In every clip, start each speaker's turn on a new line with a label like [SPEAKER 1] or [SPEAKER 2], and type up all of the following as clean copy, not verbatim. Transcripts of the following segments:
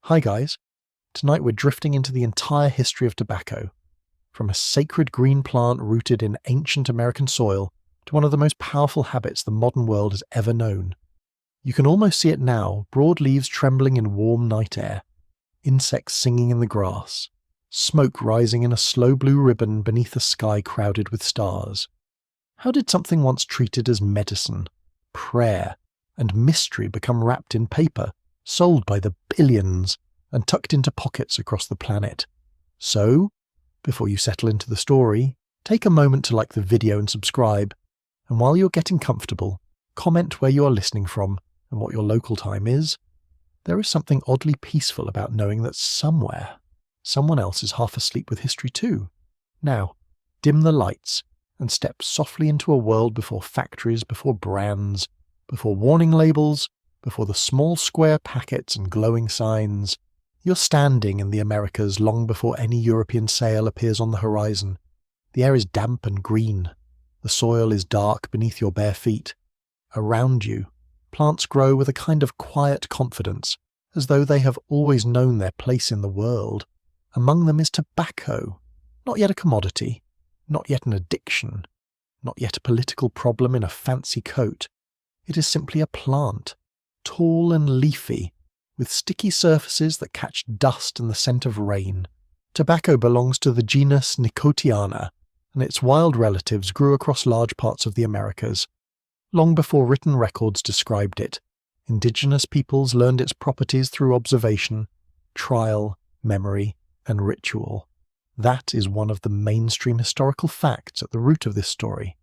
[SPEAKER 1] Hi guys, tonight we're drifting into the entire history of tobacco, from a sacred green plant rooted in ancient American soil to one of the most powerful habits the modern world has ever known. You can almost see it now, broad leaves trembling in warm night air, insects singing in the grass, smoke rising in a slow blue ribbon beneath a sky crowded with stars. How did something once treated as medicine, prayer, and mystery become wrapped in paper, sold by the billions, and tucked into pockets across the planet? So, before you settle into the story, take a moment to like the video and subscribe, and while you're getting comfortable, comment where you are listening from and what your local time is. There is something oddly peaceful about knowing that somewhere, someone else is half asleep with history too. Now, dim the lights and step softly into a world before factories, before brands, before warning labels, before the small square packets and glowing signs. You're standing in the Americas long before any European sail appears on the horizon. The air is damp and green. The soil is dark beneath your bare feet. Around you, plants grow with a kind of quiet confidence, as though they have always known their place in the world. Among them is tobacco, not yet a commodity, not yet an addiction, not yet a political problem in a fancy coat. It is simply a plant, tall and leafy, with sticky surfaces that catch dust and the scent of rain. Tobacco belongs to the genus Nicotiana, and its wild relatives grew across large parts of the Americas. Long before written records described it, indigenous peoples learned its properties through observation, trial, memory, and ritual. That is one of the mainstream historical facts at the root of this story.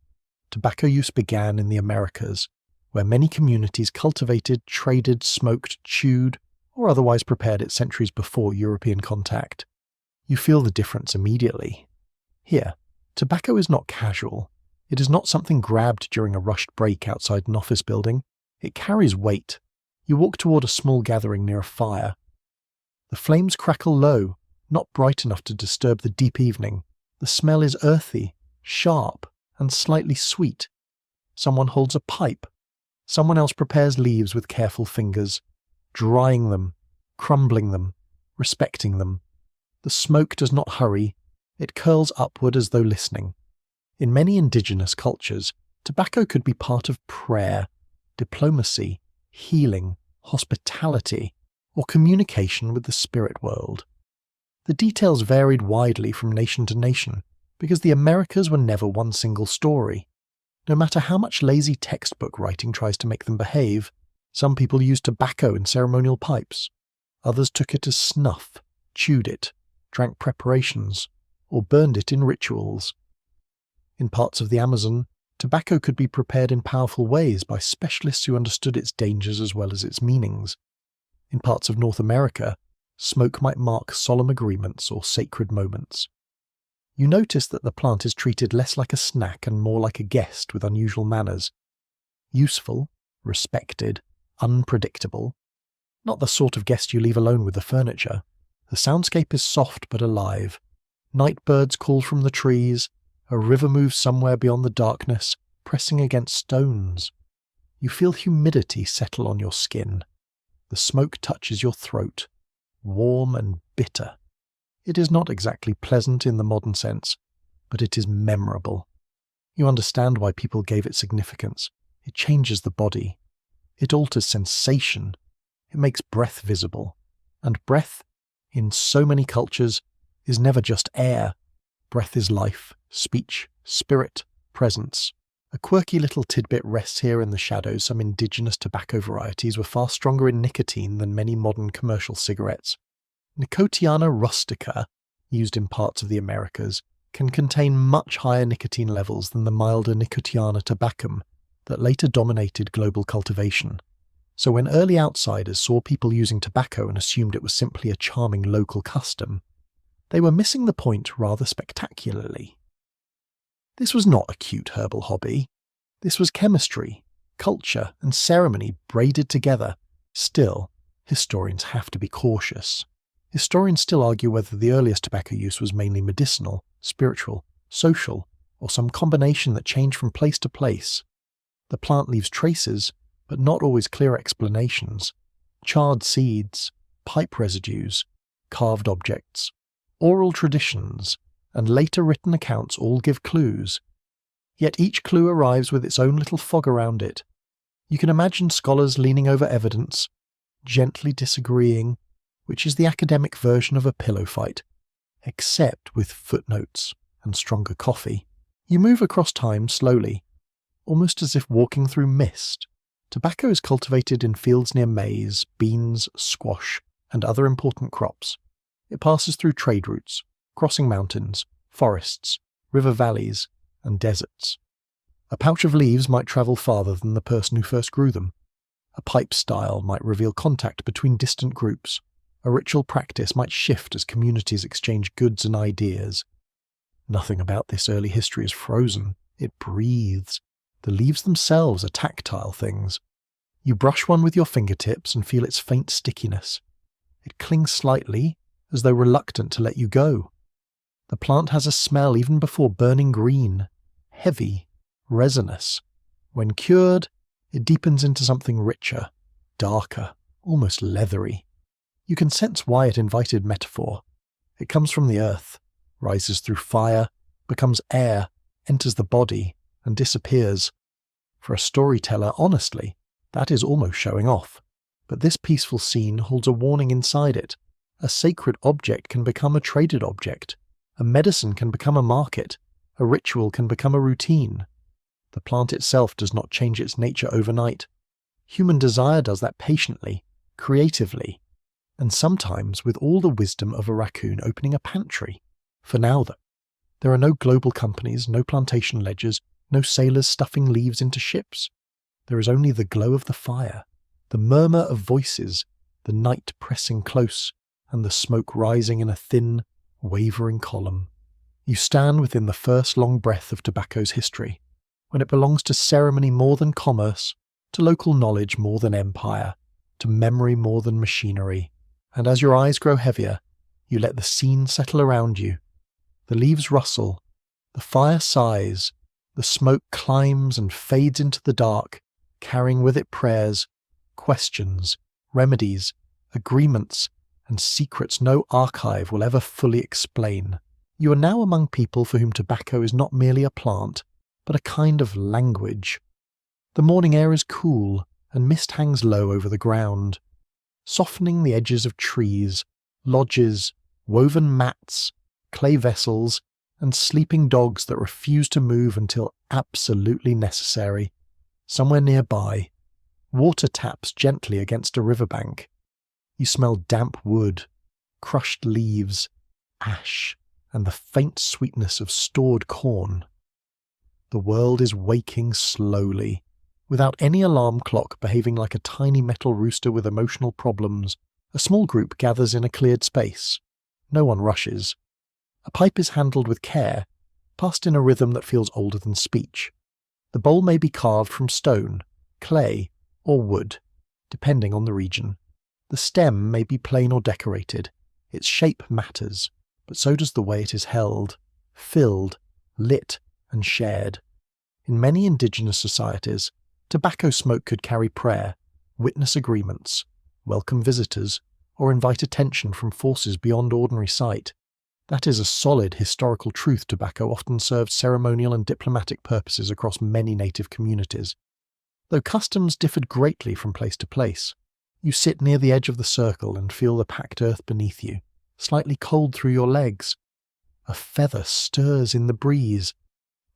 [SPEAKER 1] Tobacco use began in the Americas, where many communities cultivated, traded, smoked, chewed, or otherwise prepared it centuries before European contact. You feel the difference immediately. Here, tobacco is not casual. It is not something grabbed during a rushed break outside an office building. It carries weight. You walk toward a small gathering near a fire. The flames crackle low, not bright enough to disturb the deep evening. The smell is earthy, sharp, and slightly sweet. Someone holds a pipe. Someone else prepares leaves with careful fingers, drying them, crumbling them, respecting them. The smoke does not hurry. It curls upward as though listening. In many indigenous cultures, tobacco could be part of prayer, diplomacy, healing, hospitality, or communication with the spirit world. The details varied widely from nation to nation, because the Americas were never one single story. No matter how much lazy textbook writing tries to make them behave, some people used tobacco in ceremonial pipes. Others took it as snuff, chewed it, drank preparations, or burned it in rituals. In parts of the Amazon, tobacco could be prepared in powerful ways by specialists who understood its dangers as well as its meanings. In parts of North America, smoke might mark solemn agreements or sacred moments. You notice that the plant is treated less like a snack and more like a guest with unusual manners. Useful, respected, unpredictable. Not the sort of guest you leave alone with the furniture. The soundscape is soft but alive. Night birds call from the trees. A river moves somewhere beyond the darkness, pressing against stones. You feel humidity settle on your skin. The smoke touches your throat, warm and bitter. It is not exactly pleasant in the modern sense, but it is memorable. You understand why people gave it significance. It changes the body. It alters sensation. It makes breath visible. And breath, in so many cultures, is never just air. Breath is life, speech, spirit, presence. A quirky little tidbit rests here in the shadows. Some indigenous tobacco varieties were far stronger in nicotine than many modern commercial cigarettes. Nicotiana rustica, used in parts of the Americas, can contain much higher nicotine levels than the milder Nicotiana tabacum that later dominated global cultivation. So when early outsiders saw people using tobacco and assumed it was simply a charming local custom, they were missing the point rather spectacularly. This was not a cute herbal hobby. This was chemistry, culture, and ceremony braided together. Still, historians have to be cautious. Historians still argue whether the earliest tobacco use was mainly medicinal, spiritual, social, or some combination that changed from place to place. The plant leaves traces, but not always clear explanations. Charred seeds, pipe residues, carved objects, oral traditions, and later written accounts all give clues. Yet each clue arrives with its own little fog around it. You can imagine scholars leaning over evidence, gently disagreeing, which is the academic version of a pillow fight, except with footnotes and stronger coffee. You move across time slowly, almost as if walking through mist. Tobacco is cultivated in fields near maize, beans, squash, and other important crops. It passes through trade routes, crossing mountains, forests, river valleys, and deserts. A pouch of leaves might travel farther than the person who first grew them. A pipe style might reveal contact between distant groups. A ritual practice might shift as communities exchange goods and ideas. Nothing about this early history is frozen. It breathes. The leaves themselves are tactile things. You brush one with your fingertips and feel its faint stickiness. It clings slightly, as though reluctant to let you go. The plant has a smell even before burning green, heavy, resinous. When cured, it deepens into something richer, darker, almost leathery. You can sense why it invited metaphor. It comes from the earth, rises through fire, becomes air, enters the body, and disappears. For a storyteller, honestly, that is almost showing off. But this peaceful scene holds a warning inside it. A sacred object can become a traded object. A medicine can become a market. A ritual can become a routine. The plant itself does not change its nature overnight. Human desire does that patiently, creatively, and sometimes with all the wisdom of a raccoon opening a pantry. For now, though, there are no global companies, no plantation ledgers, no sailors stuffing leaves into ships. There is only the glow of the fire, the murmur of voices, the night pressing close, and the smoke rising in a thin, wavering column. You stand within the first long breath of tobacco's history, when it belongs to ceremony more than commerce, to local knowledge more than empire, to memory more than machinery. And as your eyes grow heavier, you let the scene settle around you. The leaves rustle, the fire sighs, the smoke climbs and fades into the dark, carrying with it prayers, questions, remedies, agreements, and secrets no archive will ever fully explain. You are now among people for whom tobacco is not merely a plant, but a kind of language. The morning air is cool, and mist hangs low over the ground, softening the edges of trees, lodges, woven mats, clay vessels, and sleeping dogs that refuse to move until absolutely necessary. Somewhere nearby, water taps gently against a riverbank. You smell damp wood, crushed leaves, ash, and the faint sweetness of stored corn. The world is waking slowly, without any alarm clock behaving like a tiny metal rooster with emotional problems. A small group gathers in a cleared space. No one rushes. A pipe is handled with care, passed in a rhythm that feels older than speech. The bowl may be carved from stone, clay, or wood, depending on the region. The stem may be plain or decorated. Its shape matters, but so does the way it is held, filled, lit, and shared. In many indigenous societies, tobacco smoke could carry prayer, witness agreements, welcome visitors, or invite attention from forces beyond ordinary sight. That is a solid historical truth. Tobacco often served ceremonial and diplomatic purposes across many native communities. Though customs differed greatly from place to place, you sit near the edge of the circle and feel the packed earth beneath you, slightly cold through your legs. A feather stirs in the breeze.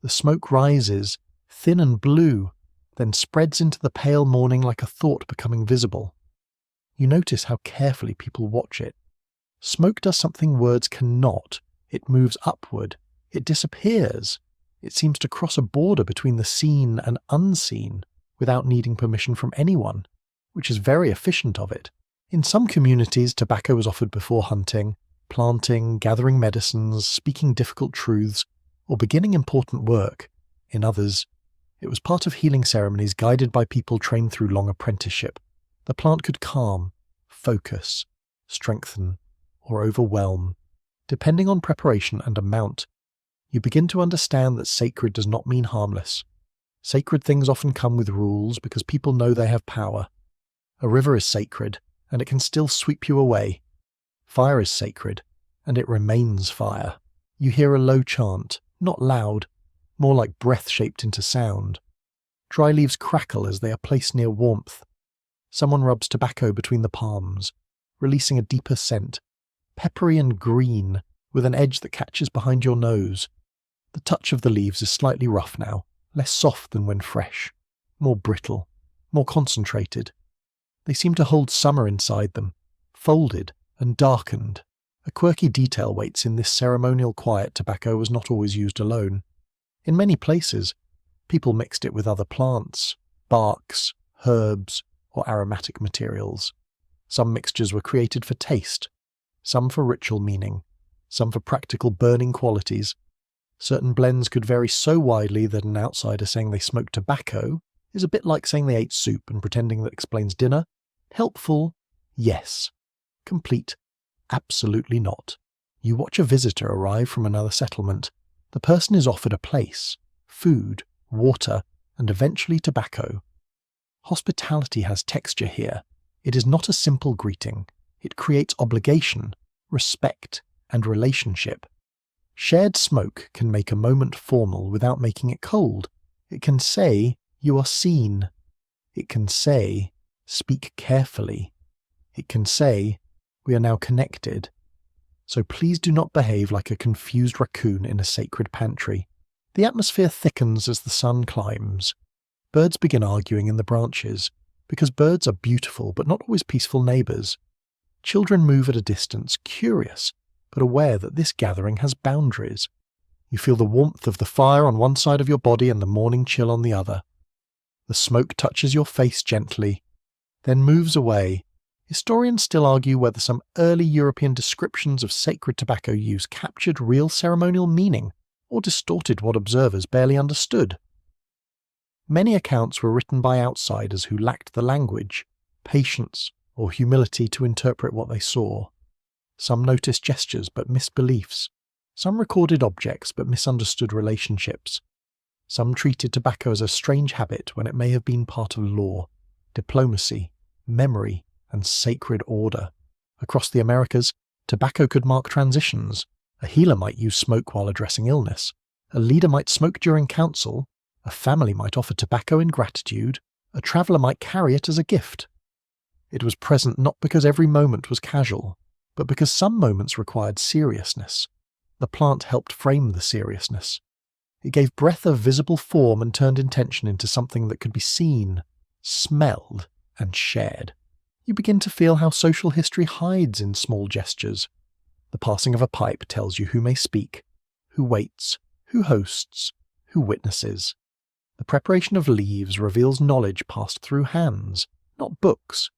[SPEAKER 1] The smoke rises, thin and blue, then spreads into the pale morning like a thought becoming visible. You notice how carefully people watch it. Smoke does something words cannot. It moves upward. It disappears. It seems to cross a border between the seen and unseen without needing permission from anyone, which is very efficient of it. In some communities, tobacco was offered before hunting, planting, gathering medicines, speaking difficult truths, or beginning important work. In others, it was part of healing ceremonies guided by people trained through long apprenticeship. The plant could calm, focus, strengthen, or overwhelm. Depending on preparation and amount, you begin to understand that sacred does not mean harmless. Sacred things often come with rules because people know they have power. A river is sacred, and it can still sweep you away. Fire is sacred, and it remains fire. You hear a low chant, not loud, more like breath shaped into sound. Dry leaves crackle as they are placed near warmth. Someone rubs tobacco between the palms, releasing a deeper scent, peppery and green, with an edge that catches behind your nose. The touch of the leaves is slightly rough now, less soft than when fresh, more brittle, more concentrated. They seem to hold summer inside them, folded and darkened. A quirky detail waits in this ceremonial quiet. Tobacco was not always used alone. In many places, people mixed it with other plants, barks, herbs, or aromatic materials. Some mixtures were created for taste, some for ritual meaning, some for practical burning qualities. Certain blends could vary so widely that an outsider saying they smoke tobacco is a bit like saying they ate soup and pretending that explains dinner. Helpful? Yes. Complete? Absolutely not. You watch a visitor arrive from another settlement. The person is offered a place, food, water, and eventually tobacco. Hospitality has texture here. It is not a simple greeting. It creates obligation, respect, and relationship. Shared smoke can make a moment formal without making it cold. It can say, "You are seen." It can say, "Speak carefully." It can say, "We are now connected." So please do not behave like a confused raccoon in a sacred pantry. The atmosphere thickens as the sun climbs. Birds begin arguing in the branches, because birds are beautiful but not always peaceful neighbours. Children move at a distance, curious, but aware that this gathering has boundaries. You feel the warmth of the fire on one side of your body and the morning chill on the other. The smoke touches your face gently, then moves away. Historians still argue whether some early European descriptions of sacred tobacco use captured real ceremonial meaning or distorted what observers barely understood. Many accounts were written by outsiders who lacked the language, patience, or humility to interpret what they saw. Some noticed gestures but missed beliefs. Some recorded objects but misunderstood relationships. Some treated tobacco as a strange habit when it may have been part of law, diplomacy, memory, and sacred order. Across the Americas, tobacco could mark transitions. A healer might use smoke while addressing illness. A leader might smoke during council. A family might offer tobacco in gratitude. A traveller might carry it as a gift. It was present not because every moment was casual, but because some moments required seriousness. The plant helped frame the seriousness. It gave breath a visible form and turned intention into something that could be seen, smelled, and shared. You begin to feel how social history hides in small gestures. The passing of a pipe tells you who may speak, who waits, who hosts, who witnesses. The preparation of leaves reveals knowledge passed through hands, not books.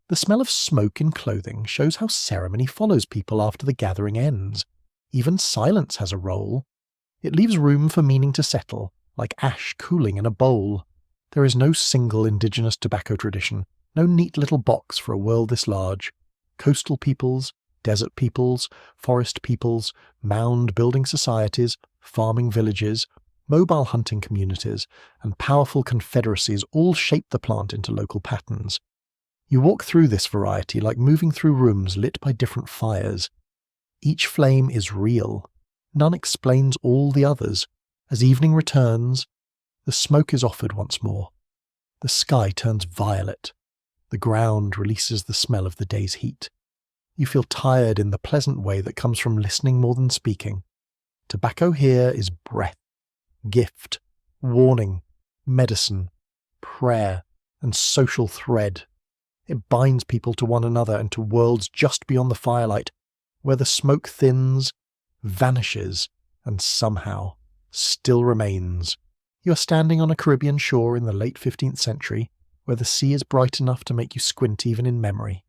[SPEAKER 1] The smell of smoke in clothing shows how ceremony follows people after the gathering ends. Even silence has a role. It leaves room for meaning to settle, like ash cooling in a bowl. There is no single indigenous tobacco tradition, no neat little box for a world this large. Coastal peoples, desert peoples, forest peoples, mound-building societies, farming villages, mobile hunting communities, and powerful confederacies all shape the plant into local patterns. You walk through this variety like moving through rooms lit by different fires. Each flame is real. None explains all the others. As evening returns, the smoke is offered once more. The sky turns violet. The ground releases the smell of the day's heat. You feel tired in the pleasant way that comes from listening more than speaking. Tobacco here is breath, gift, warning, medicine, prayer, and social thread. It binds people to one another and to worlds just beyond the firelight, where the smoke thins, vanishes, and somehow still remains. You are standing on a Caribbean shore in the late 15th century, where the sea is bright enough to make you squint even in memory.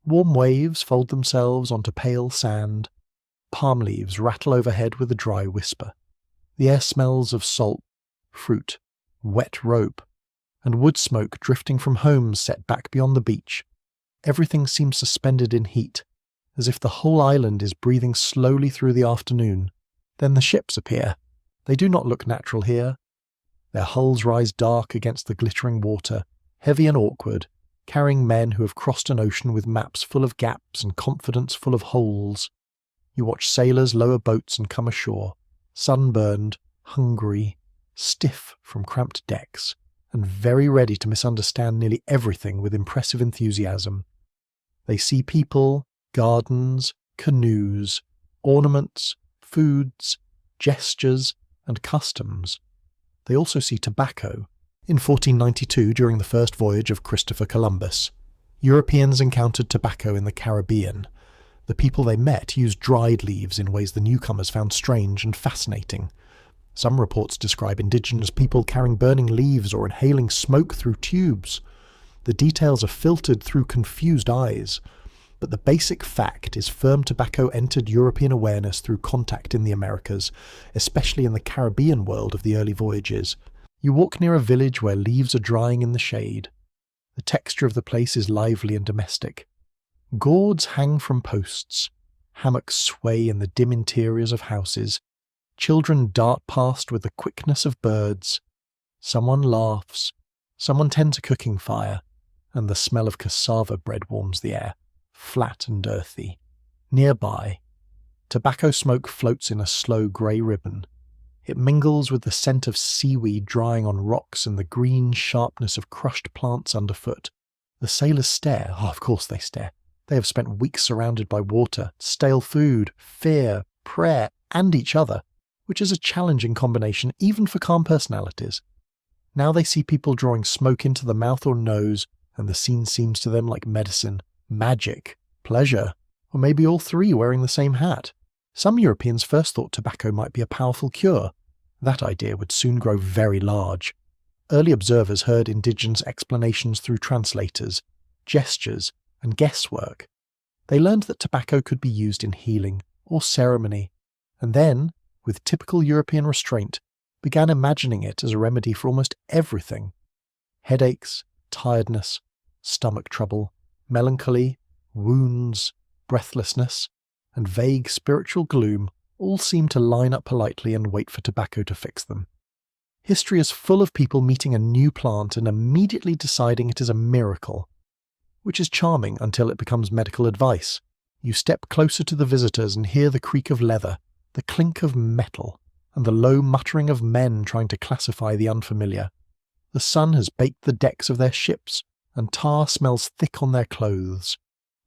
[SPEAKER 1] Warm waves fold themselves onto pale sand. Palm leaves rattle overhead with a dry whisper. The air smells of salt, fruit, wet rope, and wood smoke drifting from homes set back beyond the beach. Everything seems suspended in heat, as if the whole island is breathing slowly through the afternoon. Then the ships appear. They do not look natural here. Their hulls rise dark against the glittering water, heavy and awkward, carrying men who have crossed an ocean with maps full of gaps and confidence full of holes. You watch sailors lower boats and come ashore, sunburned, hungry, stiff from cramped decks, and very ready to misunderstand nearly everything with impressive enthusiasm. They see people, gardens, canoes, ornaments, foods, gestures, and customs. They also see tobacco. In 1492, during the first voyage of Christopher Columbus, Europeans encountered tobacco in the Caribbean. The people they met used dried leaves in ways the newcomers found strange and fascinating. Some reports describe indigenous people carrying burning leaves or inhaling smoke through tubes. The details are filtered through confused eyes, but the basic fact is firm tobacco entered European awareness through contact in the Americas, especially in the Caribbean world of the early voyages. You walk near a village where leaves are drying in the shade. The texture of the place is lively and domestic. Gourds hang from posts. Hammocks sway in the dim interiors of houses. Children dart past with the quickness of birds. Someone laughs. Someone tends a cooking fire, and the smell of cassava bread warms the air, flat and earthy. Nearby, tobacco smoke floats in a slow grey ribbon. It mingles with the scent of seaweed drying on rocks and the green sharpness of crushed plants underfoot. The sailors stare. Oh, of course they stare. They have spent weeks surrounded by water, stale food, fear, prayer, and each other, which is a challenging combination even for calm personalities. Now they see people drawing smoke into the mouth or nose, and the scene seems to them like medicine, magic, pleasure, or maybe all three wearing the same hat. Some Europeans first thought tobacco might be a powerful cure. That idea would soon grow very large. Early observers heard indigenous explanations through translators, gestures, and guesswork. They learned that tobacco could be used in healing or ceremony, and then, with typical European restraint, began imagining it as a remedy for almost everything. Headaches, tiredness, stomach trouble, melancholy, wounds, breathlessness, and vague spiritual gloom all seem to line up politely and wait for tobacco to fix them. History is full of people meeting a new plant and immediately deciding it is a miracle, which is charming until it becomes medical advice. You step closer to the visitors and hear the creak of leather, the clink of metal, and the low muttering of men trying to classify the unfamiliar. The sun has baked the decks of their ships, and tar smells thick on their clothes.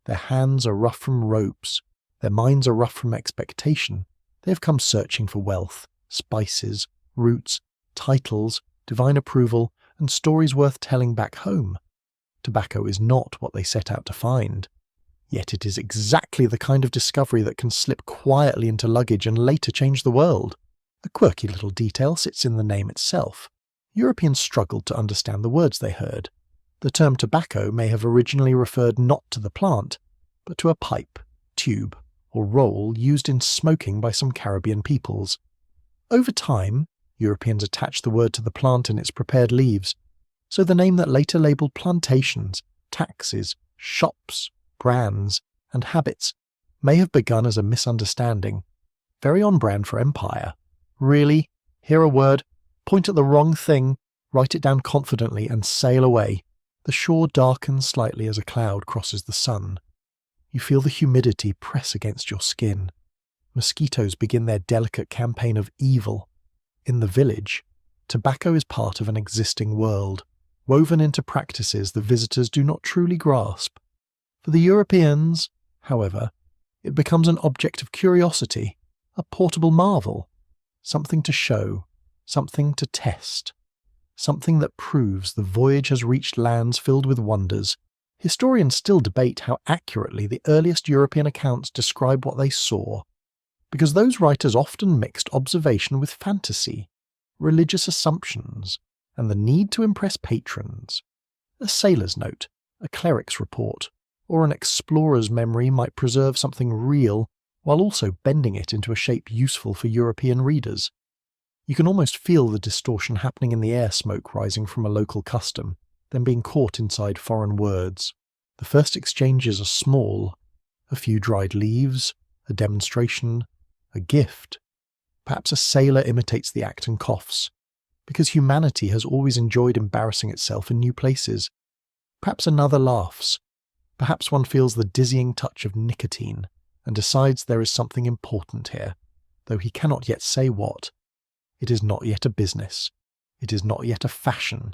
[SPEAKER 1] Their hands are rough from ropes. Their minds are rough from expectation. They have come searching for wealth, spices, roots, titles, divine approval, and stories worth telling back home. Tobacco is not what they set out to find. Yet it is exactly the kind of discovery that can slip quietly into luggage and later change the world. A quirky little detail sits in the name itself. Europeans struggled to understand the words they heard. The term tobacco may have originally referred not to the plant, but to a pipe, tube, or roll used in smoking by some Caribbean peoples. Over time, Europeans attached the word to the plant and its prepared leaves, so the name that later labelled plantations, taxes, shops, brands, and habits may have begun as a misunderstanding. Very on brand for empire. Really, hear a word, point at the wrong thing, write it down confidently, and sail away. The shore darkens slightly as a cloud crosses the sun. You feel the humidity press against your skin. Mosquitoes begin their delicate campaign of evil. In the village, tobacco is part of an existing world, woven into practices the visitors do not truly grasp. For the Europeans, however, it becomes an object of curiosity, a portable marvel, something to show, something to test, something that proves the voyage has reached lands filled with wonders. Historians still debate how accurately the earliest European accounts describe what they saw, because those writers often mixed observation with fantasy, religious assumptions, and the need to impress patrons. A sailor's note, a cleric's report, or an explorer's memory might preserve something real while also bending it into a shape useful for European readers. You can almost feel the distortion happening in the air smoke rising from a local custom, then being caught inside foreign words. The first exchanges are small, a few dried leaves, a demonstration, a gift. Perhaps a sailor imitates the act and coughs, because humanity has always enjoyed embarrassing itself in new places. Perhaps another laughs. Perhaps one feels the dizzying touch of nicotine and decides there is something important here, though he cannot yet say what. It is not yet a business. It is not yet a fashion.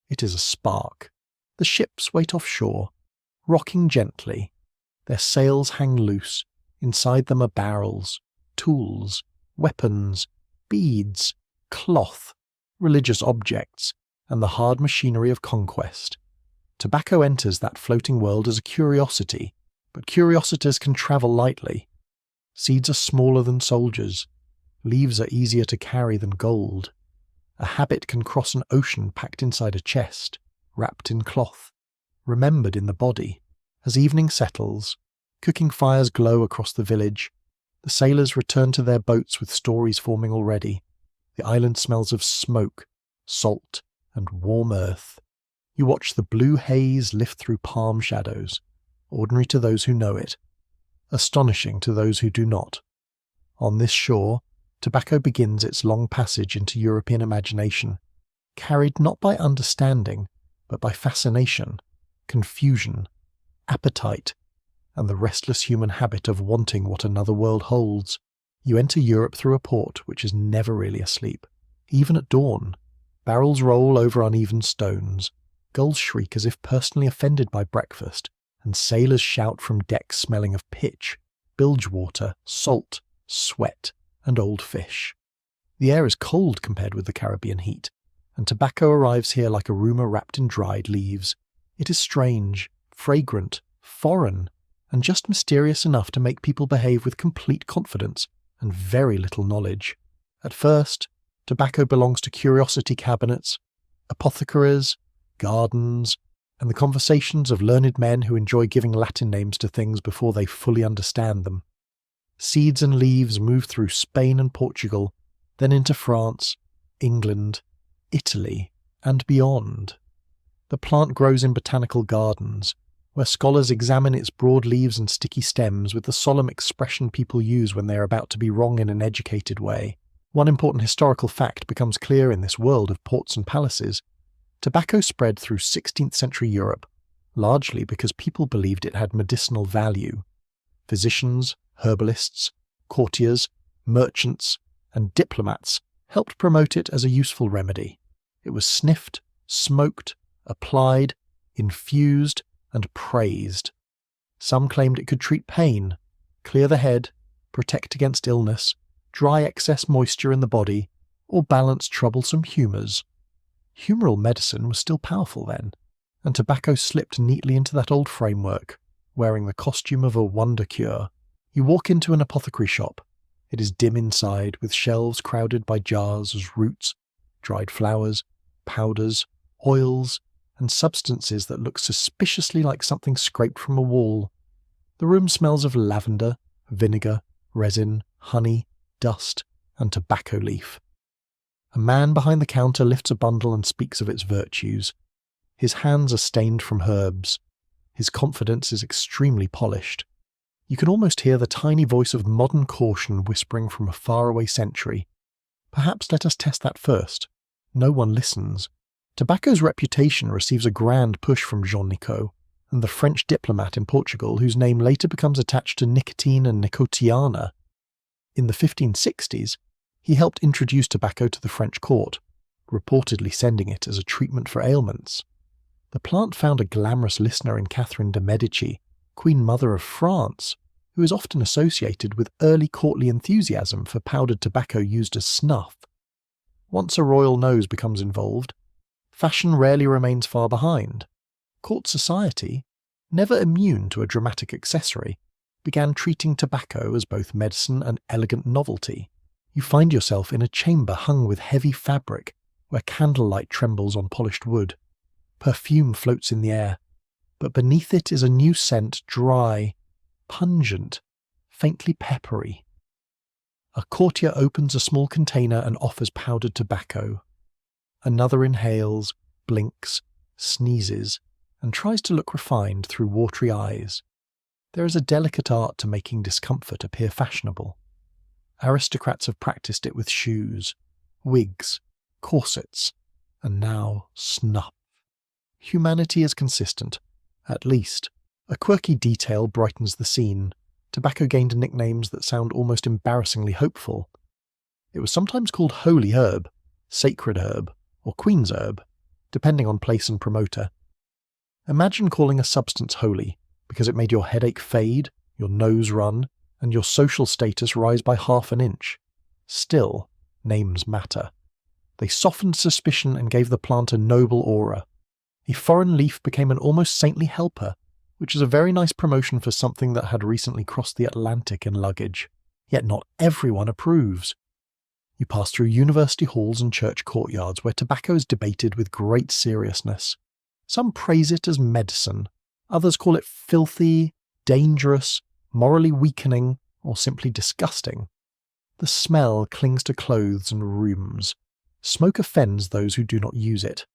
[SPEAKER 1] It is a spark. The ships wait offshore, rocking gently. Their sails hang loose. Inside them are barrels, tools, weapons, beads, cloth, religious objects, and the hard machinery of conquest. Tobacco enters that floating world as a curiosity, but curiosities can travel lightly. Seeds are smaller than soldiers. Leaves are easier to carry than gold. A habit can cross an ocean packed inside a chest, wrapped in cloth, remembered in the body. As evening settles, cooking fires glow across the village. The sailors return to their boats with stories forming already. The island smells of smoke, salt, and warm earth. You watch the blue haze lift through palm shadows, ordinary to those who know it, astonishing to those who do not. On this shore, tobacco begins its long passage into European imagination, carried not by understanding, but by fascination, confusion, appetite, and the restless human habit of wanting what another world holds. You enter Europe through a port which is never really asleep. Even at dawn, barrels roll over uneven stones, gulls shriek as if personally offended by breakfast, and sailors shout from decks smelling of pitch, bilge water, salt, sweat, and old fish. The air is cold compared with the Caribbean heat, and tobacco arrives here like a rumour wrapped in dried leaves. It is strange, fragrant, foreign, and just mysterious enough to make people behave with complete confidence and very little knowledge. At first, tobacco belongs to curiosity cabinets, apothecaries, gardens, and the conversations of learned men who enjoy giving Latin names to things before they fully understand them. Seeds and leaves move through Spain and Portugal, then into France, England, Italy, and beyond. The plant grows in botanical gardens, where scholars examine its broad leaves and sticky stems with the solemn expression people use when they are about to be wrong in an educated way. One important historical fact becomes clear in this world of ports and palaces. Tobacco spread through 16th century Europe, largely because people believed it had medicinal value. Physicians, herbalists, courtiers, merchants, and diplomats helped promote it as a useful remedy. It was sniffed, smoked, applied, infused, and praised. Some claimed it could treat pain, clear the head, protect against illness, dry excess moisture in the body, or balance troublesome humours. Humoral medicine was still powerful then, and tobacco slipped neatly into that old framework, wearing the costume of a wonder cure. You walk into an apothecary shop. It is dim inside, with shelves crowded by jars as roots, dried flowers, powders, oils, and substances that look suspiciously like something scraped from a wall. The room smells of lavender, vinegar, resin, honey, dust, and tobacco leaf. A man behind the counter lifts a bundle and speaks of its virtues. His hands are stained from herbs. His confidence is extremely polished. You can almost hear the tiny voice of modern caution whispering from a faraway century. Perhaps let us test that first. No one listens. Tobacco's reputation receives a grand push from Jean Nicot, and the French diplomat in Portugal whose name later becomes attached to nicotine and nicotiana. In the 1560s, he helped introduce tobacco to the French court, reportedly sending it as a treatment for ailments. The plant found a glamorous listener in Catherine de' Medici, Queen Mother of France, who is often associated with early courtly enthusiasm for powdered tobacco used as snuff. Once a royal nose becomes involved, fashion rarely remains far behind. Court society, never immune to a dramatic accessory, began treating tobacco as both medicine and elegant novelty. You find yourself in a chamber hung with heavy fabric, where candlelight trembles on polished wood. Perfume floats in the air, but beneath it is a new scent, dry, pungent, faintly peppery. A courtier opens a small container and offers powdered tobacco. Another inhales, blinks, sneezes, and tries to look refined through watery eyes. There is a delicate art to making discomfort appear fashionable. Aristocrats have practiced it with shoes, wigs, corsets, and now snuff. Humanity is consistent, at least. A quirky detail brightens the scene. Tobacco gained nicknames that sound almost embarrassingly hopeful. It was sometimes called holy herb, sacred herb, or queen's herb, depending on place and promoter. Imagine calling a substance holy because it made your headache fade, your nose run, and your social status rise by half an inch. Still, names matter. They softened suspicion and gave the plant a noble aura. A foreign leaf became an almost saintly helper, which is a very nice promotion for something that had recently crossed the Atlantic in luggage. Yet not everyone approves. You pass through university halls and church courtyards where tobacco is debated with great seriousness. Some praise it as medicine, others call it filthy, dangerous, morally weakening, or simply disgusting. The smell clings to clothes and rooms. Smoke offends those who do not use it.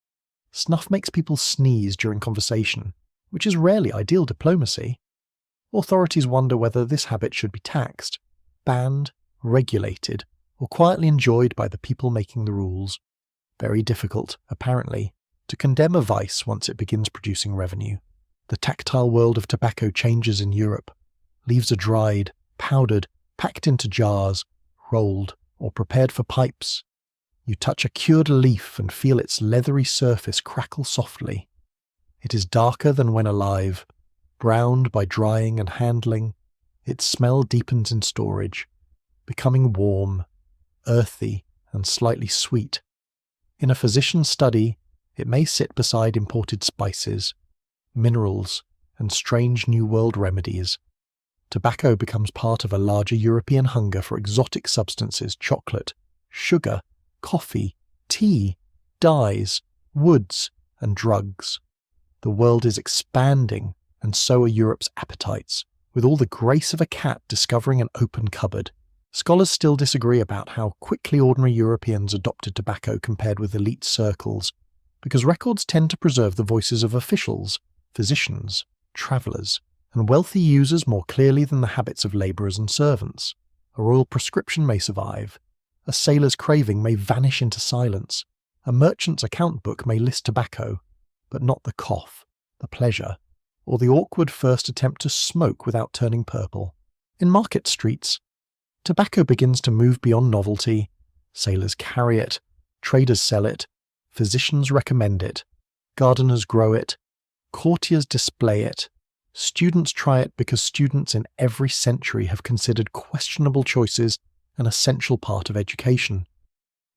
[SPEAKER 1] Snuff makes people sneeze during conversation, which is rarely ideal diplomacy. Authorities wonder whether this habit should be taxed, banned, regulated, or quietly enjoyed by the people making the rules. Very difficult, apparently, to condemn a vice once it begins producing revenue. The tactile world of tobacco changes in Europe. Leaves are dried, powdered, packed into jars, rolled, or prepared for pipes. You touch a cured leaf and feel its leathery surface crackle softly. It is darker than when alive, browned by drying and handling. Its smell deepens in storage, becoming warm, earthy, and slightly sweet. In a physician's study, it may sit beside imported spices, minerals, and strange New World remedies. Tobacco becomes part of a larger European hunger for exotic substances, chocolate, sugar, coffee, tea, dyes, woods, and drugs. The world is expanding, and so are Europe's appetites, with all the grace of a cat discovering an open cupboard. Scholars still disagree about how quickly ordinary Europeans adopted tobacco compared with elite circles, because records tend to preserve the voices of officials, physicians, travellers, and wealthy users more clearly than the habits of labourers and servants. A royal prescription may survive. A sailor's craving may vanish into silence. A merchant's account book may list tobacco, but not the cough, the pleasure, or the awkward first attempt to smoke without turning purple. In market streets, tobacco begins to move beyond novelty. Sailors carry it, traders sell it, physicians recommend it, gardeners grow it, courtiers display it, students try it because students in every century have considered questionable choices an essential part of education.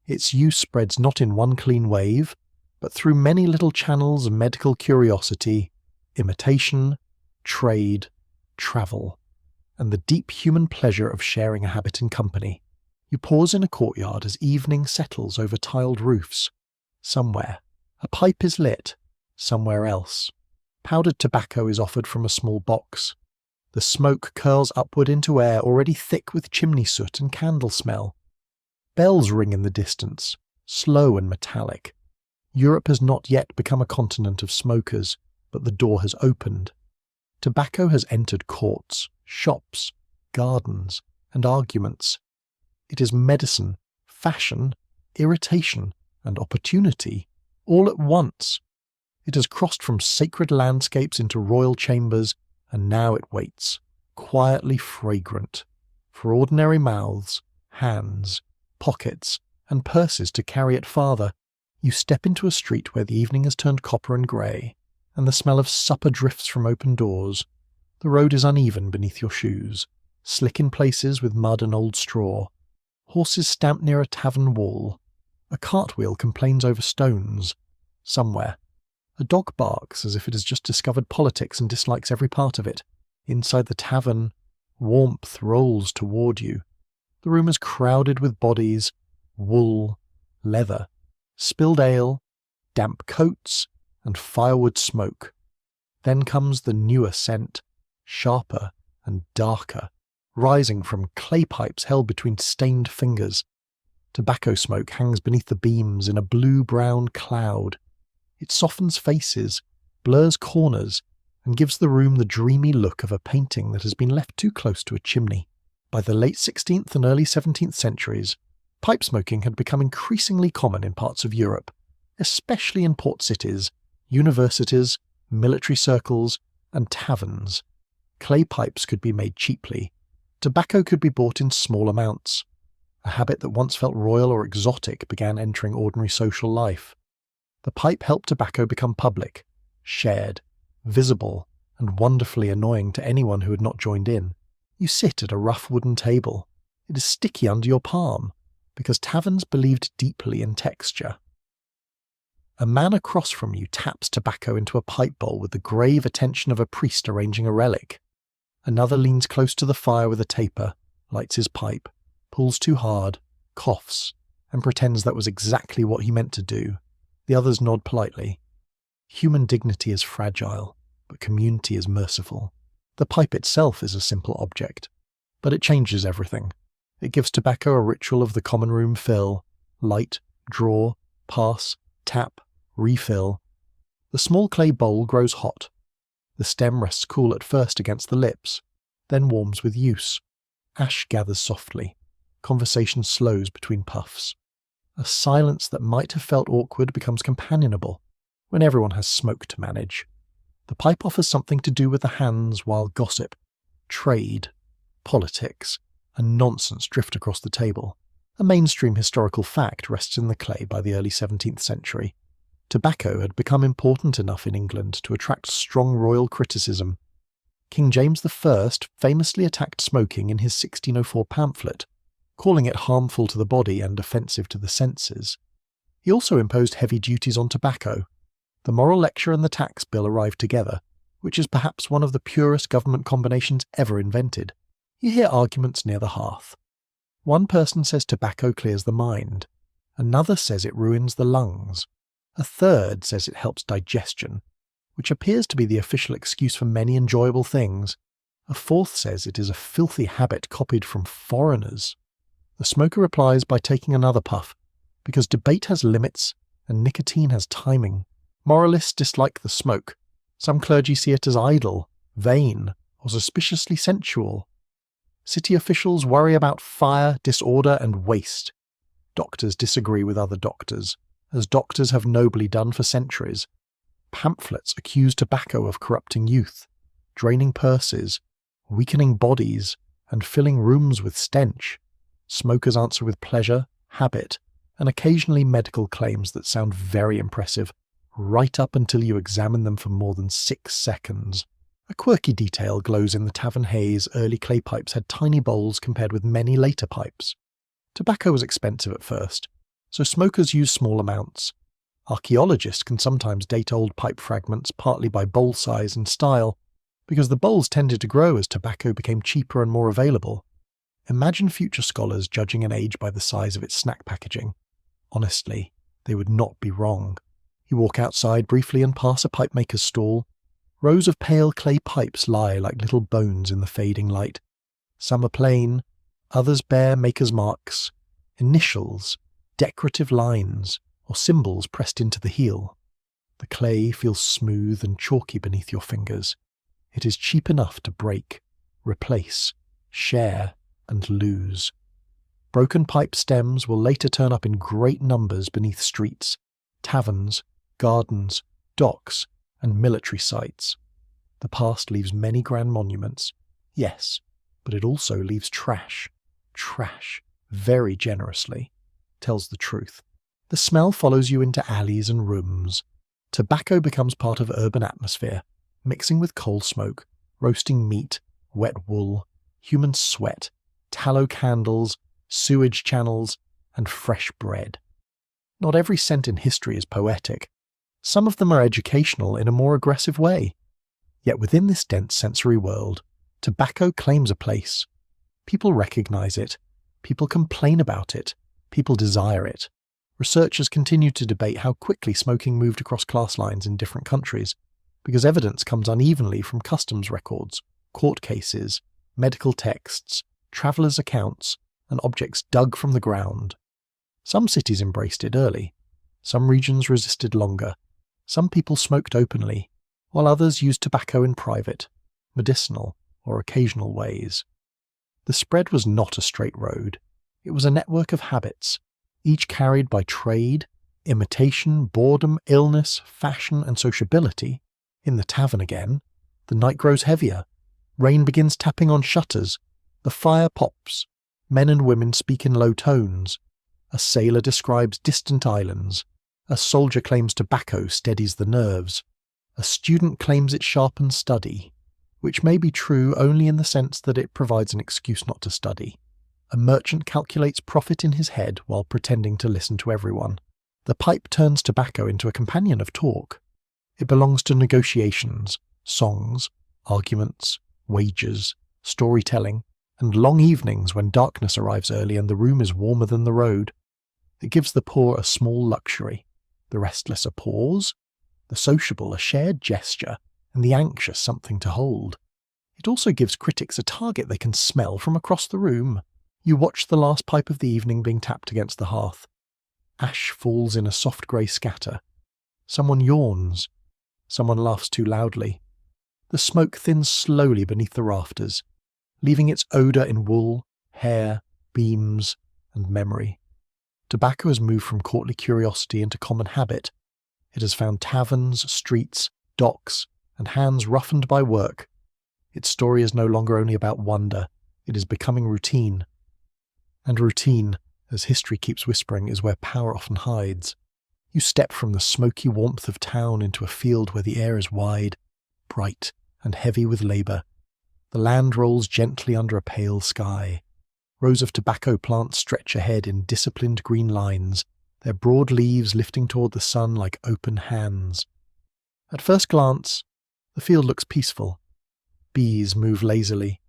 [SPEAKER 1] Its use spreads not in one clean wave, but through many little channels of medical curiosity, imitation, trade, travel, and the deep human pleasure of sharing a habit in company. You pause in a courtyard as evening settles over tiled roofs. Somewhere, a pipe is lit. Somewhere else, powdered tobacco is offered from a small box. The smoke curls upward into air already thick with chimney soot and candle smell. Bells ring in the distance, slow and metallic. Europe has not yet become a continent of smokers, but the door has opened. Tobacco has entered courts, shops, gardens, and arguments. It is medicine, fashion, irritation, and opportunity, all at once. It has crossed from sacred landscapes into royal chambers, and now it waits, quietly fragrant, for ordinary mouths, hands, pockets, and purses to carry it farther. You step into a street where the evening has turned copper and grey, and the smell of supper drifts from open doors. The road is uneven beneath your shoes, slick in places with mud and old straw. Horses stamp near a tavern wall. A cartwheel complains over stones. Somewhere, a dog barks as if it has just discovered politics and dislikes every part of it. Inside the tavern, warmth rolls toward you. The room is crowded with bodies, wool, leather, spilled ale, damp coats, and firewood smoke. Then comes the newer scent, sharper and darker, rising from clay pipes held between stained fingers. Tobacco smoke hangs beneath the beams in a blue-brown cloud. It softens faces, blurs corners, and gives the room the dreamy look of a painting that has been left too close to a chimney. By the late 16th and early 17th centuries, pipe smoking had become increasingly common in parts of Europe, especially in port cities, Universities, military circles, and taverns. Clay pipes could be made cheaply. Tobacco could be bought in small amounts. A habit that once felt royal or exotic began entering ordinary social life. The pipe helped tobacco become public, shared, visible, and wonderfully annoying to anyone who had not joined in. You sit at a rough wooden table. It is sticky under your palm, because taverns believed deeply in texture. A man across from you taps tobacco into a pipe bowl with the grave attention of a priest arranging a relic. Another leans close to the fire with a taper, lights his pipe, pulls too hard, coughs, and pretends that was exactly what he meant to do. The others nod politely. Human dignity is fragile, but community is merciful. The pipe itself is a simple object, but it changes everything. It gives tobacco a ritual of the common room fill, light, draw, pass, tap, refill. The small clay bowl grows hot. The stem rests cool at first against the lips, then warms with use. Ash gathers softly. Conversation slows between puffs. A silence that might have felt awkward becomes companionable when everyone has smoke to manage. The pipe offers something to do with the hands while gossip, trade, politics, and nonsense drift across the table. A mainstream historical fact rests in the clay by the early 17th century. Tobacco had become important enough in England to attract strong royal criticism. King James I famously attacked smoking in his 1604 pamphlet, calling it harmful to the body and offensive to the senses. He also imposed heavy duties on tobacco. The moral lecture and the tax bill arrived together, which is perhaps one of the purest government combinations ever invented. You hear arguments near the hearth. One person says tobacco clears the mind. Another says it ruins the lungs. A third says it helps digestion, which appears to be the official excuse for many enjoyable things. A fourth says it is a filthy habit copied from foreigners. The smoker replies by taking another puff, because debate has limits and nicotine has timing. Moralists dislike the smoke. Some clergy see it as idle, vain, or suspiciously sensual. City officials worry about fire, disorder, and waste. Doctors disagree with other doctors, as doctors have nobly done for centuries. Pamphlets accuse tobacco of corrupting youth, draining purses, weakening bodies, and filling rooms with stench. Smokers answer with pleasure, habit, and occasionally medical claims that sound very impressive, right up until you examine them for more than 6 seconds. A quirky detail glows in the tavern haze. Early clay pipes had tiny bowls compared with many later pipes. Tobacco was expensive at first, so smokers used small amounts. Archaeologists can sometimes date old pipe fragments partly by bowl size and style, because the bowls tended to grow as tobacco became cheaper and more available. Imagine future scholars judging an age by the size of its snack packaging. Honestly, they would not be wrong. You walk outside briefly and pass a pipe maker's stall. Rows of pale clay pipes lie like little bones in the fading light. Some are plain, others bear maker's marks, initials, decorative lines, or symbols pressed into the heel. The clay feels smooth and chalky beneath your fingers. It is cheap enough to break, replace, share, and lose. Broken pipe stems will later turn up in great numbers beneath streets, taverns, gardens, docks, and military sites. The past leaves many grand monuments, yes, but it also leaves trash, very generously, tells the truth. The smell follows you into alleys and rooms. Tobacco becomes part of urban atmosphere, mixing with coal smoke, roasting meat, wet wool, human sweat, tallow candles, sewage channels, and fresh bread. Not every scent in history is poetic. Some of them are educational in a more aggressive way. Yet within this dense sensory world, tobacco claims a place. People recognize it. People complain about it. People desire it. Researchers continue to debate how quickly smoking moved across class lines in different countries, because evidence comes unevenly from customs records, court cases, medical texts, travellers' accounts, and objects dug from the ground. Some cities embraced it early. Some regions resisted longer. Some people smoked openly, while others used tobacco in private, medicinal, or occasional ways. The spread was not a straight road. It was a network of habits, each carried by trade, Imitation, boredom, illness, fashion, and sociability. In the tavern again, the night grows heavier. Rain begins tapping on shutters. The fire pops. Men and women speak in low tones. A sailor describes distant islands. A soldier claims tobacco steadies the nerves. A student claims it sharpens study, which may be true only in the sense that it provides an excuse not to study. A merchant calculates profit in his head while pretending to listen to everyone. The pipe turns tobacco into a companion of talk. It belongs to negotiations, songs, arguments, wagers, storytelling, and long evenings when darkness arrives early and the room is warmer than the road. It gives the poor a small luxury, the restless a pause, the sociable a shared gesture, and the anxious something to hold. It also gives critics a target they can smell from across the room. You watch the last pipe of the evening being tapped against the hearth. Ash falls in a soft grey scatter. Someone yawns. Someone laughs too loudly. The smoke thins slowly beneath the rafters, leaving its odour in wool, hair, beams, and memory. Tobacco has moved from courtly curiosity into common habit. It has found taverns, streets, docks, and hands roughened by work. Its story is no longer only about wonder, it is becoming routine. And routine, as history keeps whispering, is where power often hides. You step from the smoky warmth of town into a field where the air is wide, bright, and heavy with labour. The land rolls gently under a pale sky. Rows of tobacco plants stretch ahead in disciplined green lines, their broad leaves lifting toward the sun like open hands. At first glance, the field looks peaceful. Bees move lazily.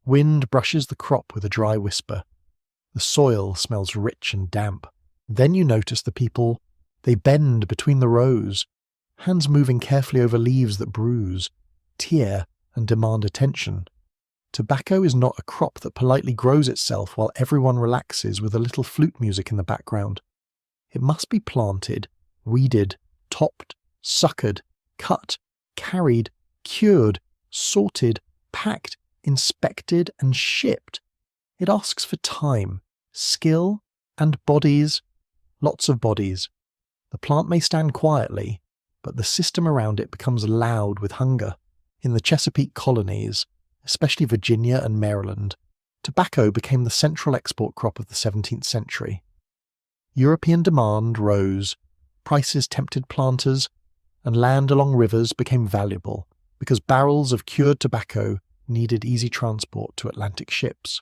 [SPEAKER 1] Wind brushes the crop with a dry whisper. The soil smells rich and damp. Then you notice the people. They bend between the rows, hands moving carefully over leaves that bruise, tear, and demand attention. Tobacco is not a crop that politely grows itself while everyone relaxes with a little flute music in the background. It must be planted, weeded, topped, suckered, cut, carried, cured, sorted, packed, inspected, and shipped. It asks for time, skill, and bodies, lots of bodies. The plant may stand quietly, but the system around it becomes loud with hunger. In the Chesapeake colonies, especially Virginia and Maryland, tobacco became the central export crop of the 17th century. European demand rose, prices tempted planters, and land along rivers became valuable because barrels of cured tobacco needed easy transport to Atlantic ships.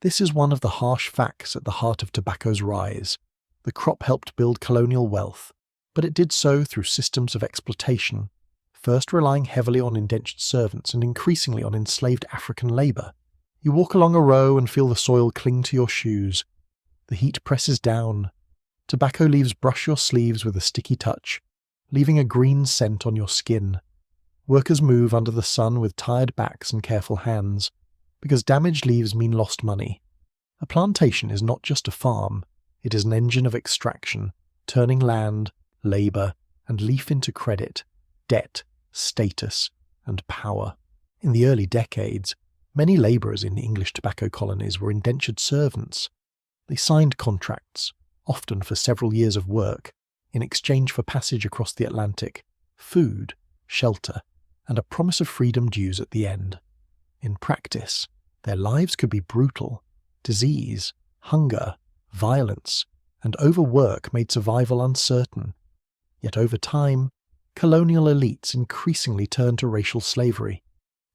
[SPEAKER 1] This is one of the harsh facts at the heart of tobacco's rise. The crop helped build colonial wealth, but it did so through systems of exploitation, first relying heavily on indentured servants and increasingly on enslaved African labour. You walk along a row and feel the soil cling to your shoes. The heat presses down. Tobacco leaves brush your sleeves with a sticky touch, leaving a green scent on your skin. Workers move under the sun with tired backs and careful hands, because damaged leaves mean lost money. A plantation is not just a farm, it is an engine of extraction, turning land, labour, and leaf into credit, debt, status, and power. In the early decades, many labourers in English tobacco colonies were indentured servants. They signed contracts, often for several years of work, in exchange for passage across the Atlantic, food, shelter, and a promise of freedom dues at the end. In practice, their lives could be brutal. Disease, hunger, violence, and overwork made survival uncertain. Yet over time, colonial elites increasingly turned to racial slavery,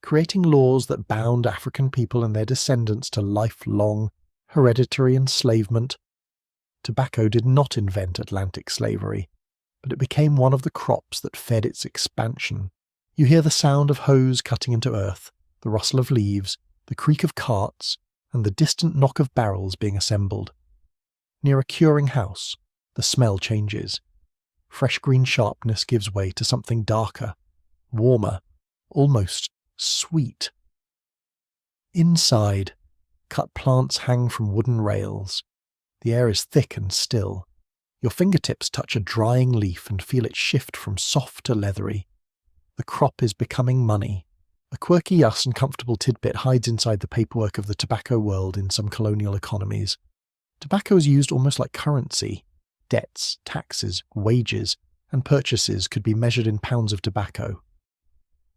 [SPEAKER 1] creating laws that bound African people and their descendants to lifelong, hereditary enslavement. Tobacco did not invent Atlantic slavery, but it became one of the crops that fed its expansion. You hear the sound of hoes cutting into earth, the rustle of leaves, the creak of carts, and the distant knock of barrels being assembled. Near a curing house, the smell changes. Fresh green sharpness gives way to something darker, warmer, almost sweet. Inside, cut plants hang from wooden rails. The air is thick and still. Your fingertips touch a drying leaf and feel it shift from soft to leathery. The crop is becoming money. A quirky thus uncomfortable tidbit hides inside the paperwork of the tobacco world in some colonial economies. Tobacco is used almost like currency. Debts, taxes, wages, and purchases could be measured in pounds of tobacco.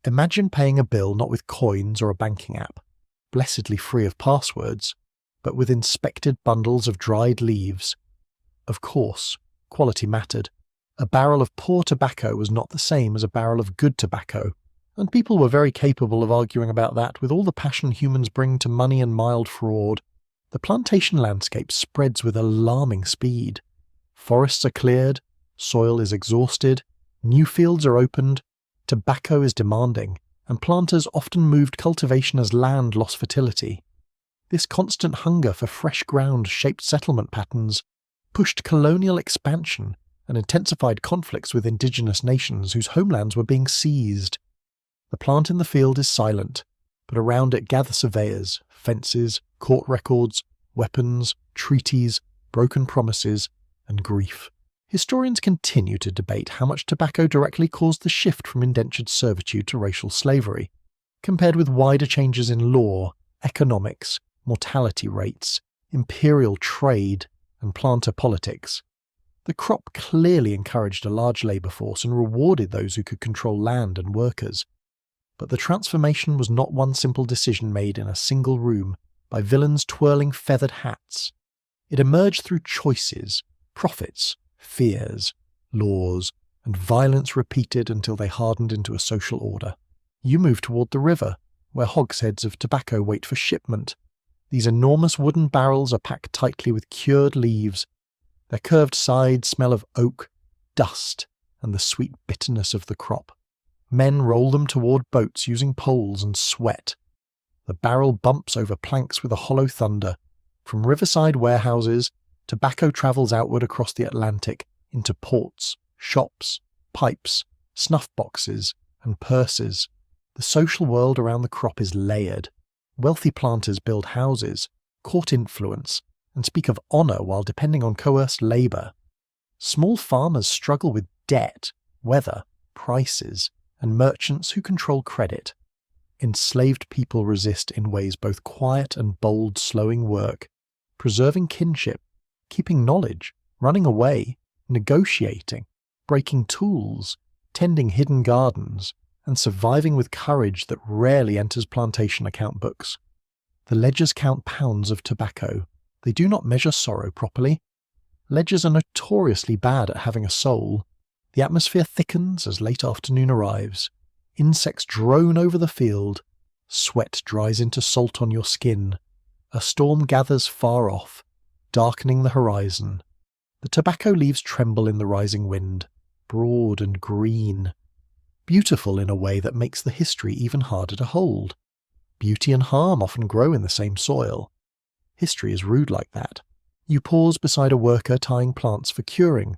[SPEAKER 1] Imagine paying a bill not with coins or a banking app, blessedly free of passwords, but with inspected bundles of dried leaves. Of course, quality mattered. A barrel of poor tobacco was not the same as a barrel of good tobacco, and people were very capable of arguing about that with all the passion humans bring to money and mild fraud. The plantation landscape spreads with alarming speed. Forests are cleared, soil is exhausted, new fields are opened, tobacco is demanding, and planters often moved cultivation as land lost fertility. This constant hunger for fresh ground shaped settlement patterns, pushed colonial expansion, and intensified conflicts with indigenous nations whose homelands were being seized. The plant in the field is silent, but around it gather surveyors, fences, court records, weapons, treaties, broken promises, and grief. Historians continue to debate how much tobacco directly caused the shift from indentured servitude to racial slavery, compared with wider changes in law, economics, mortality rates, imperial trade, and planter politics. The crop clearly encouraged a large labour force and rewarded those who could control land and workers. But the transformation was not one simple decision made in a single room by villains twirling feathered hats. It emerged through choices, profits, fears, laws, and violence repeated until they hardened into a social order. You move toward the river, where hogsheads of tobacco wait for shipment. These enormous wooden barrels are packed tightly with cured leaves. Their curved sides smell of oak, dust, and the sweet bitterness of the crop. Men roll them toward boats using poles and sweat. The barrel bumps over planks with a hollow thunder. From riverside warehouses, tobacco travels outward across the Atlantic into ports, shops, pipes, snuff boxes, and purses. The social world around the crop is layered. Wealthy planters build houses, court influence, and speak of honour while depending on coerced labour. Small farmers struggle with debt, weather, prices, and merchants who control credit. Enslaved people resist in ways both quiet and bold, slowing work, preserving kinship, keeping knowledge, running away, negotiating, breaking tools, tending hidden gardens, and surviving with courage that rarely enters plantation account books. The ledgers count pounds of tobacco. They do not measure sorrow properly. Ledgers are notoriously bad at having a soul. The atmosphere thickens as late afternoon arrives. Insects drone over the field. Sweat dries into salt on your skin. A storm gathers far off, darkening the horizon. The tobacco leaves tremble in the rising wind, broad and green. Beautiful in a way that makes the history even harder to hold. Beauty and harm often grow in the same soil. History is rude like that. You pause beside a worker tying plants for curing.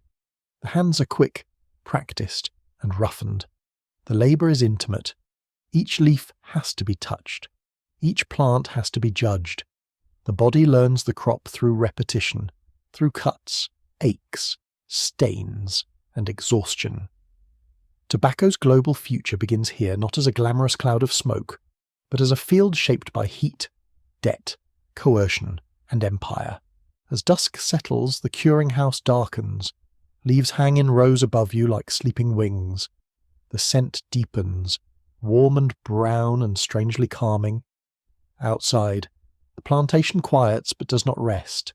[SPEAKER 1] The hands are quick, practiced, and roughened. The labour is intimate. Each leaf has to be touched. Each plant has to be judged. The body learns the crop through repetition, through cuts, aches, stains, and exhaustion. Tobacco's global future begins here not as a glamorous cloud of smoke, but as a field shaped by heat, debt, coercion, and empire. As dusk settles, the curing house darkens. Leaves hang in rows above you like sleeping wings. The scent deepens, warm and brown and strangely calming. Outside, the plantation quiets but does not rest.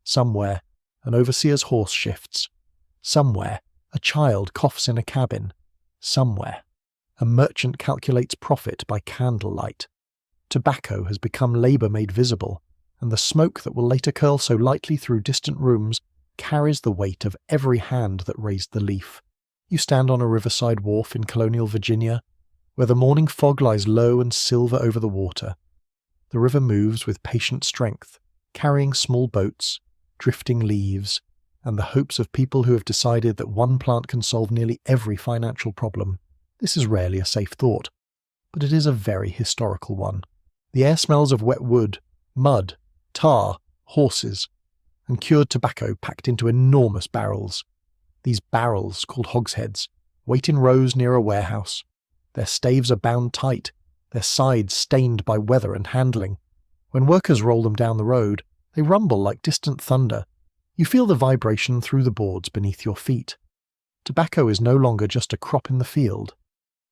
[SPEAKER 1] Somewhere, an overseer's horse shifts. Somewhere, a child coughs in a cabin. Somewhere, a merchant calculates profit by candlelight. Tobacco has become labour made visible, and the smoke that will later curl so lightly through distant rooms carries the weight of every hand that raised the leaf. You stand on a riverside wharf in colonial Virginia, where the morning fog lies low and silver over the water. The river moves with patient strength, carrying small boats, drifting leaves, and the hopes of people who have decided that one plant can solve nearly every financial problem. This is rarely a safe thought, but it is a very historical one. The air smells of wet wood, mud, tar, horses, and cured tobacco packed into enormous barrels. These barrels, called hogsheads, wait in rows near a warehouse. Their staves are bound tight, their sides stained by weather and handling. When workers roll them down the road, they rumble like distant thunder, You feel the vibration through the boards beneath your feet. Tobacco is no longer just a crop in the field.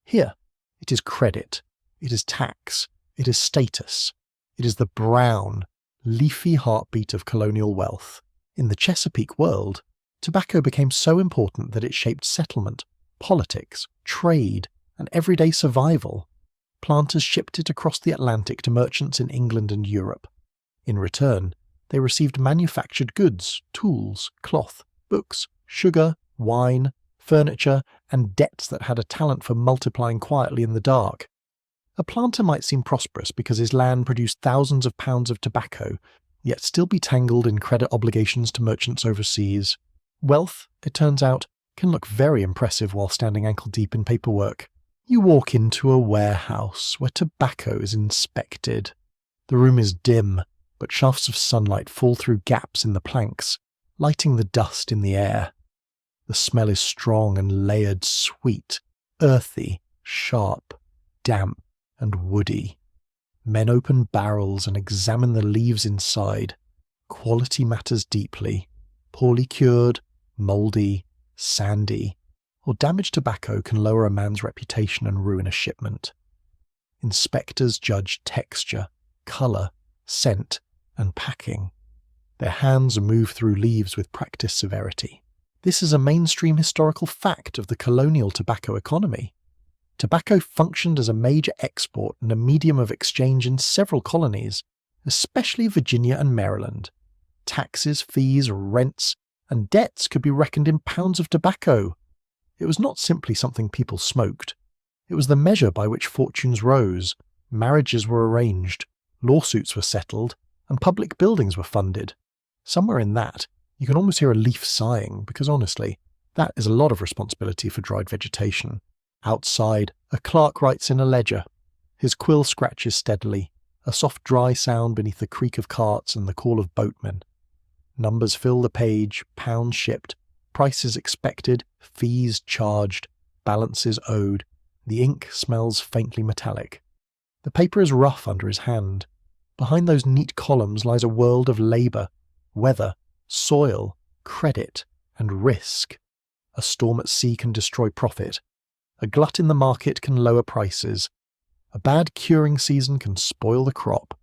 [SPEAKER 1] Here, it is credit, it is tax, it is status, it is the brown, leafy heartbeat of colonial wealth. In the Chesapeake world, tobacco became so important that it shaped settlement, politics, trade, and everyday survival. Planters shipped it across the Atlantic to merchants in England and Europe. In return, they received manufactured goods, tools, cloth, books, sugar, wine, furniture, and debts that had a talent for multiplying quietly in the dark. A planter might seem prosperous because his land produced thousands of pounds of tobacco, yet still be tangled in credit obligations to merchants overseas. Wealth, it turns out, can look very impressive while standing ankle-deep in paperwork. You walk into a warehouse where tobacco is inspected. The room is dim, but shafts of sunlight fall through gaps in the planks, lighting the dust in the air. The smell is strong and layered, sweet, earthy, sharp, damp, and woody. Men open barrels and examine the leaves inside. Quality matters deeply. Poorly cured, mouldy, sandy, or damaged tobacco can lower a man's reputation and ruin a shipment. Inspectors judge texture, colour, scent, and packing. Their hands move through leaves with practiced severity. This is a mainstream historical fact of the colonial tobacco economy. Tobacco functioned as a major export and a medium of exchange in several colonies, especially Virginia and Maryland. Taxes, fees, rents, and debts could be reckoned in pounds of tobacco. It was not simply something people smoked. It was the measure by which fortunes rose, marriages were arranged, lawsuits were settled, and public buildings were funded. Somewhere in that, you can almost hear a leaf sighing, because honestly, that is a lot of responsibility for dried vegetation. Outside, a clerk writes in a ledger. His quill scratches steadily, a soft dry sound beneath the creak of carts and the call of boatmen. Numbers fill the page, pounds shipped, prices expected, fees charged, balances owed. The ink smells faintly metallic. The paper is rough under his hand. Behind those neat columns lies a world of labour, weather, soil, credit, and risk. A storm at sea can destroy profit. A glut in the market can lower prices. A bad curing season can spoil the crop.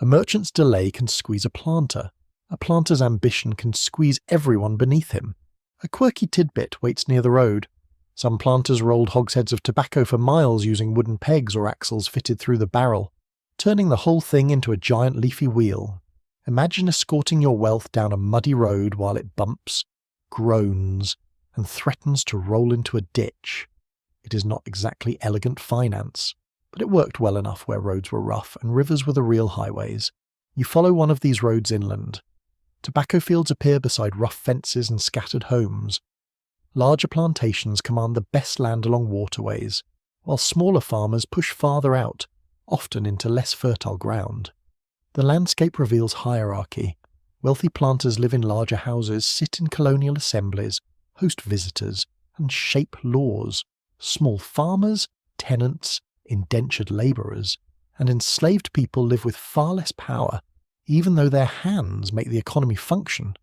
[SPEAKER 1] A merchant's delay can squeeze a planter. A planter's ambition can squeeze everyone beneath him. A quirky tidbit waits near the road. Some planters rolled hogsheads of tobacco for miles using wooden pegs or axles fitted through the barrel, turning the whole thing into a giant leafy wheel. Imagine escorting your wealth down a muddy road while it bumps, groans, and threatens to roll into a ditch. It is not exactly elegant finance, but it worked well enough where roads were rough and rivers were the real highways. You follow one of these roads inland. Tobacco fields appear beside rough fences and scattered homes. Larger plantations command the best land along waterways, while smaller farmers push farther out, often into less fertile ground. The landscape reveals hierarchy. Wealthy planters live in larger houses, sit in colonial assemblies, host visitors, and shape laws. Small farmers, tenants, indentured labourers, and enslaved people live with far less power, even though their hands make the economy function.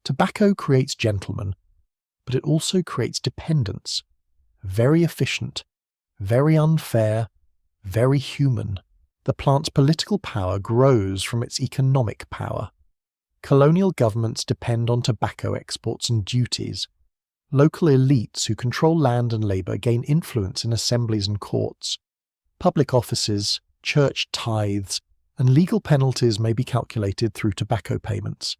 [SPEAKER 1] Tobacco creates gentlemen, but it also creates dependents. Very efficient, very unfair, very human. The plant's political power grows from its economic power. Colonial governments depend on tobacco exports and duties. Local elites who control land and labour gain influence in assemblies and courts. Public offices, church tithes, and legal penalties may be calculated through tobacco payments.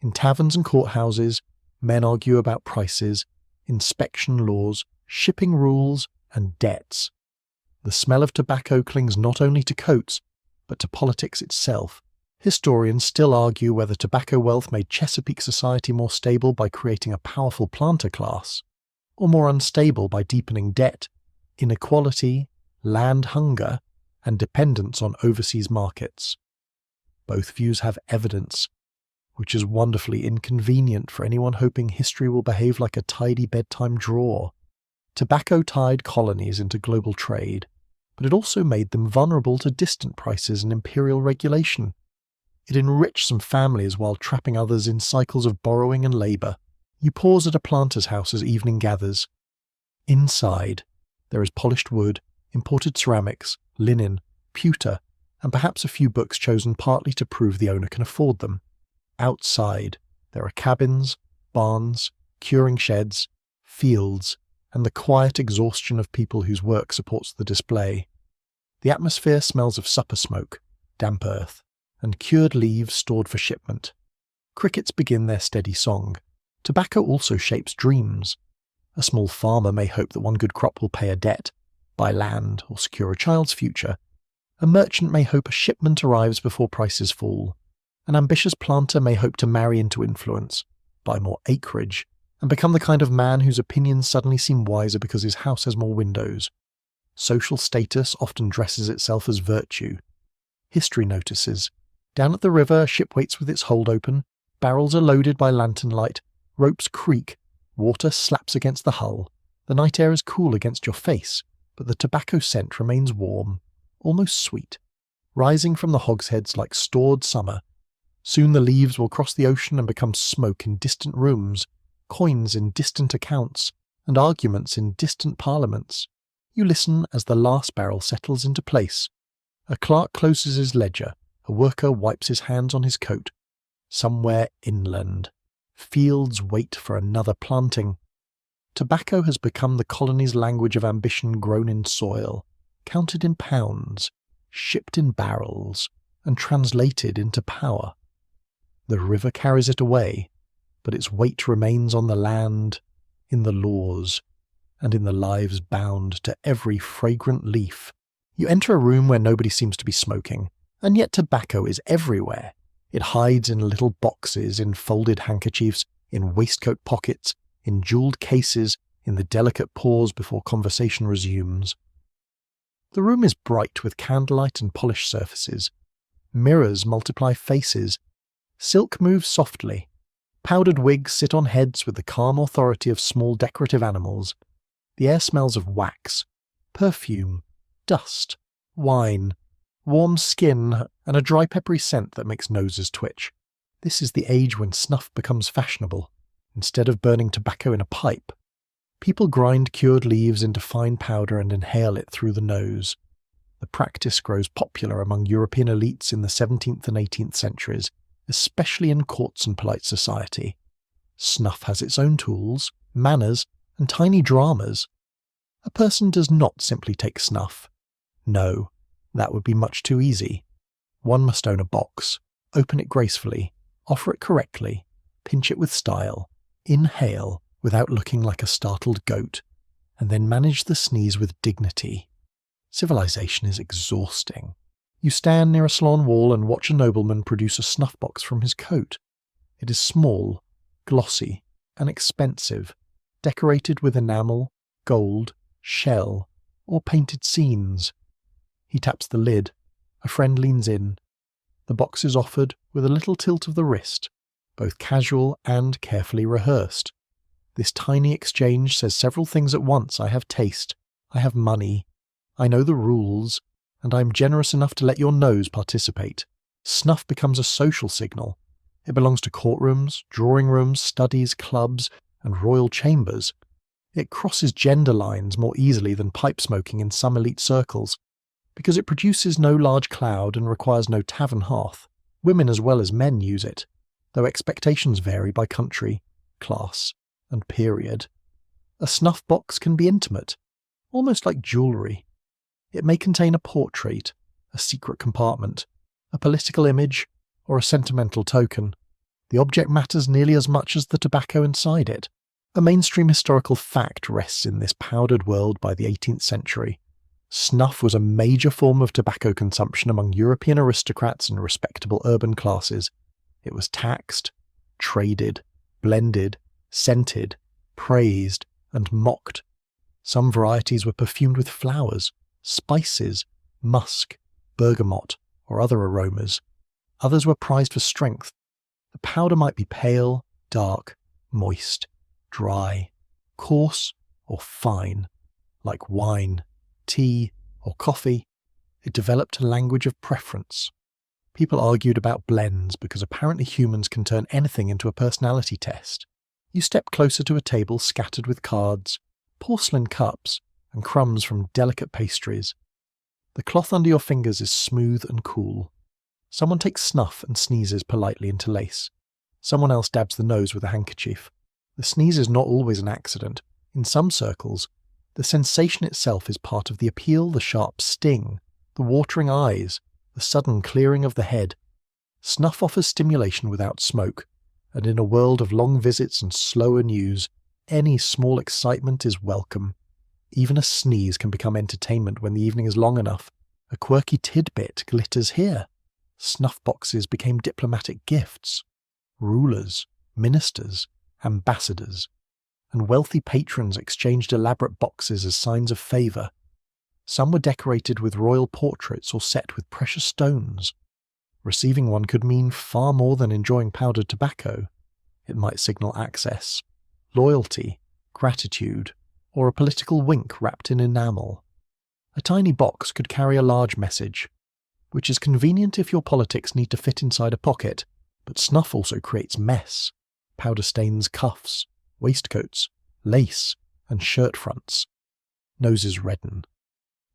[SPEAKER 1] In taverns and courthouses, men argue about prices, inspection laws, shipping rules, and debts. The smell of tobacco clings not only to coats, but to politics itself. Historians still argue whether tobacco wealth made Chesapeake society more stable by creating a powerful planter class, or more unstable by deepening debt, inequality, land hunger, and dependence on overseas markets. Both views have evidence, which is wonderfully inconvenient for anyone hoping history will behave like a tidy bedtime drawer. Tobacco tied colonies into global trade, but it also made them vulnerable to distant prices and imperial regulation. It enriched some families while trapping others in cycles of borrowing and labour. You pause at a planter's house as evening gathers. Inside, there is polished wood, imported ceramics, linen, pewter, and perhaps a few books chosen partly to prove the owner can afford them. Outside, there are cabins, barns, curing sheds, fields, and the quiet exhaustion of people whose work supports the display. The atmosphere smells of supper smoke, damp earth, and cured leaves stored for shipment. Crickets begin their steady song. Tobacco also shapes dreams. A small farmer may hope that one good crop will pay a debt, buy land, or secure a child's future. A merchant may hope a shipment arrives before prices fall. An ambitious planter may hope to marry into influence, buy more acreage, and become the kind of man whose opinions suddenly seem wiser because his house has more windows. Social status often dresses itself as virtue. History notices. Down at the river, a ship waits with its hold open, barrels are loaded by lantern light, ropes creak, water slaps against the hull, the night air is cool against your face, but the tobacco scent remains warm, almost sweet, rising from the hogsheads like stored summer. Soon the leaves will cross the ocean and become smoke in distant rooms, coins in distant accounts, and arguments in distant parliaments. You listen as the last barrel settles into place. A clerk closes his ledger, a worker wipes his hands on his coat. Somewhere inland, fields wait for another planting. Tobacco has become the colony's language of ambition grown in soil, counted in pounds, shipped in barrels, and translated into power. The river carries it away, but its weight remains on the land, in the laws, and in the lives bound to every fragrant leaf. You enter a room where nobody seems to be smoking, and yet tobacco is everywhere. It hides in little boxes, in folded handkerchiefs, in waistcoat pockets, in jewelled cases, in the delicate pause before conversation resumes. The room is bright with candlelight and polished surfaces. Mirrors multiply faces. Silk moves softly. Powdered wigs sit on heads with the calm authority of small decorative animals. The air smells of wax, perfume, dust, wine, warm skin, and a dry peppery scent that makes noses twitch. This is the age when snuff becomes fashionable. Instead of burning tobacco in a pipe, people grind cured leaves into fine powder and inhale it through the nose. The practice grows popular among European elites in the 17th and 18th centuries, especially in courts and polite society. Snuff has its own tools, manners, and tiny dramas. A person does not simply take snuff. No, that would be much too easy. One must own a box, open it gracefully, offer it correctly, pinch it with style, inhale without looking like a startled goat, and then manage the sneeze with dignity. Civilization is exhausting. You stand near a salon wall and watch a nobleman produce a snuff box from his coat. It is small, glossy, and expensive, decorated with enamel, gold, shell, or painted scenes. He taps the lid. A friend leans in. The box is offered with a little tilt of the wrist, both casual and carefully rehearsed. This tiny exchange says several things at once. I have taste, I have money, I know the rules, and I am generous enough to let your nose participate. Snuff becomes a social signal. It belongs to courtrooms, drawing rooms, studies, clubs, and royal chambers. It crosses gender lines more easily than pipe smoking in some elite circles, because it produces no large cloud and requires no tavern hearth. Women as well as men use it, though expectations vary by country, class, and period. A snuff box can be intimate, almost like jewellery. It may contain a portrait, a secret compartment, a political image, or a sentimental token. The object matters nearly as much as the tobacco inside it. A mainstream historical fact rests in this powdered world by the 18th century. Snuff was a major form of tobacco consumption among European aristocrats and respectable urban classes. It was taxed, traded, blended, scented, praised, and mocked. Some varieties were perfumed with flowers, spices, musk, bergamot, or other aromas. Others were prized for strength. The powder might be pale, dark, moist, dry, coarse, or fine, like wine, tea, or coffee. It developed a language of preference. People argued about blends because apparently humans can turn anything into a personality test. You step closer to a table scattered with cards, porcelain cups, and crumbs from delicate pastries. The cloth under your fingers is smooth and cool. Someone takes snuff and sneezes politely into lace. Someone else dabs the nose with a handkerchief. The sneeze is not always an accident. In some circles, the sensation itself is part of the appeal, the sharp sting, the watering eyes, the sudden clearing of the head. Snuff offers stimulation without smoke, and in a world of long visits and slower news, any small excitement is welcome. Even a sneeze can become entertainment when the evening is long enough. A quirky tidbit glitters here. Snuff boxes became diplomatic gifts. Rulers, ministers, ambassadors, and wealthy patrons exchanged elaborate boxes as signs of favour. Some were decorated with royal portraits or set with precious stones. Receiving one could mean far more than enjoying powdered tobacco. It might signal access, loyalty, gratitude, or a political wink wrapped in enamel. A tiny box could carry a large message, which is convenient if your politics need to fit inside a pocket, but snuff also creates mess. Powder stains cuffs, waistcoats, lace, and shirt fronts. Noses redden.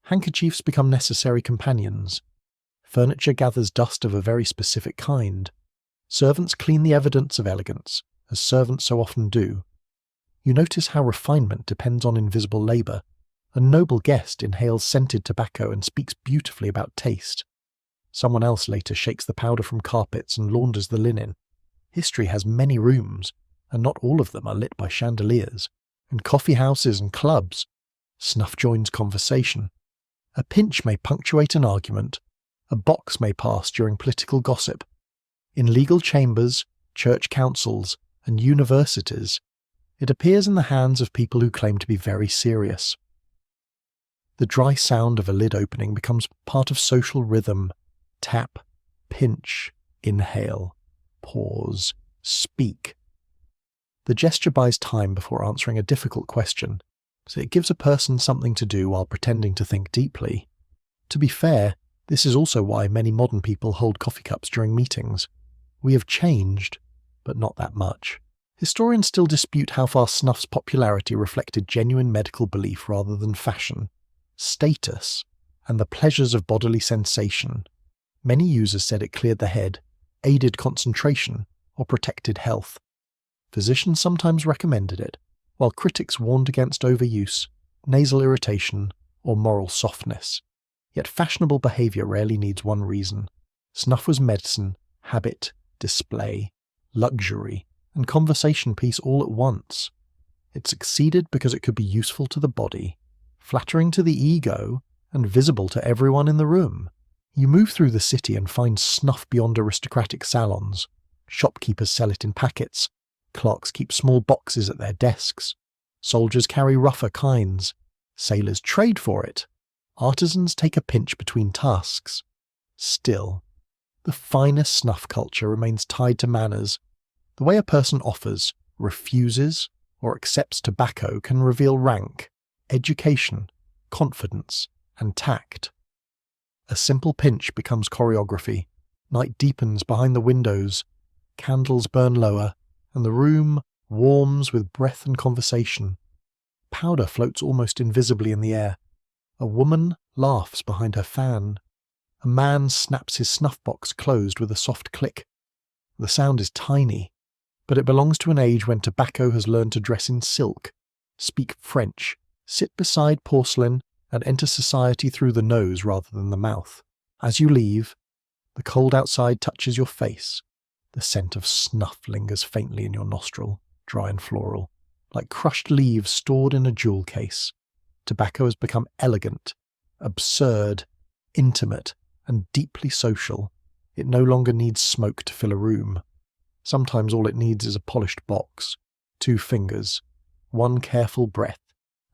[SPEAKER 1] Handkerchiefs become necessary companions. Furniture gathers dust of a very specific kind. Servants clean the evidence of elegance, as servants so often do. You notice how refinement depends on invisible labour. A noble guest inhales scented tobacco and speaks beautifully about taste. Someone else later shakes the powder from carpets and launders the linen. History has many rooms, and not all of them are lit by chandeliers. In coffee houses and clubs, snuff joins conversation. A pinch may punctuate an argument. A box may pass during political gossip. In legal chambers, church councils, and universities, it appears in the hands of people who claim to be very serious. The dry sound of a lid opening becomes part of social rhythm. Tap, pinch, inhale, pause, speak. The gesture buys time before answering a difficult question, so it gives a person something to do while pretending to think deeply. To be fair, this is also why many modern people hold coffee cups during meetings. We have changed, but not that much. Historians still dispute how far snuff's popularity reflected genuine medical belief rather than fashion, status, and the pleasures of bodily sensation. Many users said it cleared the head, aided concentration, or protected health. Physicians sometimes recommended it, while critics warned against overuse, nasal irritation, or moral softness. Yet fashionable behaviour rarely needs one reason. Snuff was medicine, habit, display, luxury, and conversation piece all at once. It succeeded because it could be useful to the body, flattering to the ego, and visible to everyone in the room. You move through the city and find snuff beyond aristocratic salons. Shopkeepers sell it in packets. Clerks keep small boxes at their desks. Soldiers carry rougher kinds. Sailors trade for it. Artisans take a pinch between tasks. Still, the finest snuff culture remains tied to manners. The way a person offers, refuses, or accepts tobacco can reveal rank, education, confidence, and tact. A simple pinch becomes choreography. Night deepens behind the windows. Candles burn lower, and the room warms with breath and conversation. Powder floats almost invisibly in the air. A woman laughs behind her fan. A man snaps his snuff box closed with a soft click. The sound is tiny, but it belongs to an age when tobacco has learned to dress in silk, speak French, sit beside porcelain, and enter society through the nose rather than the mouth. As you leave, the cold outside touches your face. The scent of snuff lingers faintly in your nostril, dry and floral, like crushed leaves stored in a jewel case. Tobacco has become elegant, absurd, intimate, and deeply social. It no longer needs smoke to fill a room. Sometimes all it needs is a polished box, 2 fingers, one careful breath,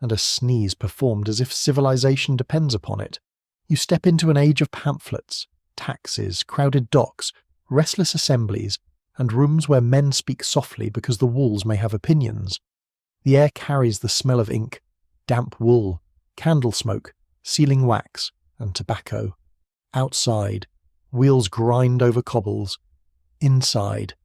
[SPEAKER 1] and a sneeze performed as if civilization depends upon it. You step into an age of pamphlets, taxis, crowded docks, restless assemblies, and rooms where men speak softly because the walls may have opinions. The air carries the smell of ink, damp wool, candle smoke, sealing wax, and tobacco. Outside, Wheels grind over cobbles. Inside,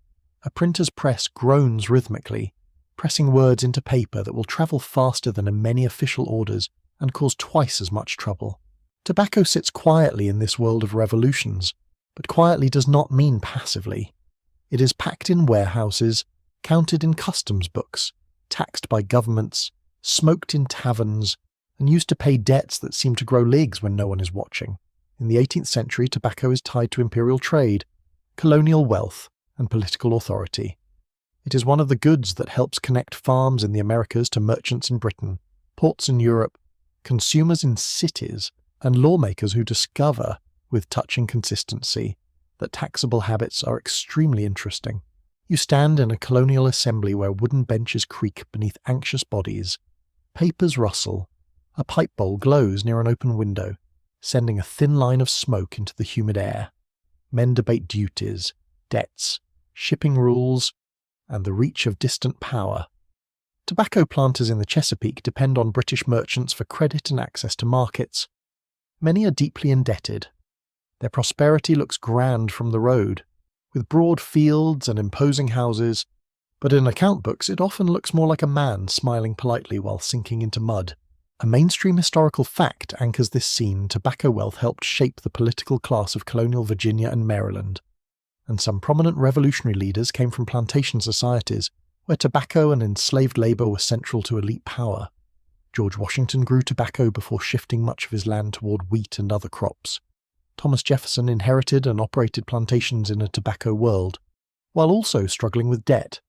[SPEAKER 1] a printer's press groans rhythmically, pressing words into paper that will travel faster than many official orders and cause twice as much trouble. Tobacco sits quietly in this world of revolutions, but quietly does not mean passively. It is packed in warehouses, counted in customs books, taxed by governments, smoked in taverns, and used to pay debts that seem to grow legs when no one is watching. In the 18th century, tobacco is tied to imperial trade, colonial wealth, and political authority. It is one of the goods that helps connect farms in the Americas to merchants in Britain, ports in Europe, consumers in cities, and lawmakers who discover, with touching consistency, that taxable habits are extremely interesting. You stand in a colonial assembly where wooden benches creak beneath anxious bodies, papers rustle, a pipe bowl glows near an open window, sending a thin line of smoke into the humid air. Men debate duties, debts, shipping rules, and the reach of distant power. Tobacco planters in the Chesapeake depend on British merchants for credit and access to markets. Many are deeply indebted. Their prosperity looks grand from the road, with broad fields and imposing houses, but in account books it often looks more like a man smiling politely while sinking into mud. A mainstream historical fact anchors this scene. Tobacco wealth helped shape the political class of colonial Virginia and Maryland, and some prominent revolutionary leaders came from plantation societies where tobacco and enslaved labor were central to elite power. George Washington grew tobacco before shifting much of his land toward wheat and other crops. Thomas Jefferson inherited and operated plantations in a tobacco world, while also struggling with debt.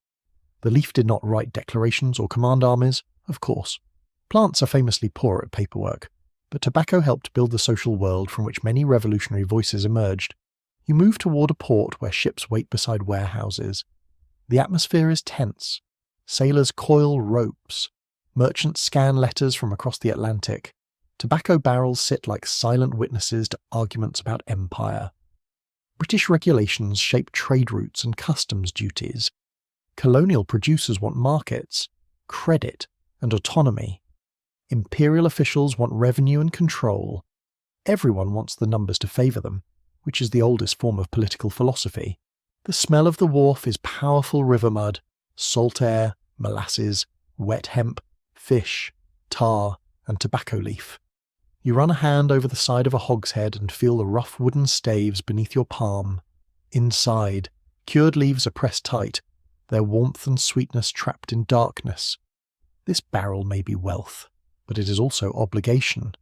[SPEAKER 1] The leaf did not write declarations or command armies, of course. Plants are famously poor at paperwork, but tobacco helped build the social world from which many revolutionary voices emerged. You move toward a port where ships wait beside warehouses. The atmosphere is tense. Sailors coil ropes. Merchants scan letters from across the Atlantic. Tobacco barrels sit like silent witnesses to arguments about empire. British regulations shape trade routes and customs duties. Colonial producers want markets, credit, and autonomy. Imperial officials want revenue and control. Everyone wants the numbers to favour them, which is the oldest form of political philosophy. The smell of the wharf is powerful river mud, salt air, molasses, wet hemp, fish, tar, and tobacco leaf. You run a hand over the side of a hogshead and feel the rough wooden staves beneath your palm. Inside, cured leaves are pressed tight, their warmth and sweetness trapped in darkness. This barrel may be wealth, but it is also obligation.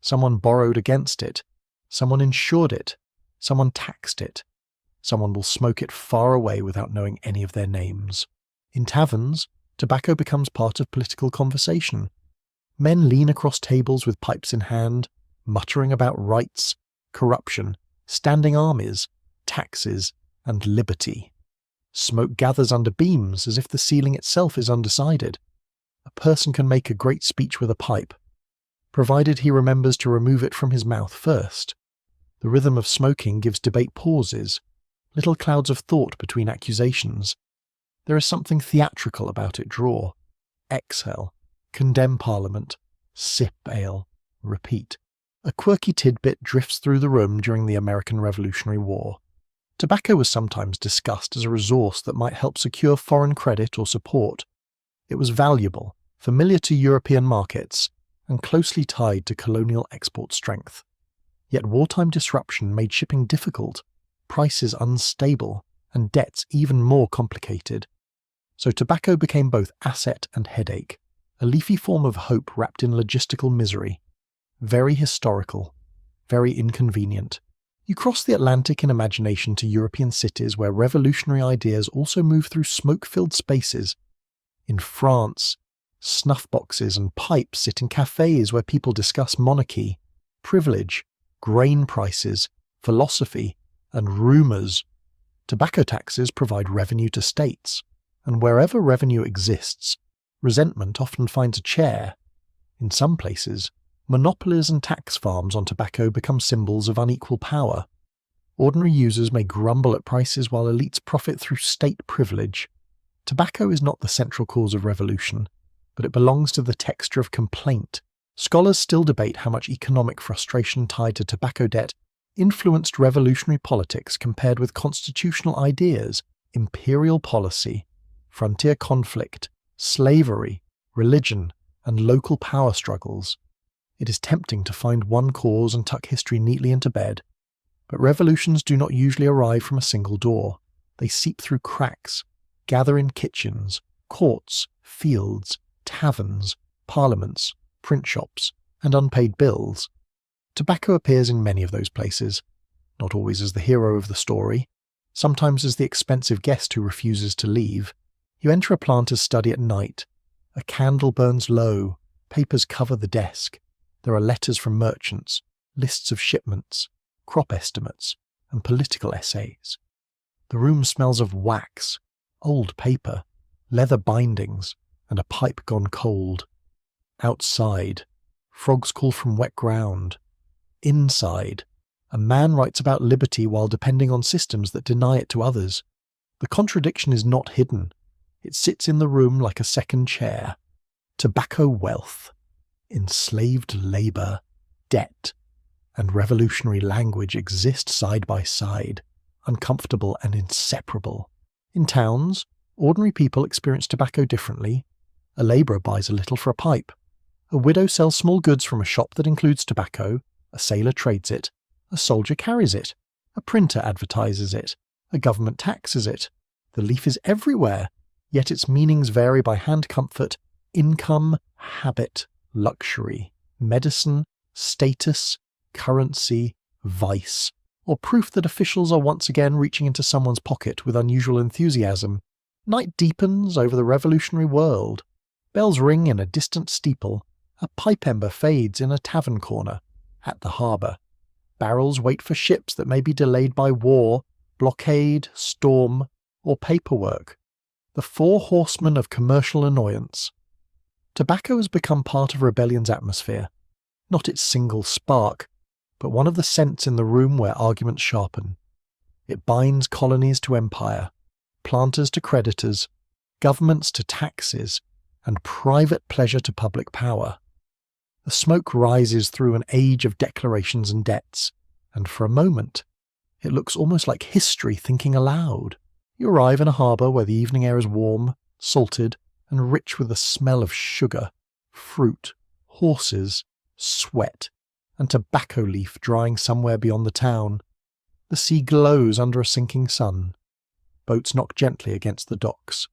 [SPEAKER 1] Someone borrowed against it. Someone insured it. Someone taxed it. Someone will smoke it far away without knowing any of their names. In taverns, tobacco becomes part of political conversation. Men lean across tables with pipes in hand, muttering about rights, corruption, standing armies, taxes, and liberty. Smoke gathers under beams as if the ceiling itself is undecided. A person can make a great speech with a pipe, provided he remembers to remove it from his mouth first. The rhythm of smoking gives debate pauses, little clouds of thought between accusations. There is something theatrical about it. Draw, exhale, condemn Parliament, sip ale, repeat. A quirky tidbit drifts through the room during the American Revolutionary War. Tobacco was sometimes discussed as a resource that might help secure foreign credit or support. It was valuable, familiar to European markets, and closely tied to colonial export strength. Yet wartime disruption made shipping difficult, prices unstable, and debts even more complicated. So tobacco became both asset and headache, a leafy form of hope wrapped in logistical misery. Very historical, very inconvenient. You cross the Atlantic in imagination to European cities where revolutionary ideas also move through smoke-filled spaces. In France, snuff boxes and pipes sit in cafes where people discuss monarchy, privilege, grain prices, philosophy, and rumours. Tobacco taxes provide revenue to states, and wherever revenue exists, resentment often finds a chair. In some places, monopolies and tax farms on tobacco become symbols of unequal power. Ordinary users may grumble at prices while elites profit through state privilege. Tobacco is not the central cause of revolution, but it belongs to the texture of complaint. Scholars still debate how much economic frustration tied to tobacco debt influenced revolutionary politics compared with constitutional ideas, imperial policy, frontier conflict, slavery, religion, and local power struggles. It is tempting to find one cause and tuck history neatly into bed, but revolutions do not usually arrive from a single door. They seep through cracks, gather in kitchens, courts, fields, taverns, parliaments, print shops, and unpaid bills. Tobacco appears in many of those places, not always as the hero of the story, sometimes as the expensive guest who refuses to leave. You enter a planter's study at night. A candle burns low, papers cover the desk. There are letters from merchants, lists of shipments, crop estimates, and political essays. The room smells of wax, old paper, leather bindings, and a pipe gone cold. Outside, frogs call from wet ground. Inside, a man writes about liberty while depending on systems that deny it to others. The contradiction is not hidden. It sits in the room like a second chair. Tobacco wealth, enslaved labour, debt, and revolutionary language exist side by side, uncomfortable and inseparable. In towns, ordinary people experience tobacco differently. A labourer buys a little for a pipe. A widow sells small goods from a shop that includes tobacco. A sailor trades it. A soldier carries it. A printer advertises it. A government taxes it. The leaf is everywhere, yet its meanings vary by hand comfort, income, habit, luxury, medicine, status, currency, vice, or proof that officials are once again reaching into someone's pocket with unusual enthusiasm. Night deepens over the revolutionary world. Bells ring in a distant steeple. A pipe ember fades in a tavern corner. At the harbour, barrels wait for ships that may be delayed by war, blockade, storm, or paperwork. The four horsemen of commercial annoyance. Tobacco has become part of rebellion's atmosphere, not its single spark, but one of the scents in the room where arguments sharpen. It binds colonies to empire, planters to creditors, governments to taxes, and private pleasure to public power. The smoke rises through an age of declarations and debts, and for a moment, it looks almost like history thinking aloud. You arrive in a harbour where the evening air is warm, salted, and rich with the smell of sugar, fruit, horses, sweat, and tobacco leaf drying somewhere beyond the town. The sea glows under a sinking sun. Boats knock gently against the docks.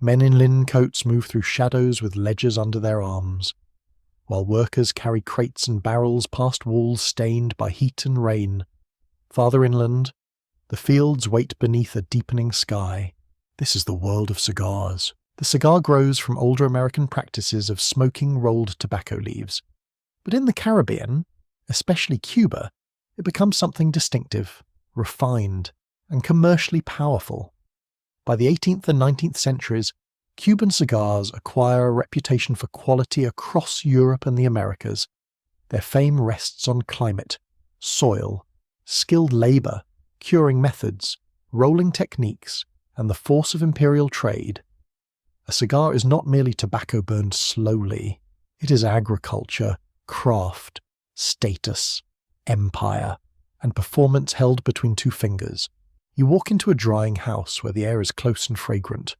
[SPEAKER 1] Men in linen coats move through shadows with ledgers under their arms, while workers carry crates and barrels past walls stained by heat and rain. Farther inland, the fields wait beneath a deepening sky. This is the world of cigars. The cigar grows from older American practices of smoking rolled tobacco leaves. But in the Caribbean, especially Cuba, it becomes something distinctive, refined, and commercially powerful. By the 18th and 19th centuries, Cuban cigars acquire a reputation for quality across Europe and the Americas. Their fame rests on climate, soil, skilled labour, curing methods, rolling techniques, and the force of imperial trade. A cigar is not merely tobacco burned slowly. It is agriculture, craft, status, empire, and performance held between two fingers. You walk into a drying house where the air is close and fragrant.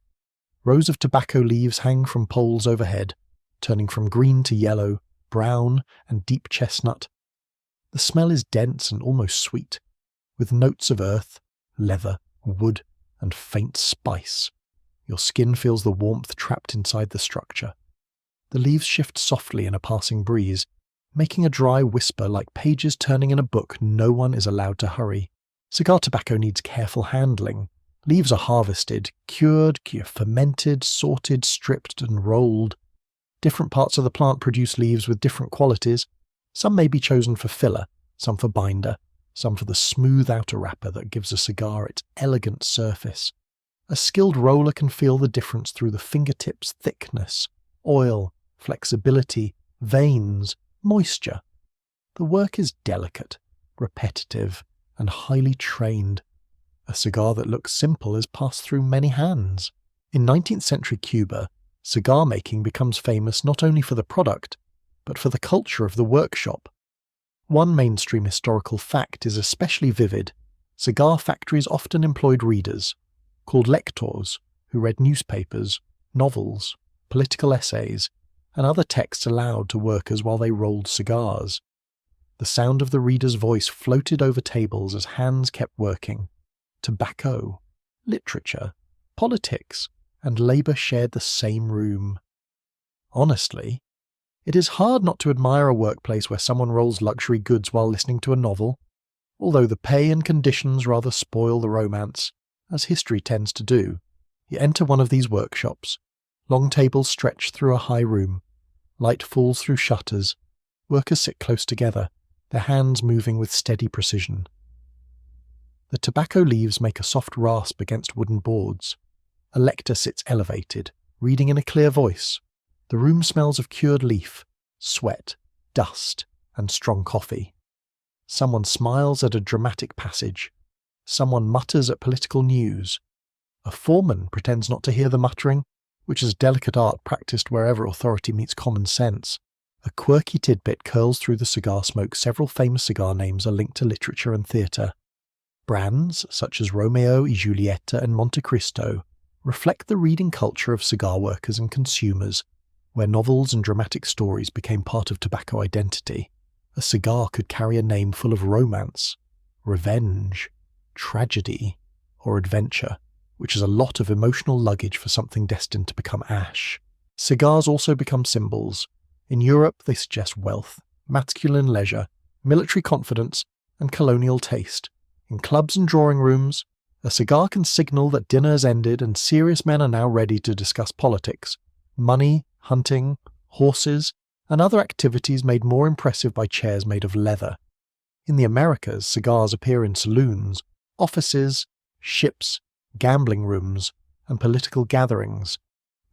[SPEAKER 1] Rows of tobacco leaves hang from poles overhead, turning from green to yellow, brown, and deep chestnut. The smell is dense and almost sweet, with notes of earth, leather, wood, and faint spice. Your skin feels the warmth trapped inside the structure. The leaves shift softly in a passing breeze, making a dry whisper like pages turning in a book no one is allowed to hurry. Cigar tobacco needs careful handling. Leaves are harvested, cured, fermented, sorted, stripped, and rolled. Different parts of the plant produce leaves with different qualities. Some may be chosen for filler, some for binder, some for the smooth outer wrapper that gives a cigar its elegant surface. A skilled roller can feel the difference through the fingertips' thickness, oil, flexibility, veins, moisture. The work is delicate, repetitive, and highly trained. A cigar that looks simple is passed through many hands. In 19th century Cuba, cigar making becomes famous not only for the product, but for the culture of the workshop. One mainstream historical fact is especially vivid. Cigar factories often employed readers, called lectors, who read newspapers, novels, political essays, and other texts aloud to workers while they rolled cigars. The sound of the reader's voice floated over tables as hands kept working. Tobacco, literature, politics, and labour shared the same room. Honestly, it is hard not to admire a workplace where someone rolls luxury goods while listening to a novel, although the pay and conditions rather spoil the romance, as history tends to do. You enter one of these workshops. Long tables stretch through a high room. Light falls through shutters. Workers sit close together, their hands moving with steady precision. The tobacco leaves make a soft rasp against wooden boards. A lector sits elevated, reading in a clear voice. The room smells of cured leaf, sweat, dust, and strong coffee. Someone smiles at a dramatic passage. Someone mutters at political news. A foreman pretends not to hear the muttering, which is delicate art practiced wherever authority meets common sense. A quirky tidbit curls through the cigar smoke. Several famous cigar names are linked to literature and theatre. Brands, such as Romeo y Julieta and Monte Cristo, reflect the reading culture of cigar workers and consumers, where novels and dramatic stories became part of tobacco identity. A cigar could carry a name full of romance, revenge, tragedy, or adventure, which is a lot of emotional luggage for something destined to become ash. Cigars also become symbols. In Europe, they suggest wealth, masculine leisure, military confidence, and colonial taste. In clubs and drawing rooms, a cigar can signal that dinner has ended and serious men are now ready to discuss politics, money, hunting, horses, and other activities made more impressive by chairs made of leather. In the Americas, cigars appear in saloons, offices, ships, gambling rooms, and political gatherings.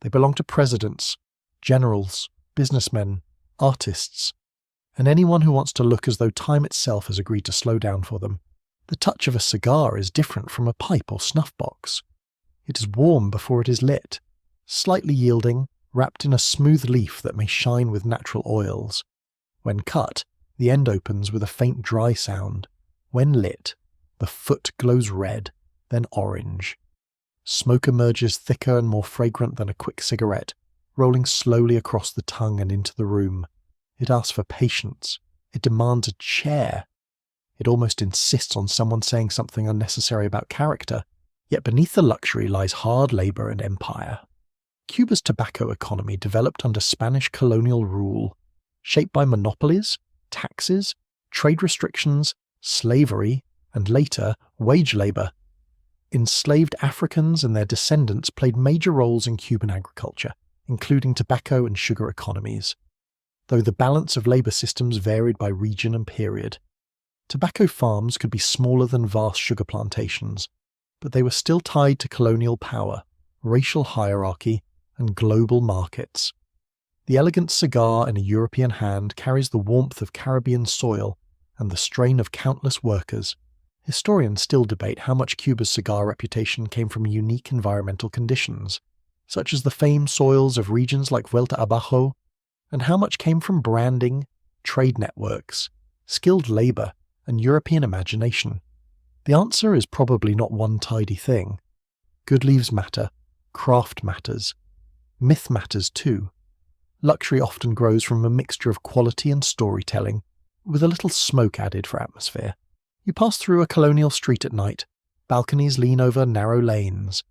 [SPEAKER 1] They belong to presidents, generals, businessmen, artists, and anyone who wants to look as though time itself has agreed to slow down for them. The touch of a cigar is different from a pipe or snuff box. It is warm before it is lit, slightly yielding, wrapped in a smooth leaf that may shine with natural oils. When cut, the end opens with a faint dry sound. When lit, the foot glows red, then orange. Smoke emerges thicker and more fragrant than a quick cigarette, rolling slowly across the tongue and into the room. It asks for patience. It demands a chair. It almost insists on someone saying something unnecessary about character. Yet beneath the luxury lies hard labour and empire. Cuba's tobacco economy developed under Spanish colonial rule, shaped by monopolies, taxes, trade restrictions, slavery, and later, wage labour. Enslaved Africans and their descendants played major roles in Cuban agriculture, including tobacco and sugar economies, though the balance of labour systems varied by region and period. Tobacco farms could be smaller than vast sugar plantations, but they were still tied to colonial power, racial hierarchy, and global markets. The elegant cigar in a European hand carries the warmth of Caribbean soil and the strain of countless workers. Historians still debate how much Cuba's cigar reputation came from unique environmental conditions, such as the famed soils of regions like Vuelta Abajo, and how much came from branding, trade networks, skilled labour, and European imagination. The answer is probably not one tidy thing. Good leaves matter, craft matters, myth matters too. Luxury often grows from a mixture of quality and storytelling, with a little smoke added for atmosphere. You pass through a colonial street at night. Balconies lean over narrow lanes.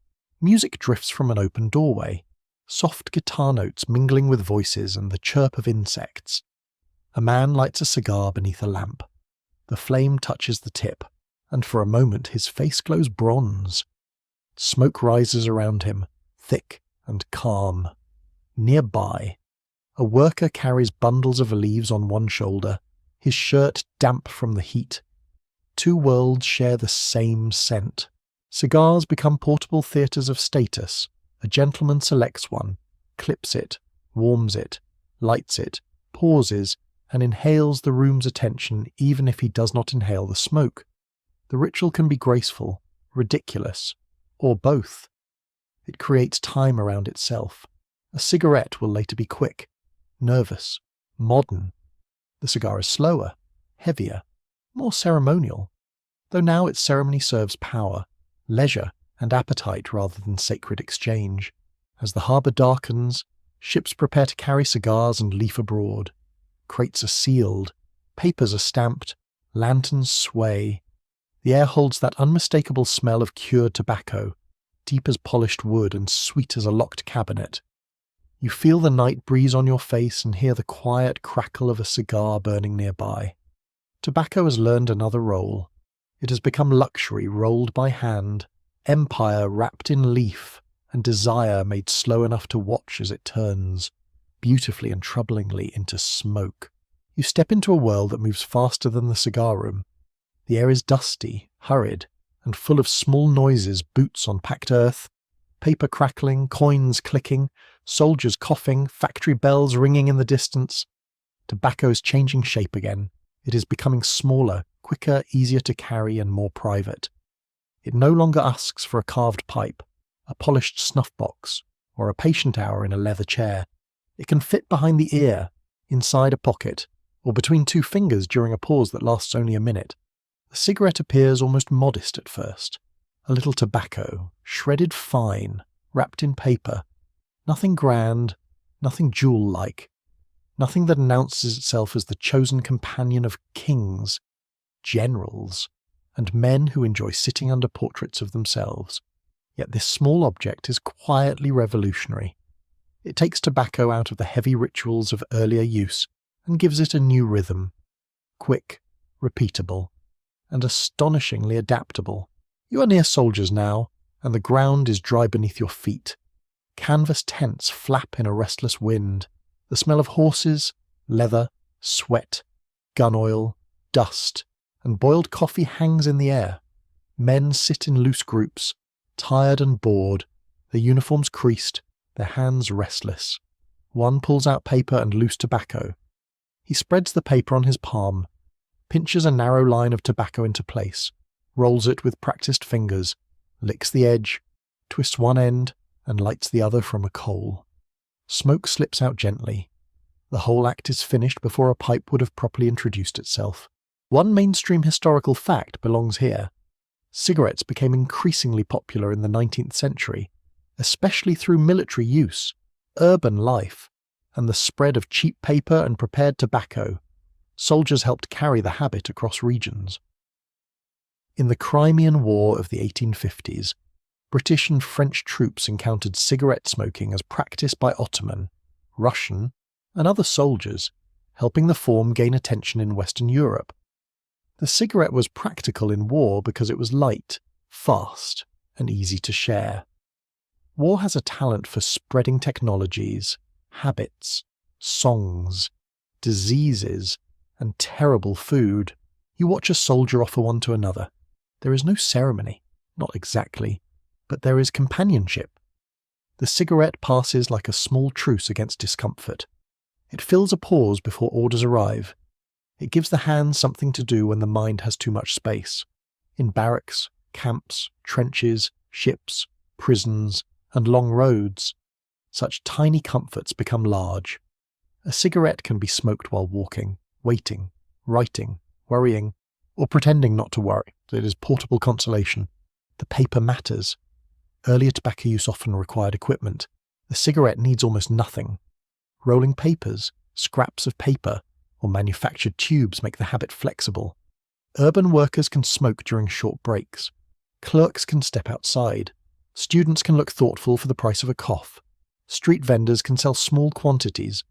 [SPEAKER 1] Music drifts from an open doorway. Soft guitar notes mingling with voices and the chirp of insects. A man lights a cigar beneath a lamp. The flame touches the tip, and for a moment his face glows bronze. Smoke rises around him, thick and calm. Nearby, a worker carries bundles of leaves on one shoulder, his shirt damp from the heat. Two worlds share the same scent. Cigars become portable theatres of status. A gentleman selects one, clips it, warms it, lights it, pauses, and inhales the room's attention even if he does not inhale the smoke. The ritual can be graceful, ridiculous, or both. It creates time around itself. A cigarette will later be quick, nervous, modern. The cigar is slower, heavier, more ceremonial, though now its ceremony serves power, leisure, and appetite rather than sacred exchange. As the harbour darkens, ships prepare to carry cigars and leaf abroad. Crates are sealed, papers are stamped, lanterns sway. The air holds that unmistakable smell of cured tobacco, deep as polished wood and sweet as a locked cabinet. You feel the night breeze on your face and hear the quiet crackle of a cigar burning nearby. Tobacco has learned another role. It has become luxury rolled by hand, empire wrapped in leaf, and desire made slow enough to watch as it turns, beautifully and troublingly, into smoke. You step into a world that moves faster than the cigar room. The air is dusty, hurried, and full of small noises, boots on packed earth, paper crackling, coins clicking, soldiers coughing, factory bells ringing in the distance. Tobacco is changing shape again. It is becoming smaller, quicker, easier to carry, and more private. It no longer asks for a carved pipe, a polished snuff box, or a patient hour in a leather chair. It can fit behind the ear, inside a pocket, or between two fingers during a pause that lasts only a minute. The cigarette appears almost modest at first. A little tobacco, shredded fine, wrapped in paper. Nothing grand, nothing jewel-like. Nothing that announces itself as the chosen companion of kings, generals, and men who enjoy sitting under portraits of themselves. Yet this small object is quietly revolutionary. It takes tobacco out of the heavy rituals of earlier use and gives it a new rhythm. Quick, repeatable, and astonishingly adaptable. You are near soldiers now, and the ground is dry beneath your feet. Canvas tents flap in a restless wind. The smell of horses, leather, sweat, gun oil, dust, and boiled coffee hangs in the air. Men sit in loose groups, tired and bored, their uniforms creased, their hands restless. One pulls out paper and loose tobacco. He spreads the paper on his palm, pinches a narrow line of tobacco into place, rolls it with practiced fingers, licks the edge, twists one end, and lights the other from a coal. Smoke slips out gently. The whole act is finished before a pipe would have properly introduced itself. One mainstream historical fact belongs here. Cigarettes became increasingly popular in the 19th century, especially through military use, urban life, and the spread of cheap paper and prepared tobacco. Soldiers helped carry the habit across regions. In the Crimean War of the 1850s, British and French troops encountered cigarette smoking as practiced by Ottoman, Russian, and other soldiers, helping the form gain attention in Western Europe. The cigarette was practical in war because it was light, fast, and easy to share. War has a talent for spreading technologies, habits, songs, diseases, and terrible food. You watch a soldier offer one to another. There is no ceremony, not exactly, but there is companionship. The cigarette passes like a small truce against discomfort. It fills a pause before orders arrive. It gives the hands something to do when the mind has too much space. In barracks, camps, trenches, ships, prisons, and long roads, such tiny comforts become large. A cigarette can be smoked while walking, waiting, writing, worrying, or pretending not to worry. It is portable consolation. The paper matters. Earlier tobacco use often required equipment. The cigarette needs almost nothing. Rolling papers, scraps of paper, or manufactured tubes make the habit flexible. Urban workers can smoke during short breaks. Clerks can step outside. Students can look thoughtful for the price of a cough. Street vendors can sell small quantities.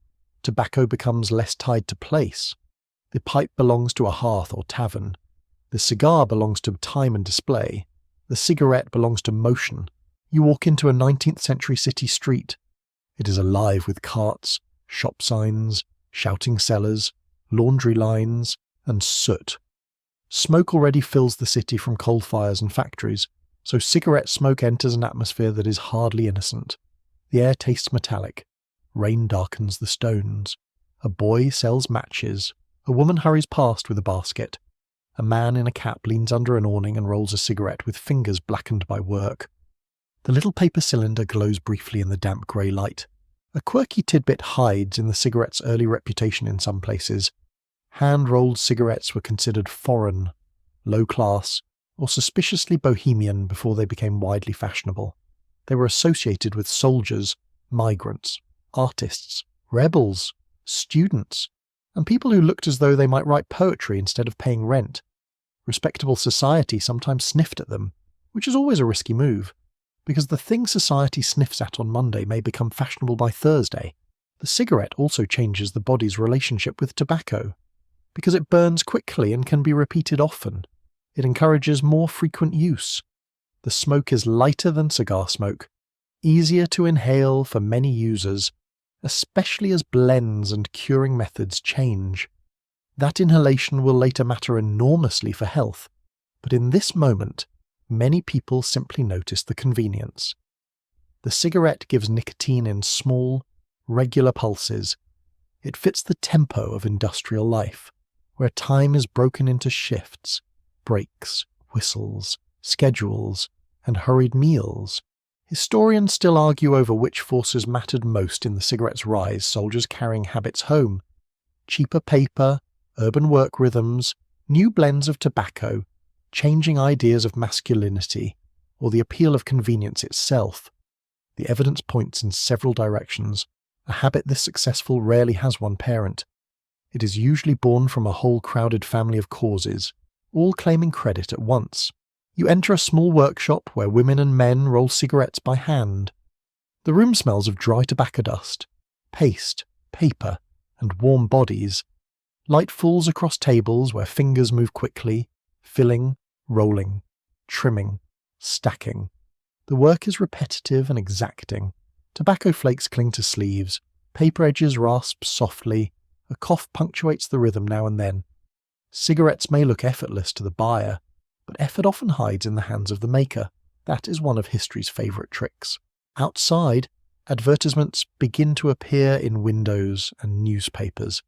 [SPEAKER 1] Tobacco becomes less tied to place. The pipe belongs to a hearth or tavern. The cigar belongs to time and display. The cigarette belongs to motion. You walk into a 19th century city street. It is alive with carts, shop signs, shouting sellers, laundry lines, and soot. Smoke already fills the city from coal fires and factories, so cigarette smoke enters an atmosphere that is hardly innocent. The air tastes metallic. Rain darkens the stones. A boy sells matches. A woman hurries past with a basket. A man in a cap leans under an awning and rolls a cigarette with fingers blackened by work. The little paper cylinder glows briefly in the damp grey light. A quirky tidbit hides in the cigarette's early reputation in some places. Hand-rolled cigarettes were considered foreign, low-class, or suspiciously bohemian before they became widely fashionable. They were associated with soldiers, migrants, artists, rebels, students, and people who looked as though they might write poetry instead of paying rent. Respectable society sometimes sniffed at them, which is always a risky move, because the thing society sniffs at on Monday may become fashionable by Thursday. The cigarette also changes the body's relationship with tobacco. Because it burns quickly and can be repeated often, it encourages more frequent use. The smoke is lighter than cigar smoke, easier to inhale for many users, especially as blends and curing methods change. That inhalation will later matter enormously for health, but in this moment, many people simply notice the convenience. The cigarette gives nicotine in small, regular pulses. It fits the tempo of industrial life, where time is broken into shifts, breaks, whistles, schedules, and hurried meals. Historians still argue over which forces mattered most in the cigarette's rise, soldiers carrying habits home. Cheaper paper, urban work rhythms, new blends of tobacco, changing ideas of masculinity, or the appeal of convenience itself. The evidence points in several directions. A habit this successful rarely has one parent. It is usually born from a whole crowded family of causes, all claiming credit at once. You enter a small workshop where women and men roll cigarettes by hand. The room smells of dry tobacco dust, paste, paper, and warm bodies. Light falls across tables where fingers move quickly, filling, rolling, trimming, stacking. The work is repetitive and exacting. Tobacco flakes cling to sleeves, paper edges rasp softly, a cough punctuates the rhythm now and then. Cigarettes may look effortless to the buyer, but effort often hides in the hands of the maker. That is one of history's favourite tricks. Outside, advertisements begin to appear in windows and newspapers.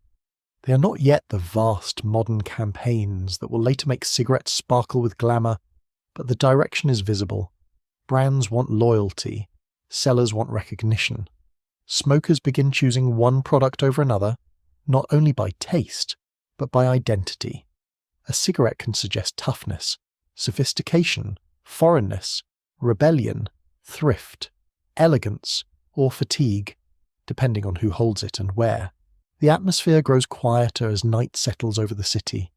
[SPEAKER 1] They are not yet the vast modern campaigns that will later make cigarettes sparkle with glamour, but the direction is visible. Brands want loyalty. Sellers want recognition. Smokers begin choosing one product over another, not only by taste, but by identity. A cigarette can suggest toughness, sophistication, foreignness, rebellion, thrift, elegance, or fatigue, depending on who holds it and where. The atmosphere grows quieter as night settles over the city.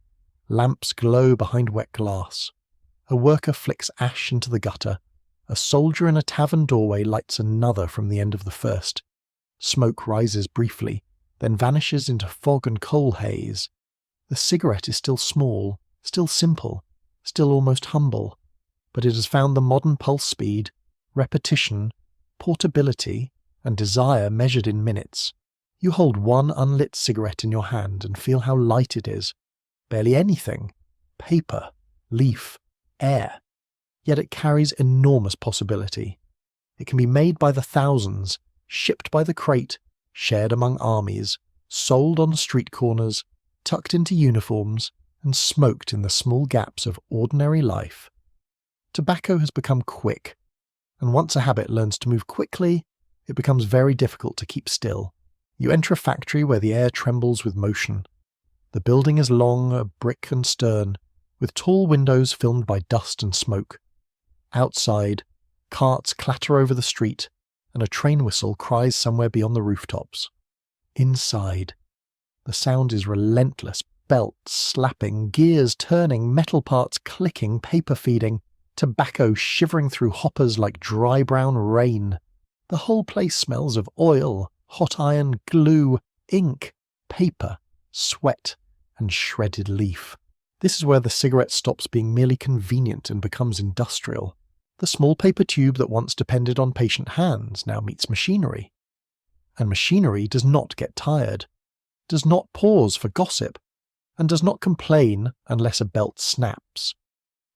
[SPEAKER 1] Lamps glow behind wet glass. A worker flicks ash into the gutter. A soldier in a tavern doorway lights another from the end of the first. Smoke rises briefly, then vanishes into fog and coal haze. The cigarette is still small, still simple, still almost humble, but it has found the modern pulse speed, repetition, portability, and desire measured in minutes. You hold one unlit cigarette in your hand and feel how light it is. Barely anything. Paper, leaf, air. Yet it carries enormous possibility. It can be made by the thousands, shipped by the crate, shared among armies, sold on street corners, tucked into uniforms, and smoked in the small gaps of ordinary life. Tobacco has become quick, and once a habit learns to move quickly, it becomes very difficult to keep still. You enter a factory where the air trembles with motion. The building is long, a brick and stern, with tall windows filmed by dust and smoke. Outside, carts clatter over the street, and a train whistle cries somewhere beyond the rooftops. Inside, the sound is relentless, belts slapping, gears turning, metal parts clicking, paper feeding, tobacco shivering through hoppers like dry brown rain. The whole place smells of oil, hot iron, glue, ink, paper, sweat, and shredded leaf. This is where the cigarette stops being merely convenient and becomes industrial. The small paper tube that once depended on patient hands now meets machinery. And machinery does not get tired, does not pause for gossip, and does not complain unless a belt snaps,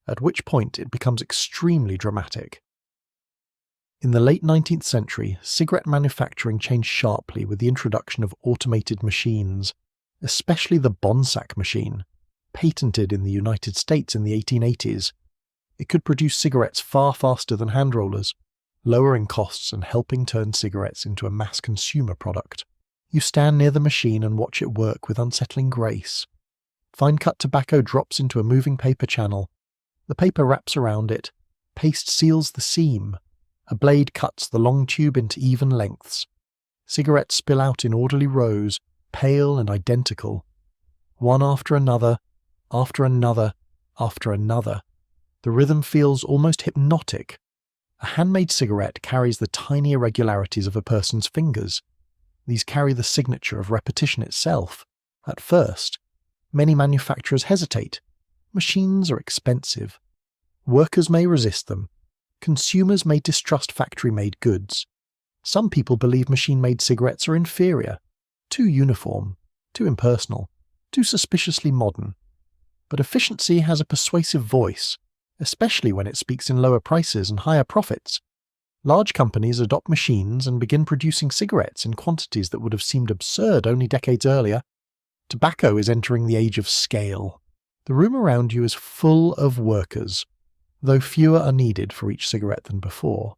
[SPEAKER 1] at which point it becomes extremely dramatic. In the late 19th century, cigarette manufacturing changed sharply with the introduction of automated machines, especially the Bonsack machine, patented in the United States in the 1880s. It could produce cigarettes far faster than hand rollers, lowering costs and helping turn cigarettes into a mass consumer product. You stand near the machine and watch it work with unsettling grace. Fine-cut tobacco drops into a moving paper channel. The paper wraps around it. Paste seals the seam. A blade cuts the long tube into even lengths. Cigarettes spill out in orderly rows, pale and identical. One after another, after another, after another. The rhythm feels almost hypnotic. A handmade cigarette carries the tiny irregularities of a person's fingers. These carry the signature of repetition itself. At first, many manufacturers hesitate. Machines are expensive. Workers may resist them. Consumers may distrust factory-made goods. Some people believe machine-made cigarettes are inferior, too uniform, too impersonal, too suspiciously modern. But efficiency has a persuasive voice, especially when it speaks in lower prices and higher profits. Large companies adopt machines and begin producing cigarettes in quantities that would have seemed absurd only decades earlier. Tobacco is entering the age of scale. The room around you is full of workers, though fewer are needed for each cigarette than before.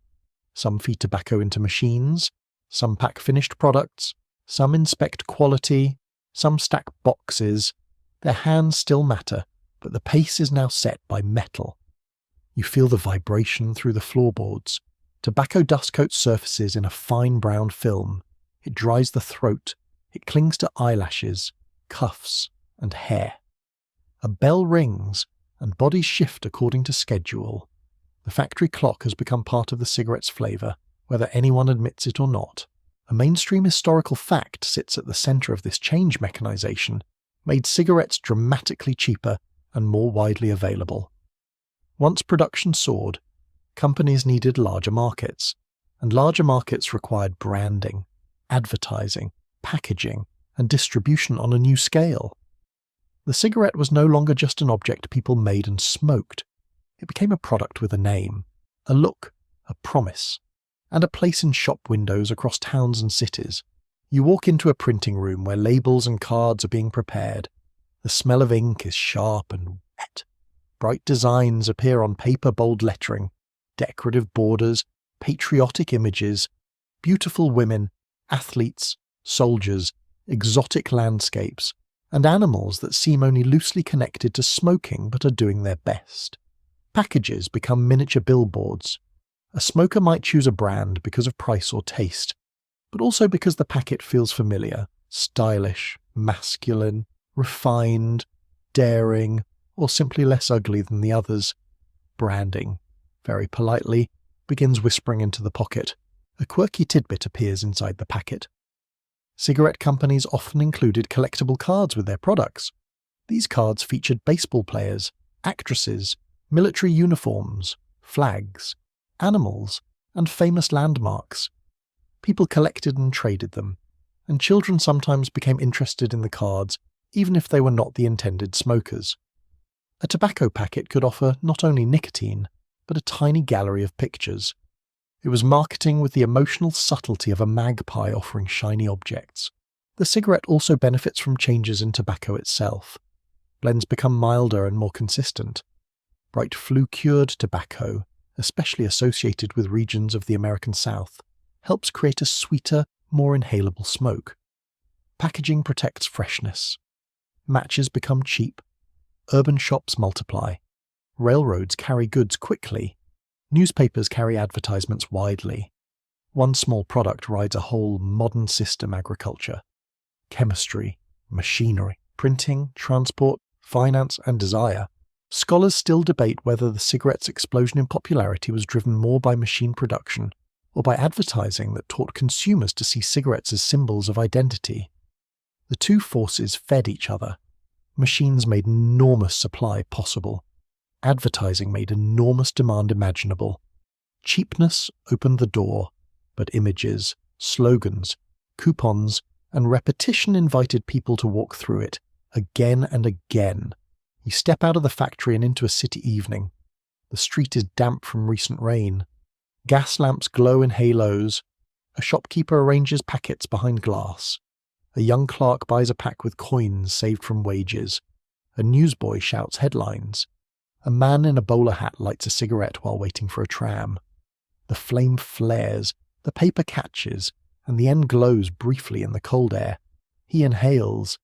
[SPEAKER 1] Some feed tobacco into machines, some pack finished products, some inspect quality, some stack boxes. Their hands still matter, but the pace is now set by metal. You feel the vibration through the floorboards. Tobacco dust coats surfaces in a fine brown film. It dries the throat. It clings to eyelashes, cuffs, and hair. A bell rings, and bodies shift according to schedule. The factory clock has become part of the cigarette's flavour, whether anyone admits it or not. A mainstream historical fact sits at the centre of this change mechanisation, made cigarettes dramatically cheaper and more widely available. Once production soared, companies needed larger markets, and larger markets required branding, advertising, packaging, and distribution on a new scale. The cigarette was no longer just an object people made and smoked. It became a product with a name, a look, a promise, and a place in shop windows across towns and cities. You walk into a printing room where labels and cards are being prepared. The smell of ink is sharp and wet. Bright designs appear on paper bold lettering, decorative borders, patriotic images, beautiful women, athletes, soldiers, exotic landscapes, and animals that seem only loosely connected to smoking but are doing their best. Packages become miniature billboards. A smoker might choose a brand because of price or taste, but also because the packet feels familiar, stylish, masculine, refined, daring, or simply less ugly than the others. Branding, very politely, begins whispering into the pocket. A quirky tidbit appears inside the packet. Cigarette companies often included collectible cards with their products. These cards featured baseball players, actresses, military uniforms, flags, animals, and famous landmarks. People collected and traded them, and children sometimes became interested in the cards even if they were not the intended smokers. A tobacco packet could offer not only nicotine, but a tiny gallery of pictures. It was marketing with the emotional subtlety of a magpie offering shiny objects. The cigarette also benefits from changes in tobacco itself. Blends become milder and more consistent. Bright flue-cured tobacco, especially associated with regions of the American South, helps create a sweeter, more inhalable smoke. Packaging protects freshness. Matches become cheap. Urban shops multiply. Railroads carry goods quickly. Newspapers carry advertisements widely. One small product rides a whole modern system: agriculture, chemistry, machinery, printing, transport, finance, and desire. Scholars still debate whether the cigarette's explosion in popularity was driven more by machine production or by advertising that taught consumers to see cigarettes as symbols of identity. The two forces fed each other. Machines made enormous supply possible. Advertising made enormous demand imaginable. Cheapness opened the door, but images, slogans, coupons, and repetition invited people to walk through it, again and again. You step out of the factory and into a city evening. The street is damp from recent rain. Gas lamps glow in halos. A shopkeeper arranges packets behind glass. A young clerk buys a pack with coins saved from wages. A newsboy shouts headlines. A man in a bowler hat lights a cigarette while waiting for a tram. The flame flares, the paper catches, and the end glows briefly in the cold air. He inhales,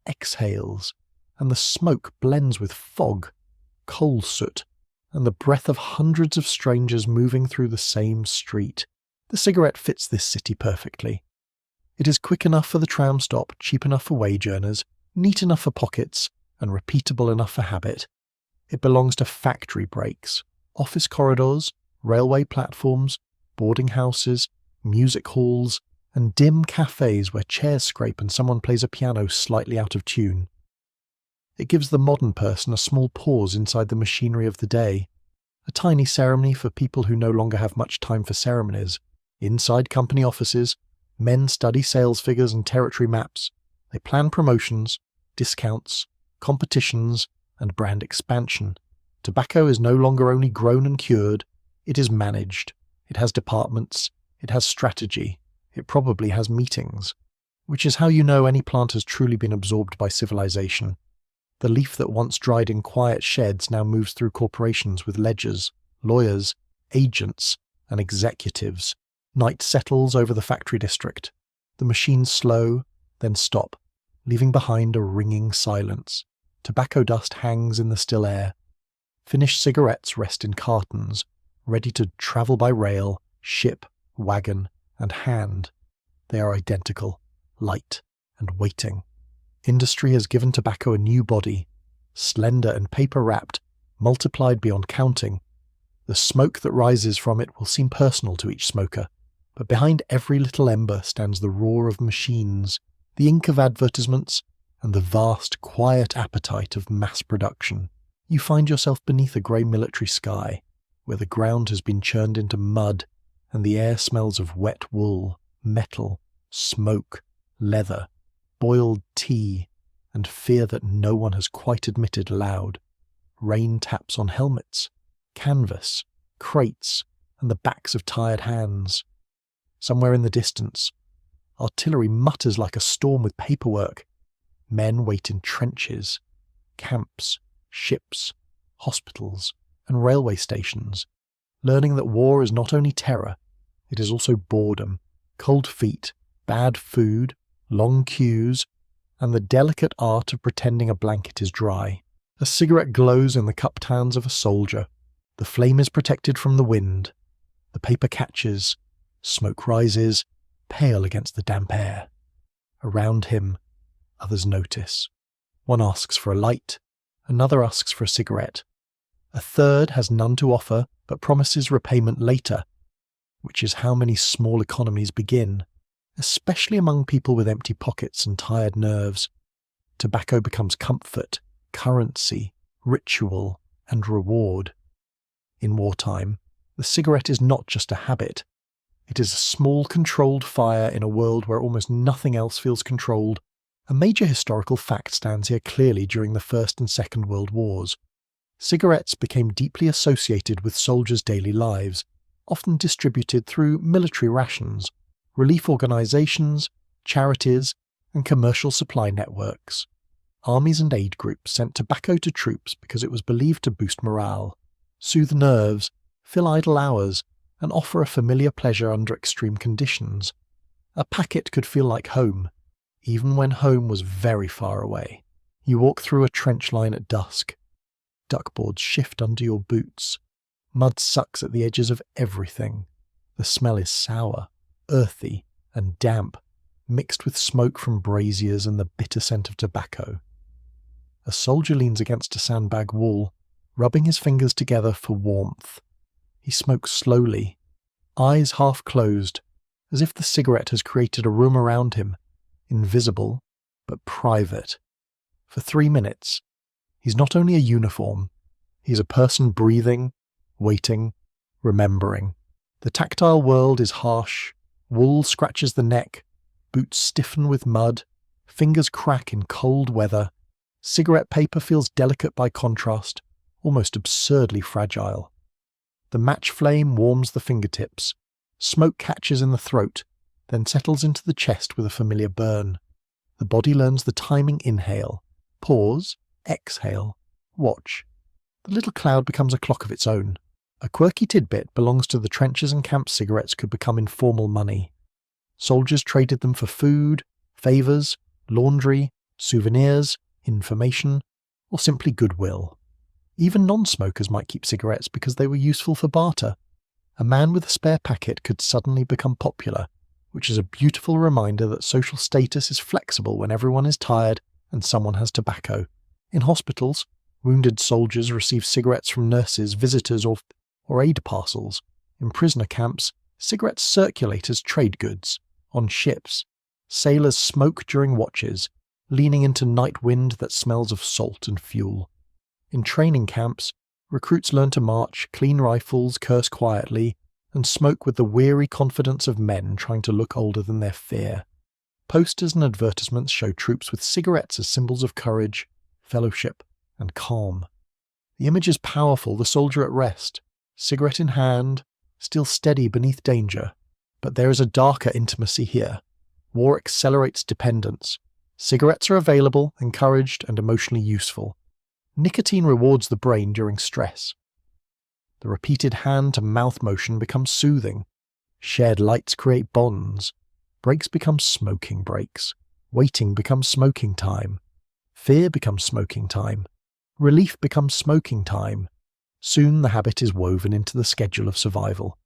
[SPEAKER 1] exhales, and the smoke blends with fog, coal soot, and the breath of hundreds of strangers moving through the same street. The cigarette fits this city perfectly. It is quick enough for the tram stop, cheap enough for wage earners, neat enough for pockets, and repeatable enough for habit. It belongs to factory breaks, office corridors, railway platforms, boarding houses, music halls, and dim cafes where chairs scrape and someone plays a piano slightly out of tune. It gives the modern person a small pause inside the machinery of the day, a tiny ceremony for people who no longer have much time for ceremonies. Inside company offices, men study sales figures and territory maps. They plan promotions, discounts, competitions, and brand expansion. Tobacco is no longer only grown and cured, it is managed. It has departments, it has strategy, it probably has meetings. Which is how you know any plant has truly been absorbed by civilization. The leaf that once dried in quiet sheds now moves through corporations with ledgers, lawyers, agents, and executives. Night settles over the factory district. The machines slow, then stop, leaving behind a ringing silence. Tobacco dust hangs in the still air. Finished cigarettes rest in cartons, ready to travel by rail, ship, wagon, and hand. They are identical, light, and waiting. Industry has given tobacco a new body, slender and paper-wrapped, multiplied beyond counting. The smoke that rises from it will seem personal to each smoker, but behind every little ember stands the roar of machines, the ink of advertisements, and the vast, quiet appetite of mass production. You find yourself beneath a grey military sky, where the ground has been churned into mud, and the air smells of wet wool, metal, smoke, leather, boiled tea, and fear that no one has quite admitted aloud. Rain taps on helmets, canvas, crates, and the backs of tired hands. Somewhere in the distance, artillery mutters like a storm with paperwork. Men wait in trenches, camps, ships, hospitals, and railway stations, learning that war is not only terror, it is also boredom, cold feet, bad food, long queues, and the delicate art of pretending a blanket is dry. A cigarette glows in the cupped hands of a soldier. The flame is protected from the wind. The paper catches. Smoke rises, pale against the damp air. Around him, others notice. One asks for a light. Another asks for a cigarette. A third has none to offer, but promises repayment later, which is how many small economies begin. Especially among people with empty pockets and tired nerves. Tobacco becomes comfort, currency, ritual, and reward. In wartime, the cigarette is not just a habit. It is a small controlled fire in a world where almost nothing else feels controlled. A major historical fact stands here clearly during the First and Second World Wars. Cigarettes became deeply associated with soldiers' daily lives, often distributed through military rations, relief organisations, charities, and commercial supply networks. Armies and aid groups sent tobacco to troops because it was believed to boost morale, soothe nerves, fill idle hours, and offer a familiar pleasure under extreme conditions. A packet could feel like home, even when home was very far away. You walk through a trench line at dusk. Duckboards shift under your boots. Mud sucks at the edges of everything. The smell is sour, earthy, and damp, mixed with smoke from braziers and the bitter scent of tobacco. A soldier leans against a sandbag wall, rubbing his fingers together for warmth. He smokes slowly, eyes half closed, as if the cigarette has created a room around him, invisible, but private. For 3 minutes, he's not only a uniform, he's a person breathing, waiting, remembering. The tactile world is harsh. Wool scratches the neck, boots stiffen with mud, fingers crack in cold weather. Cigarette paper feels delicate by contrast, almost absurdly fragile. The match flame warms the fingertips. Smoke catches in the throat, then settles into the chest with a familiar burn. The body learns the timing inhale, pause, exhale, watch. The little cloud becomes a clock of its own. A quirky tidbit belongs to the trenches and camp cigarettes could become informal money. Soldiers traded them for food, favours, laundry, souvenirs, information, or simply goodwill. Even non-smokers might keep cigarettes because they were useful for barter. A man with a spare packet could suddenly become popular, which is a beautiful reminder that social status is flexible when everyone is tired and someone has tobacco. In hospitals, wounded soldiers receive cigarettes from nurses, visitors, or aid parcels. In prisoner camps, cigarettes circulate as trade goods. On ships, sailors smoke during watches, leaning into night wind that smells of salt and fuel. In training camps, recruits learn to march, clean rifles, curse quietly, and smoke with the weary confidence of men trying to look older than their fear. Posters and advertisements show troops with cigarettes as symbols of courage, fellowship, and calm. The image is powerful, the soldier at rest, cigarette in hand, still steady beneath danger. But there is a darker intimacy here. War accelerates dependence. Cigarettes are available, encouraged, and emotionally useful. Nicotine rewards the brain during stress. The repeated hand-to-mouth motion becomes soothing. Shared lights create bonds. Breaks become smoking breaks. Waiting becomes smoking time. Fear becomes smoking time. Relief becomes smoking time. Soon the habit is woven into the schedule of survival.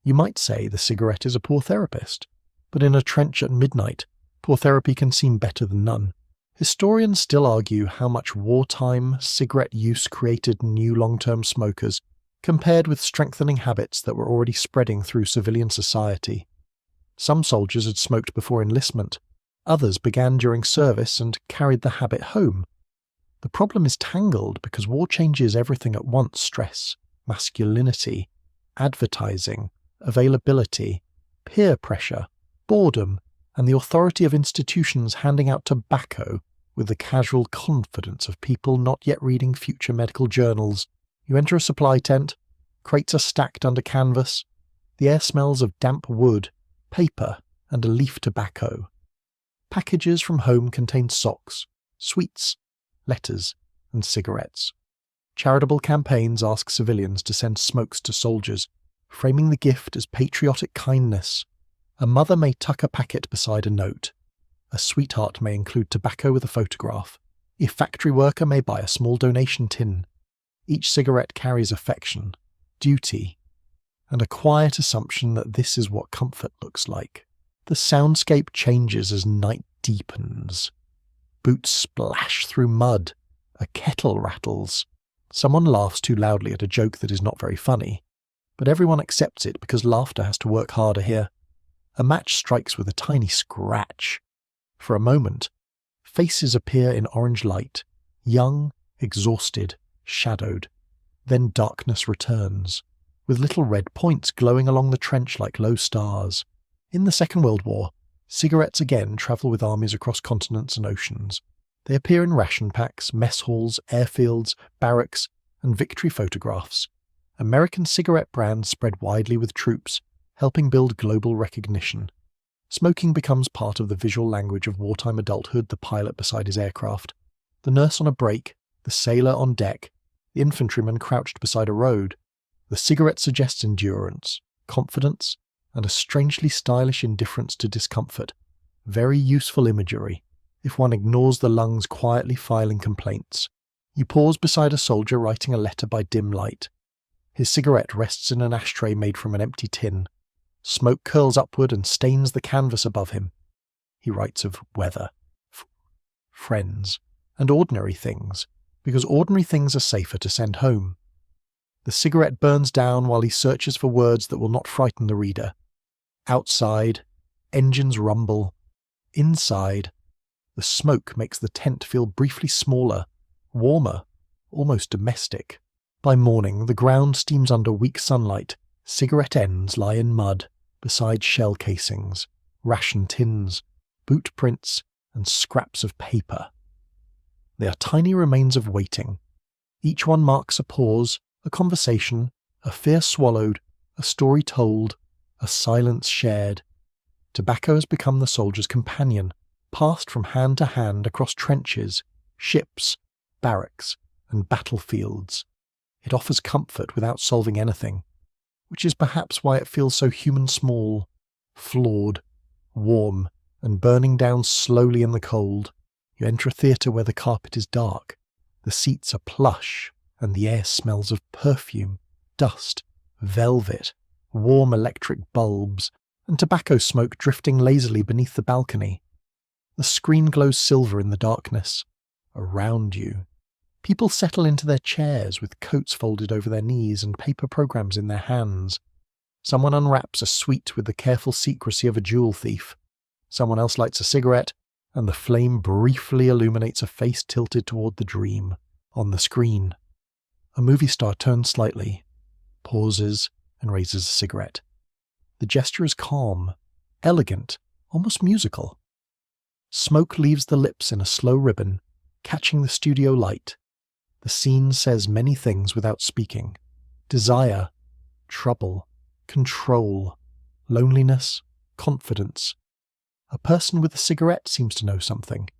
[SPEAKER 1] You might say the cigarette is a poor therapist, but in a trench at midnight, poor therapy can seem better than none. Historians still argue how much wartime cigarette use created new long-term smokers, compared with strengthening habits that were already spreading through civilian society. Some soldiers had smoked before enlistment, others began during service and carried the habit home. The problem is tangled because war changes everything at once: stress, masculinity, advertising, availability, peer pressure, boredom, and the authority of institutions handing out tobacco with the casual confidence of people not yet reading future medical journals. You enter a supply tent, crates are stacked under canvas, the air smells of damp wood, paper, and a leaf tobacco. Packages from home contain socks, sweets, letters, and cigarettes. Charitable campaigns ask civilians to send smokes to soldiers, framing the gift as patriotic kindness. A mother may tuck a packet beside a note. A sweetheart may include tobacco with a photograph. A factory worker may buy a small donation tin. Each cigarette carries affection, duty, and a quiet assumption that this is what comfort looks like. The soundscape changes as night deepens. Boots splash through mud. A kettle rattles. Someone laughs too loudly at a joke that is not very funny, but everyone accepts it because laughter has to work harder here. A match strikes with a tiny scratch. For a moment, faces appear in orange light, young, exhausted, shadowed. Then darkness returns, with little red points glowing along the trench like low stars. In the Second World War, cigarettes again travel with armies across continents and oceans. They appear in ration packs, mess halls, airfields, barracks, and victory photographs. American cigarette brands spread widely with troops, helping build global recognition. Smoking becomes part of the visual language of wartime adulthood: the pilot beside his aircraft, the nurse on a break, the sailor on deck, the infantryman crouched beside a road. The cigarette suggests endurance, confidence, and a strangely stylish indifference to discomfort. Very useful imagery, if one ignores the lungs quietly filing complaints. You pause beside a soldier writing a letter by dim light. His cigarette rests in an ashtray made from an empty tin. Smoke curls upward and stains the canvas above him. He writes of weather, friends, and ordinary things, because ordinary things are safer to send home. The cigarette burns down while he searches for words that will not frighten the reader. Outside, engines rumble. Inside, the smoke makes the tent feel briefly smaller, warmer, almost domestic. By morning, the ground steams under weak sunlight. Cigarette ends lie in mud, beside shell casings, ration tins, boot prints, and scraps of paper. They are tiny remains of waiting. Each one marks a pause, a conversation, a fear swallowed, a story told, a silence shared. Tobacco has become the soldier's companion, passed from hand to hand across trenches, ships, barracks, and battlefields. It offers comfort without solving anything, which is perhaps why it feels so human small, flawed, warm, and burning down slowly in the cold. You enter a theatre where the carpet is dark, the seats are plush, and the air smells of perfume, dust, velvet, warm electric bulbs, and tobacco smoke drifting lazily beneath the balcony. The screen glows silver in the darkness. Around you, people settle into their chairs with coats folded over their knees and paper programs in their hands. Someone unwraps a sweet with the careful secrecy of a jewel thief. Someone else lights a cigarette, and the flame briefly illuminates a face tilted toward the dream. On the screen, a movie star turns slightly, pauses, and raises a cigarette. The gesture is calm, elegant, almost musical. Smoke leaves the lips in a slow ribbon, catching the studio light. The scene says many things without speaking. Desire, trouble, control, loneliness, confidence. A person with a cigarette seems to know something,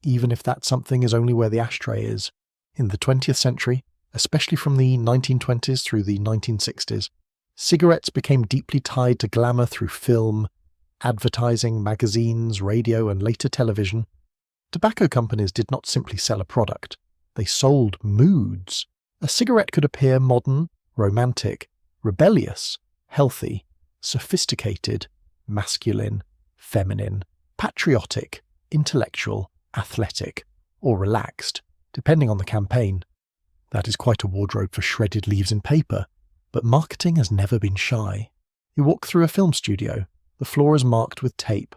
[SPEAKER 1] even if that something is only where the ashtray is. In the 20th century, especially from the 1920s through the 1960s, cigarettes became deeply tied to glamour through film, advertising, magazines, radio, and later television. Tobacco companies did not simply sell a product, they sold moods. A cigarette could appear modern, romantic, rebellious, healthy, sophisticated, masculine, feminine, patriotic, intellectual, athletic, or relaxed, depending on the campaign. That is quite a wardrobe for shredded leaves in paper, but marketing has never been shy. You walk through a film studio, the floor is marked with tape.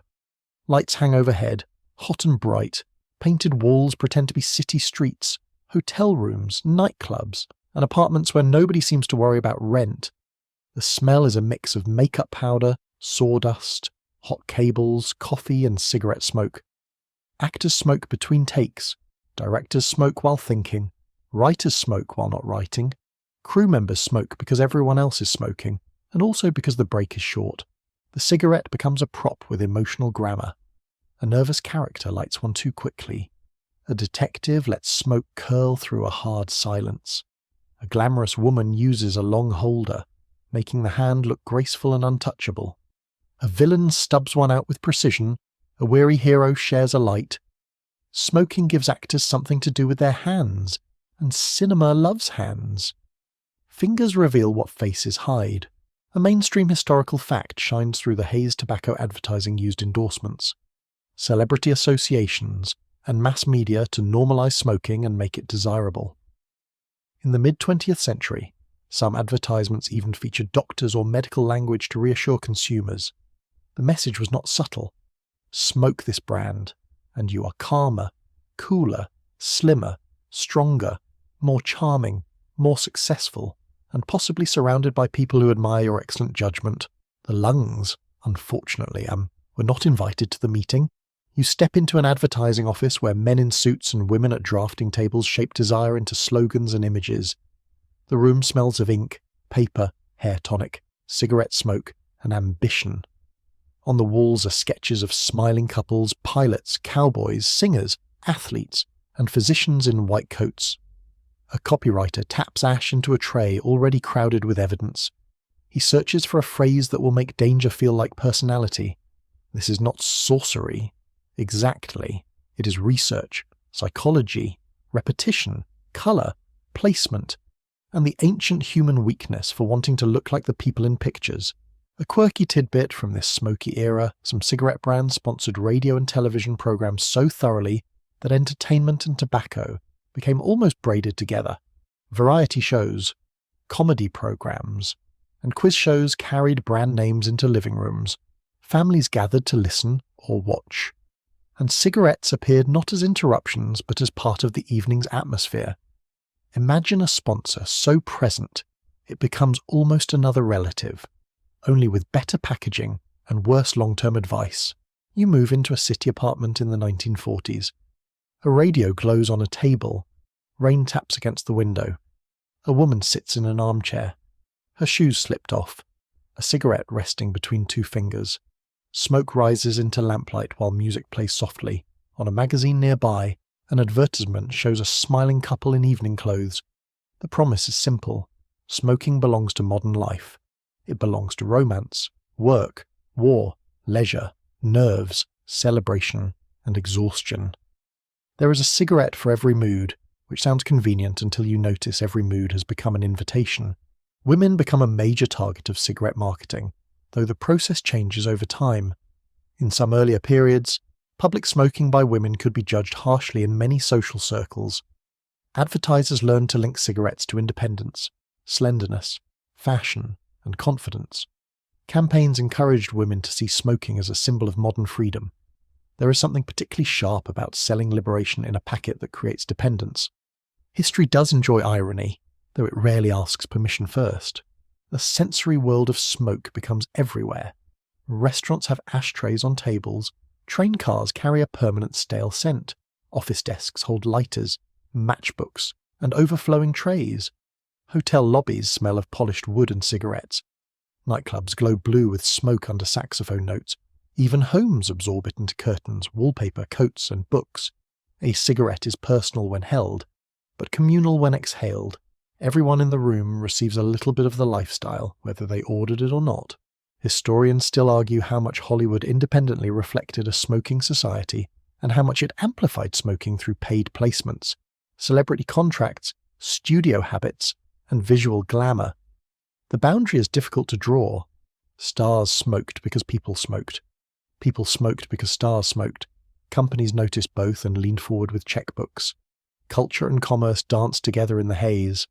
[SPEAKER 1] Lights hang overhead, hot and bright, painted walls pretend to be city streets, hotel rooms, nightclubs, and apartments where nobody seems to worry about rent. The smell is a mix of makeup powder, sawdust, hot cables, coffee, and cigarette smoke. Actors smoke between takes, directors smoke while thinking, writers smoke while not writing, crew members smoke because everyone else is smoking, and also because the break is short. The cigarette becomes a prop with emotional grammar. A nervous character lights one too quickly. A detective lets smoke curl through a hard silence. A glamorous woman uses a long holder, making the hand look graceful and untouchable. A villain stubs one out with precision. A weary hero shares a light. Smoking gives actors something to do with their hands, and cinema loves hands. Fingers reveal what faces hide. A mainstream historical fact shines through the haze tobacco advertising used endorsements. Celebrity associations and mass media to normalize smoking and make it desirable. In the mid-20th century, some advertisements even featured doctors or medical language to reassure consumers. The message was not subtle. Smoke this brand, and you are calmer, cooler, slimmer, stronger, more charming, more successful, and possibly surrounded by people who admire your excellent judgment. The lungs, unfortunately, were not invited to the meeting. You step into an advertising office where men in suits and women at drafting tables shape desire into slogans and images. The room smells of ink, paper, hair tonic, cigarette smoke, and ambition. On the walls are sketches of smiling couples, pilots, cowboys, singers, athletes, and physicians in white coats. A copywriter taps ash into a tray already crowded with evidence. He searches for a phrase that will make danger feel like personality. This is not sorcery. Exactly. It is research, psychology, repetition, colour, placement, and the ancient human weakness for wanting to look like the people in pictures. A quirky tidbit from this smoky era, some cigarette brands sponsored radio and television programs so thoroughly that entertainment and tobacco became almost braided together. Variety shows, comedy programs, and quiz shows carried brand names into living rooms. Families gathered to listen or watch. And cigarettes appeared not as interruptions but as part of the evening's atmosphere. Imagine a sponsor so present it becomes almost another relative, only with better packaging and worse long-term advice. You move into a city apartment in the 1940s. A radio glows on a table. Rain taps against the window. A woman sits in an armchair. Her shoes slipped off. A cigarette resting between two fingers. Smoke rises into lamplight while music plays softly. On a magazine nearby, an advertisement shows a smiling couple in evening clothes. The promise is simple. Smoking belongs to modern life. It belongs to romance, work, war, leisure, nerves, celebration, and exhaustion. There is a cigarette for every mood, which sounds convenient until you notice every mood has become an invitation. Women become a major target of cigarette marketing, though the process changes over time. In some earlier periods, public smoking by women could be judged harshly in many social circles. Advertisers learned to link cigarettes to independence, slenderness, fashion, and confidence. Campaigns encouraged women to see smoking as a symbol of modern freedom. There is something particularly sharp about selling liberation in a packet that creates dependence. History does enjoy irony, though it rarely asks permission first. The sensory world of smoke becomes everywhere. Restaurants have ashtrays on tables, train cars carry a permanent stale scent, office desks hold lighters, matchbooks, and overflowing trays. Hotel lobbies smell of polished wood and cigarettes. Nightclubs glow blue with smoke under saxophone notes. Even homes absorb it into curtains, wallpaper, coats, and books. A cigarette is personal when held, but communal when exhaled. Everyone in the room receives a little bit of the lifestyle, whether they ordered it or not. Historians still argue how much Hollywood independently reflected a smoking society and how much it amplified smoking through paid placements, celebrity contracts, studio habits, and visual glamour. The boundary is difficult to draw. Stars smoked because people smoked. People smoked because stars smoked. Companies noticed both and leaned forward with checkbooks. Culture and commerce danced together in the haze.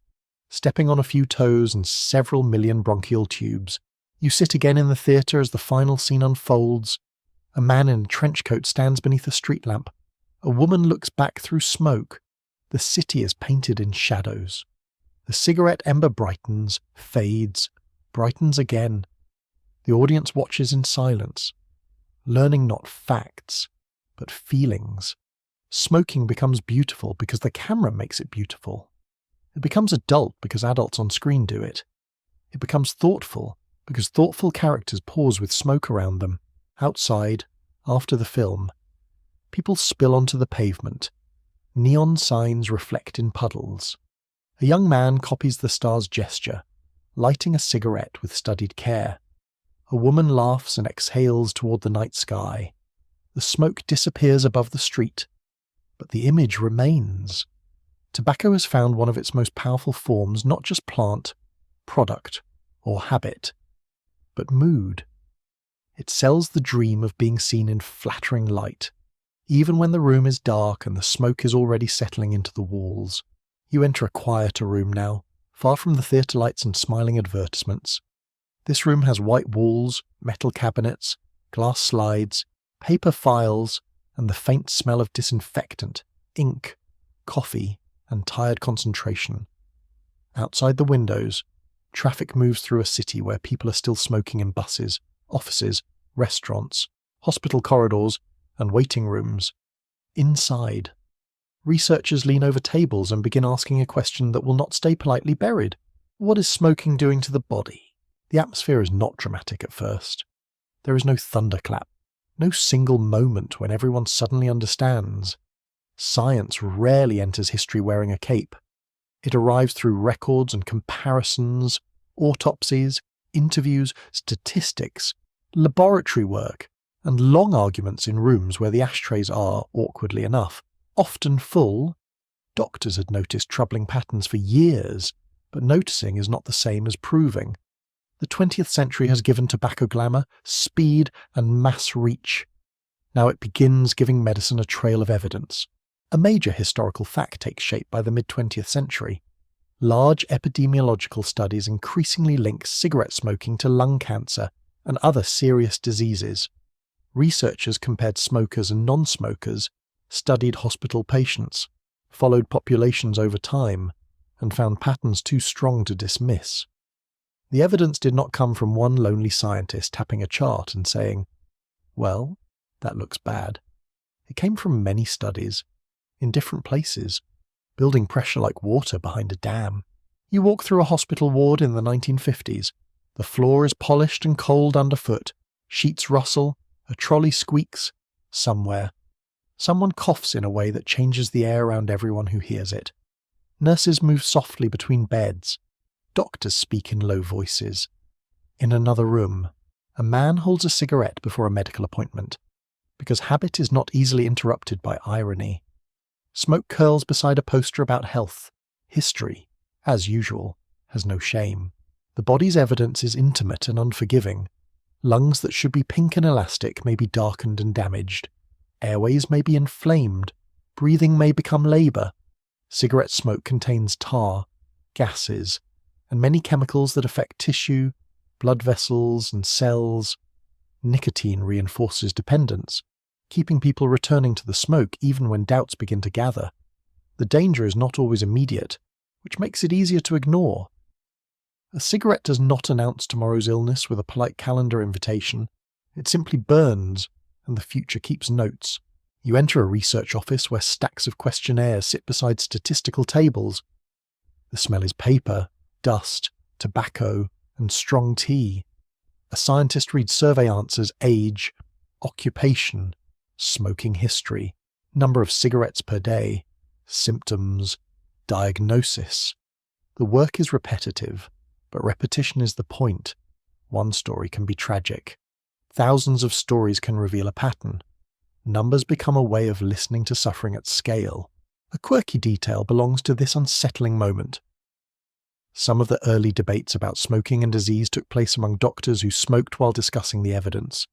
[SPEAKER 1] Stepping on a few toes and several million bronchial tubes, you sit again in the theatre as the final scene unfolds. A man in a trench coat stands beneath a street lamp. A woman looks back through smoke. The city is painted in shadows. The cigarette ember brightens, fades, brightens again. The audience watches in silence, learning not facts, but feelings. Smoking becomes beautiful because the camera makes it beautiful. It becomes adult because adults on screen do it. It becomes thoughtful because thoughtful characters pause with smoke around them. Outside, after the film, people spill onto the pavement. Neon signs reflect in puddles. A young man copies the star's gesture, lighting a cigarette with studied care. A woman laughs and exhales toward the night sky. The smoke disappears above the street, but the image remains. Tobacco has found one of its most powerful forms, not just plant, product, or habit, but mood. It sells the dream of being seen in flattering light, even when the room is dark and the smoke is already settling into the walls. You enter a quieter room now, far from the theatre lights and smiling advertisements. This room has white walls, metal cabinets, glass slides, paper files, and the faint smell of disinfectant, ink, coffee, and tired concentration. Outside the windows, traffic moves through a city where people are still smoking in buses, offices, restaurants, hospital corridors, and waiting rooms. Inside, researchers lean over tables and begin asking a question that will not stay politely buried. What is smoking doing to the body? The atmosphere is not dramatic at first. There is no thunderclap, no single moment when everyone suddenly understands. Science rarely enters history wearing a cape. It arrives through records and comparisons, autopsies, interviews, statistics, laboratory work, and long arguments in rooms where the ashtrays are, awkwardly enough, often full. Doctors had noticed troubling patterns for years, but noticing is not the same as proving. The 20th century has given tobacco glamour, speed, and mass reach. Now it begins giving medicine a trail of evidence. A major historical fact takes shape by the mid-20th century. Large epidemiological studies increasingly link cigarette smoking to lung cancer and other serious diseases. Researchers compared smokers and non-smokers, studied hospital patients, followed populations over time, and found patterns too strong to dismiss. The evidence did not come from one lonely scientist tapping a chart and saying, "Well, that looks bad." It came from many studies, in different places, building pressure like water behind a dam. You walk through a hospital ward in the 1950s. The floor is polished and cold underfoot, sheets rustle, a trolley squeaks. Somewhere, someone coughs in a way that changes the air around everyone who hears it. Nurses move softly between beds. Doctors speak in low voices. In another room, a man holds a cigarette before a medical appointment, because habit is not easily interrupted by irony. Smoke curls beside a poster about health. History, as usual, has no shame. The body's evidence is intimate and unforgiving. Lungs that should be pink and elastic may be darkened and damaged. Airways may be inflamed. Breathing may become labour. Cigarette smoke contains tar, gases, and many chemicals that affect tissue, blood vessels, and cells. Nicotine reinforces dependence, keeping people returning to the smoke even when doubts begin to gather. The danger is not always immediate, which makes it easier to ignore. A cigarette does not announce tomorrow's illness with a polite calendar invitation. It simply burns, and the future keeps notes. You enter a research office where stacks of questionnaires sit beside statistical tables. The smell is paper, dust, tobacco, and strong tea. A scientist reads survey answers: age, occupation, smoking history, number of cigarettes per day, symptoms, diagnosis. The work is repetitive, but repetition is the point. One story can be tragic. Thousands of stories can reveal a pattern. Numbers become a way of listening to suffering at scale. A quirky detail belongs to this unsettling moment. Some of the early debates about smoking and disease took place among doctors who smoked while discussing the evidence.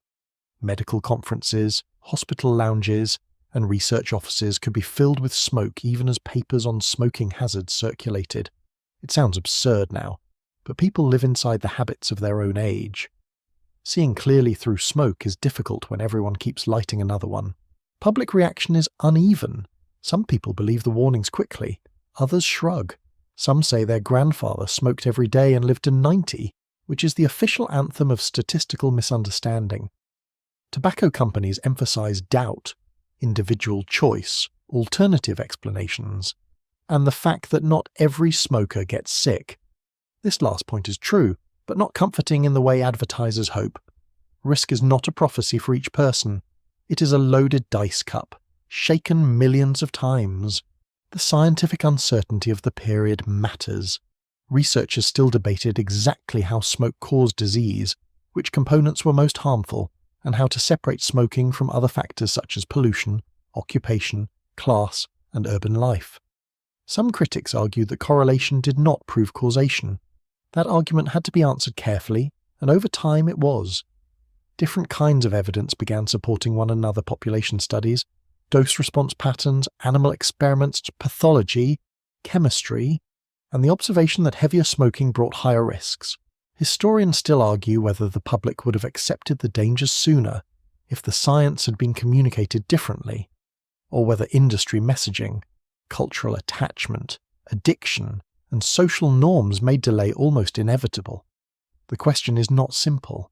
[SPEAKER 1] Medical conferences, hospital lounges, and research offices could be filled with smoke even as papers on smoking hazards circulated. It sounds absurd now, but people live inside the habits of their own age. Seeing clearly through smoke is difficult when everyone keeps lighting another one. Public reaction is uneven. Some people believe the warnings quickly, others shrug. Some say their grandfather smoked every day and lived to 90, which is the official anthem of statistical misunderstanding. Tobacco companies emphasize doubt, individual choice, alternative explanations, and the fact that not every smoker gets sick. This last point is true, but not comforting in the way advertisers hope. Risk is not a prophecy for each person. It is a loaded dice cup, shaken millions of times. The scientific uncertainty of the period matters. Researchers still debated exactly how smoke caused disease, which components were most harmful, and how to separate smoking from other factors such as pollution, occupation, class, and urban life. Some critics argued that correlation did not prove causation. That argument had to be answered carefully, and over time it was. Different kinds of evidence began supporting one another: population studies, dose-response patterns, animal experiments, pathology, chemistry, and the observation that heavier smoking brought higher risks. Historians still argue whether the public would have accepted the dangers sooner if the science had been communicated differently, or whether industry messaging, cultural attachment, addiction, and social norms made delay almost inevitable. The question is not simple.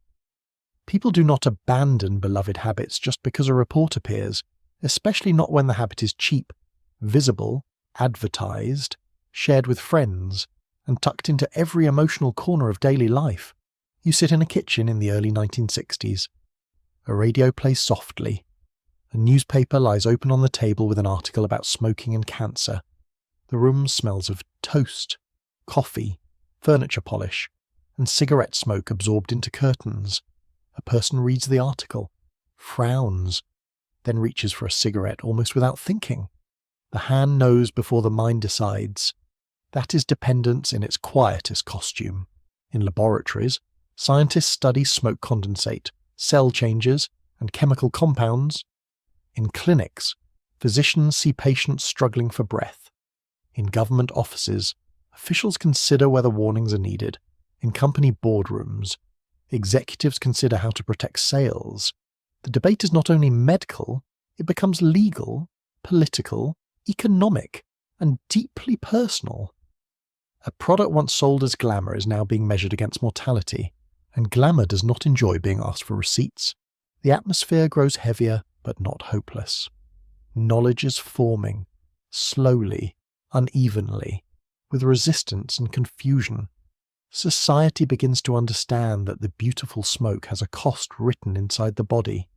[SPEAKER 1] People do not abandon beloved habits just because a report appears, especially not when the habit is cheap, visible, advertised, shared with friends, and tucked into every emotional corner of daily life. You sit in a kitchen in the early 1960s. A radio plays softly. A newspaper lies open on the table with an article about smoking and cancer. The room smells of toast, coffee, furniture polish, and cigarette smoke absorbed into curtains. A person reads the article, frowns, then reaches for a cigarette almost without thinking. The hand knows before the mind decides. That is dependence in its quietest costume. In laboratories, scientists study smoke condensate, cell changes, and chemical compounds. In clinics, physicians see patients struggling for breath. In government offices, officials consider whether warnings are needed. In company boardrooms, executives consider how to protect sales. The debate is not only medical, it becomes legal, political, economic, and deeply personal. A product once sold as glamour is now being measured against mortality, and glamour does not enjoy being asked for receipts. The atmosphere grows heavier, but not hopeless. Knowledge is forming, slowly, unevenly, with resistance and confusion. Society begins to understand that the beautiful smoke has a cost written inside the body.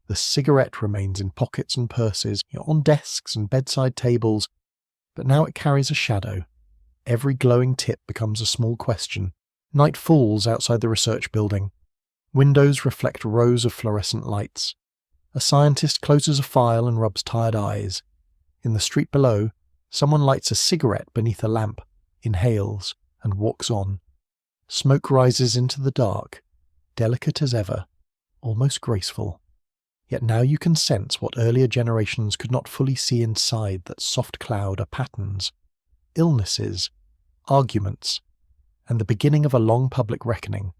[SPEAKER 1] The cigarette remains in pockets and purses, on desks and bedside tables, but now it carries a shadow. Every glowing tip becomes a small question. Night falls outside the research building. Windows reflect rows of fluorescent lights. A scientist closes a file and rubs tired eyes. In the street below, someone lights a cigarette beneath a lamp, inhales, and walks on. Smoke rises into the dark, delicate as ever, almost graceful. Yet now you can sense what earlier generations could not fully see inside that soft cloud are patterns, illnesses, arguments, and the beginning of a long public reckoning.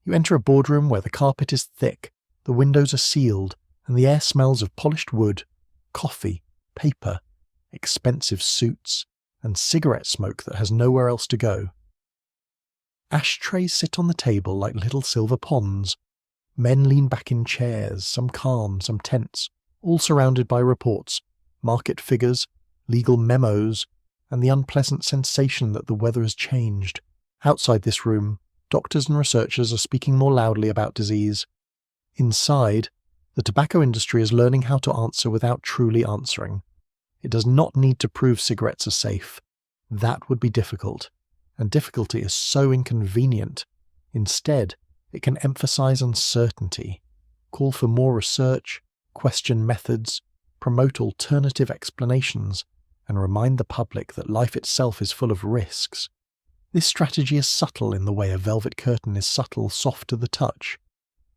[SPEAKER 1] You enter a boardroom where the carpet is thick, the windows are sealed, and the air smells of polished wood, coffee, paper, expensive suits, and cigarette smoke that has nowhere else to go. Ashtrays sit on the table like little silver ponds. Men lean back in chairs, some calm, some tense, all surrounded by reports, market figures, legal memos, and the unpleasant sensation that the weather has changed. Outside this room, doctors and researchers are speaking more loudly about disease. Inside, the tobacco industry is learning how to answer without truly answering. It does not need to prove cigarettes are safe. That would be difficult, and difficulty is so inconvenient. Instead, it can emphasize uncertainty, call for more research, question methods, promote alternative explanations, and remind the public that life itself is full of risks. This strategy is subtle in the way a velvet curtain is subtle, soft to the touch,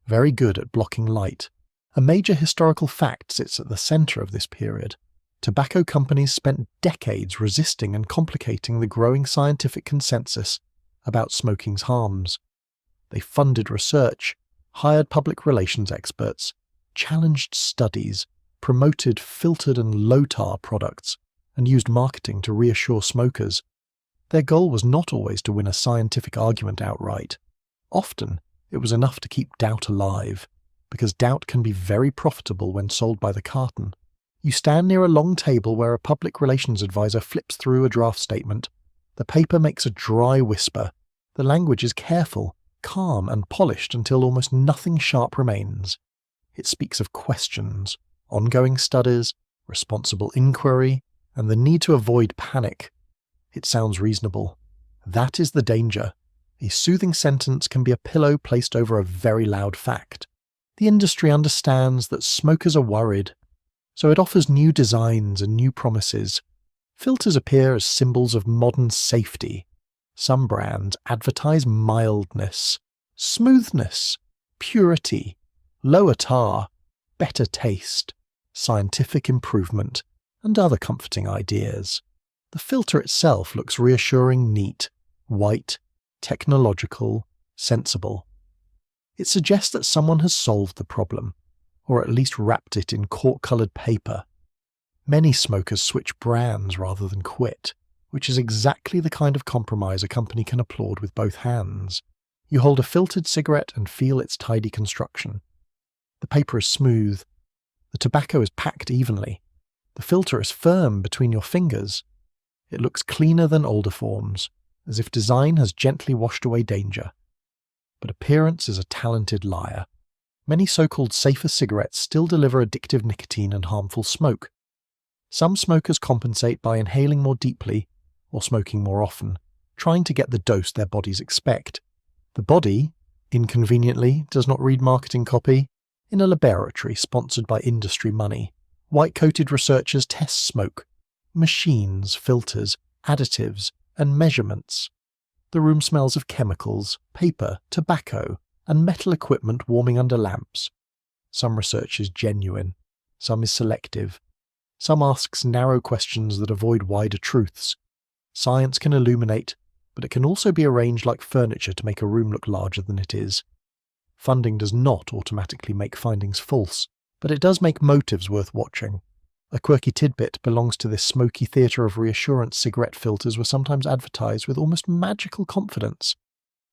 [SPEAKER 1] very good at blocking light. A major historical fact sits at the center of this period. Tobacco companies spent decades resisting and complicating the growing scientific consensus about smoking's harms. They funded research, hired public relations experts, challenged studies, promoted filtered and low-tar products, and used marketing to reassure smokers. Their goal was not always to win a scientific argument outright. Often, it was enough to keep doubt alive, because doubt can be very profitable when sold by the carton. You stand near a long table where a public relations advisor flips through a draft statement. The paper makes a dry whisper. The language is careful, calm, and polished until almost nothing sharp remains. It speaks of questions, ongoing studies, responsible inquiry, and the need to avoid panic. It sounds reasonable. That is the danger. A soothing sentence can be a pillow placed over a very loud fact. The industry understands that smokers are worried, so it offers new designs and new promises. Filters appear as symbols of modern safety. Some brands advertise mildness, smoothness, purity, lower tar, better taste, scientific improvement, and other comforting ideas. The filter itself looks reassuring, neat, white, technological, sensible. It suggests that someone has solved the problem, or at least wrapped it in cork-coloured paper. Many smokers switch brands rather than quit, which is exactly the kind of compromise a company can applaud with both hands. You hold a filtered cigarette and feel its tidy construction. The paper is smooth. The tobacco is packed evenly. The filter is firm between your fingers. It looks cleaner than older forms, as if design has gently washed away danger. But appearance is a talented liar. Many so-called safer cigarettes still deliver addictive nicotine and harmful smoke. Some smokers compensate by inhaling more deeply or smoking more often, trying to get the dose their bodies expect. The body, inconveniently, does not read marketing copy. In a laboratory sponsored by industry money, white-coated researchers test smoke, machines, filters, additives, and measurements. The room smells of chemicals, paper, tobacco, and metal equipment warming under lamps. Some research is genuine, some is selective. Some asks narrow questions that avoid wider truths. Science can illuminate, but it can also be arranged like furniture to make a room look larger than it is. Funding does not automatically make findings false, but it does make motives worth watching. A quirky tidbit belongs to this smoky theatre of reassurance. Cigarette filters were sometimes advertised with almost magical confidence.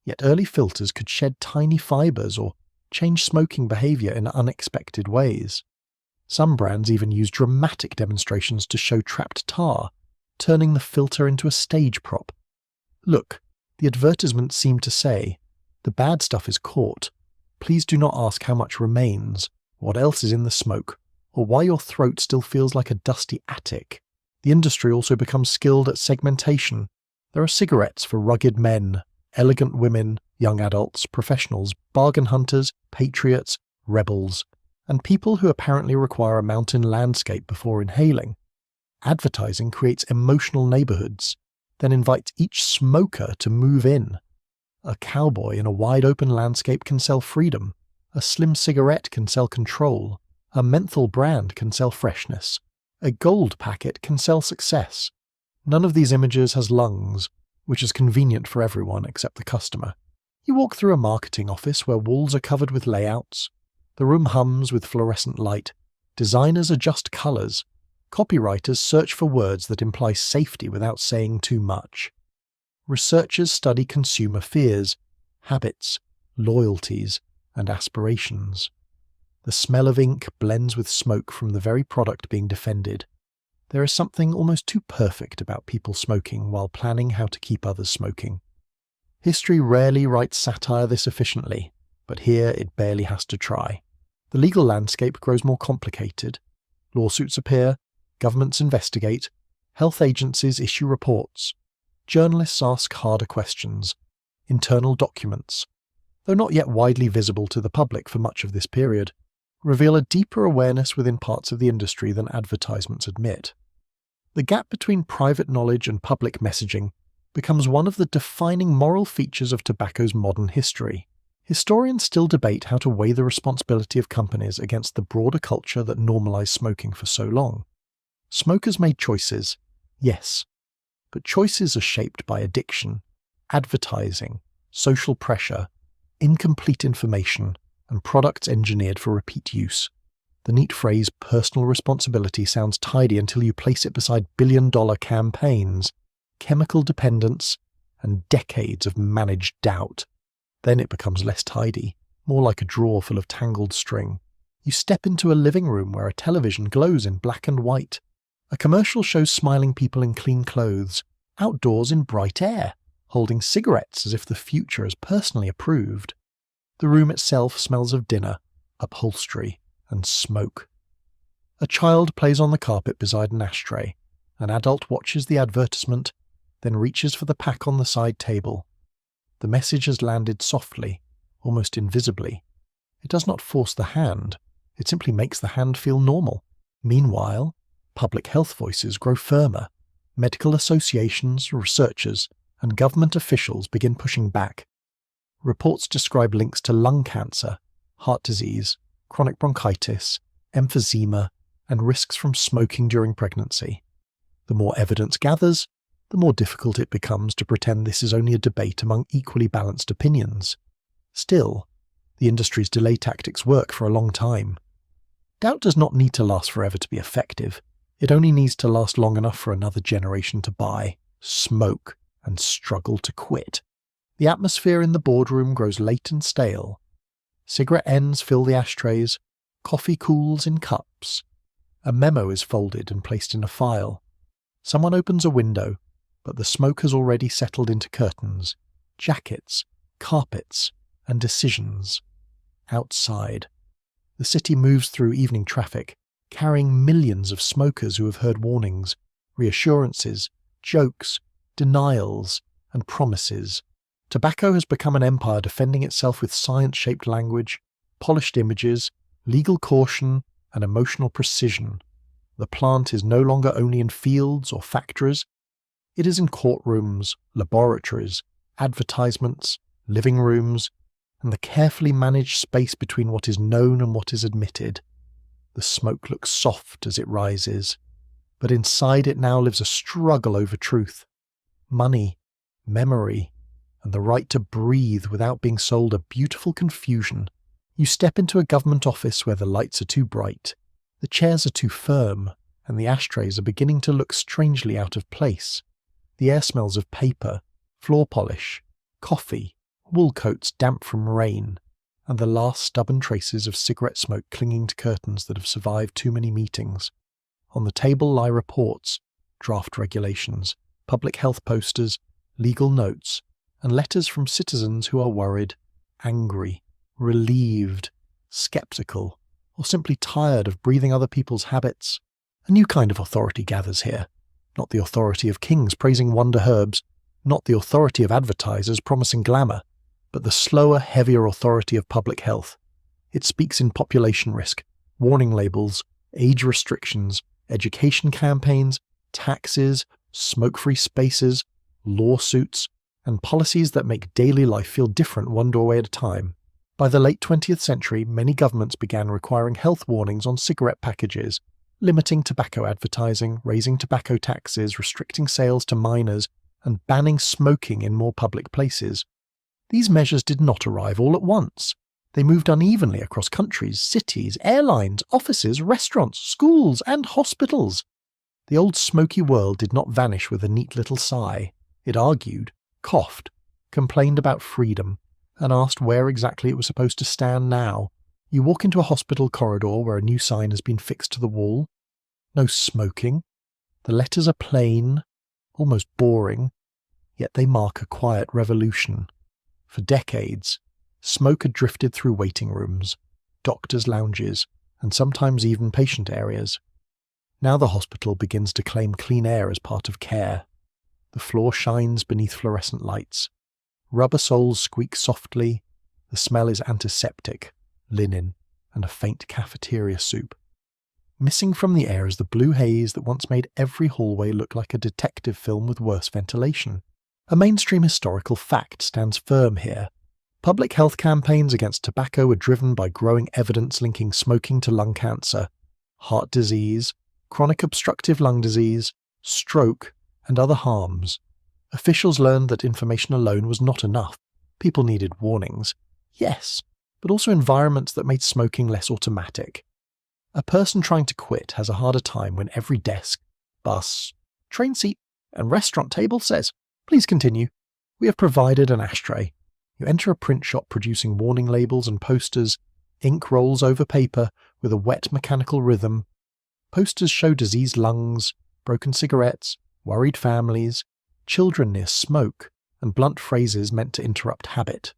[SPEAKER 1] Yet early filters could shed tiny fibres or change smoking behaviour in unexpected ways. Some brands even use dramatic demonstrations to show trapped tar, turning the filter into a stage prop. Look, the advertisements seem to say, "The bad stuff is caught. Please do not ask how much remains, what else is in the smoke, or why your throat still feels like a dusty attic." The industry also becomes skilled at segmentation. There are cigarettes for rugged men, elegant women, young adults, professionals, bargain hunters, patriots, rebels, and people who apparently require a mountain landscape before inhaling. Advertising creates emotional neighborhoods, then invites each smoker to move in. A cowboy in a wide-open landscape can sell freedom. A slim cigarette can sell control. A menthol brand can sell freshness. A gold packet can sell success. None of these images has lungs, which is convenient for everyone except the customer. You walk through a marketing office where walls are covered with layouts. The room hums with fluorescent light. Designers adjust colors. Copywriters search for words that imply safety without saying too much. Researchers study consumer fears, habits, loyalties, and aspirations. The smell of ink blends with smoke from the very product being defended. There is something almost too perfect about people smoking while planning how to keep others smoking. History rarely writes satire this efficiently, but here it barely has to try. The legal landscape grows more complicated. Lawsuits appear, governments investigate, health agencies issue reports. Journalists ask harder questions. Internal documents, though not yet widely visible to the public for much of this period, reveal a deeper awareness within parts of the industry than advertisements admit. The gap between private knowledge and public messaging becomes one of the defining moral features of tobacco's modern history. Historians still debate how to weigh the responsibility of companies against the broader culture that normalized smoking for so long. Smokers made choices, yes, but choices are shaped by addiction, advertising, social pressure, incomplete information, and products engineered for repeat use. The neat phrase personal responsibility sounds tidy until you place it beside billion-dollar campaigns, chemical dependence, and decades of managed doubt. Then it becomes less tidy, more like a drawer full of tangled string. You step into a living room where a television glows in black and white. A commercial shows smiling people in clean clothes, outdoors in bright air, holding cigarettes as if the future is personally approved. The room itself smells of dinner, upholstery, and smoke. A child plays on the carpet beside an ashtray. An adult watches the advertisement, then reaches for the pack on the side table. The message has landed softly, almost invisibly. It does not force the hand, it simply makes the hand feel normal. Meanwhile, public health voices grow firmer. Medical associations, researchers, and government officials begin pushing back. Reports describe links to lung cancer, heart disease, chronic bronchitis, emphysema, and risks from smoking during pregnancy. The more evidence gathers, the more difficult it becomes to pretend this is only a debate among equally balanced opinions. Still, the industry's delay tactics work for a long time. Doubt does not need to last forever to be effective. It only needs to last long enough for another generation to buy, smoke, and struggle to quit. The atmosphere in the boardroom grows late and stale. Cigarette ends fill the ashtrays, coffee cools in cups. A memo is folded and placed in a file. Someone opens a window, but the smoke has already settled into curtains, jackets, carpets, and decisions. Outside, the city moves through evening traffic, carrying millions of smokers who have heard warnings, reassurances, jokes, denials, and promises. Tobacco has become an empire defending itself with science-shaped language, polished images, legal caution, and emotional precision. The plant is no longer only in fields or factories. It is in courtrooms, laboratories, advertisements, living rooms, and the carefully managed space between what is known and what is admitted. The smoke looks soft as it rises, but inside it now lives a struggle over truth, money, memory, and the right to breathe without being sold a beautiful confusion. You step into a government office where the lights are too bright, the chairs are too firm, and the ashtrays are beginning to look strangely out of place. The air smells of paper, floor polish, coffee, wool coats damp from rain, and the last stubborn traces of cigarette smoke clinging to curtains that have survived too many meetings. On the table lie reports, draft regulations, public health posters, legal notes, and letters from citizens who are worried, angry, relieved, skeptical, or simply tired of breathing other people's habits. A new kind of authority gathers here. Not the authority of kings praising wonder herbs, not the authority of advertisers promising glamour, but the slower, heavier authority of public health. It speaks in population risk, warning labels, age restrictions, education campaigns, Taxes, smoke-free spaces, lawsuits, and policies that make daily life feel different one doorway at a time. By the late 20th century, many governments began requiring health warnings on cigarette packages, limiting tobacco advertising, raising tobacco taxes, restricting sales to minors, and banning smoking in more public places. These measures did not arrive all at once. They moved unevenly across countries, cities, airlines, offices, restaurants, schools, and hospitals. The old smoky world did not vanish with a neat little sigh. It argued, coughed, complained about freedom, and asked where exactly it was supposed to stand now. You walk into a hospital corridor where a new sign has been fixed to the wall. No smoking. The letters are plain, almost boring, yet they mark a quiet revolution. For decades, smoke had drifted through waiting rooms, doctors' lounges, and sometimes even patient areas. Now the hospital begins to claim clean air as part of care. The floor shines beneath fluorescent lights. Rubber soles squeak softly. The smell is antiseptic, linen, and a faint cafeteria soup. Missing from the air is the blue haze that once made every hallway look like a detective film with worse ventilation. A mainstream historical fact stands firm here. Public health campaigns against tobacco were driven by growing evidence linking smoking to lung cancer, heart disease, chronic obstructive lung disease, stroke, and other harms. Officials learned that information alone was not enough. People needed warnings, yes, but also environments that made smoking less automatic. A person trying to quit has a harder time when every desk, bus, train seat, and restaurant table says, "Please continue. We have provided an ashtray." You enter a print shop producing warning labels and posters. Ink rolls over paper with a wet mechanical rhythm. Posters show diseased lungs, broken cigarettes, worried families, children near smoke, and blunt phrases meant to interrupt habit.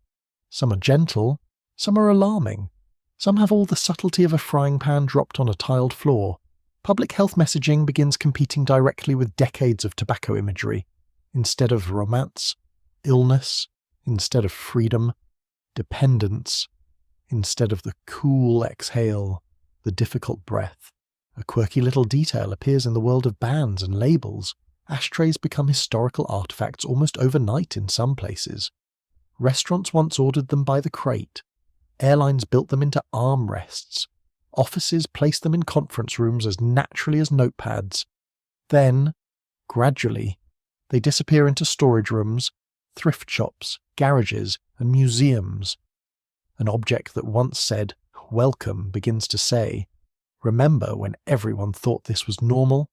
[SPEAKER 1] Some are gentle, some are alarming. Some have all the subtlety of a frying pan dropped on a tiled floor. Public health messaging begins competing directly with decades of tobacco imagery. Instead of romance, illness. Instead of freedom, dependence. Instead of the cool exhale, the difficult breath. A quirky little detail appears in the world of bans and labels. Ashtrays become historical artifacts almost overnight in some places. Restaurants once ordered them by the crate. Airlines built them into armrests. Offices placed them in conference rooms as naturally as notepads. Then, gradually, they disappear into storage rooms, thrift shops, garages, and museums. An object that once said, "Welcome," begins to say, "Remember when everyone thought this was normal?"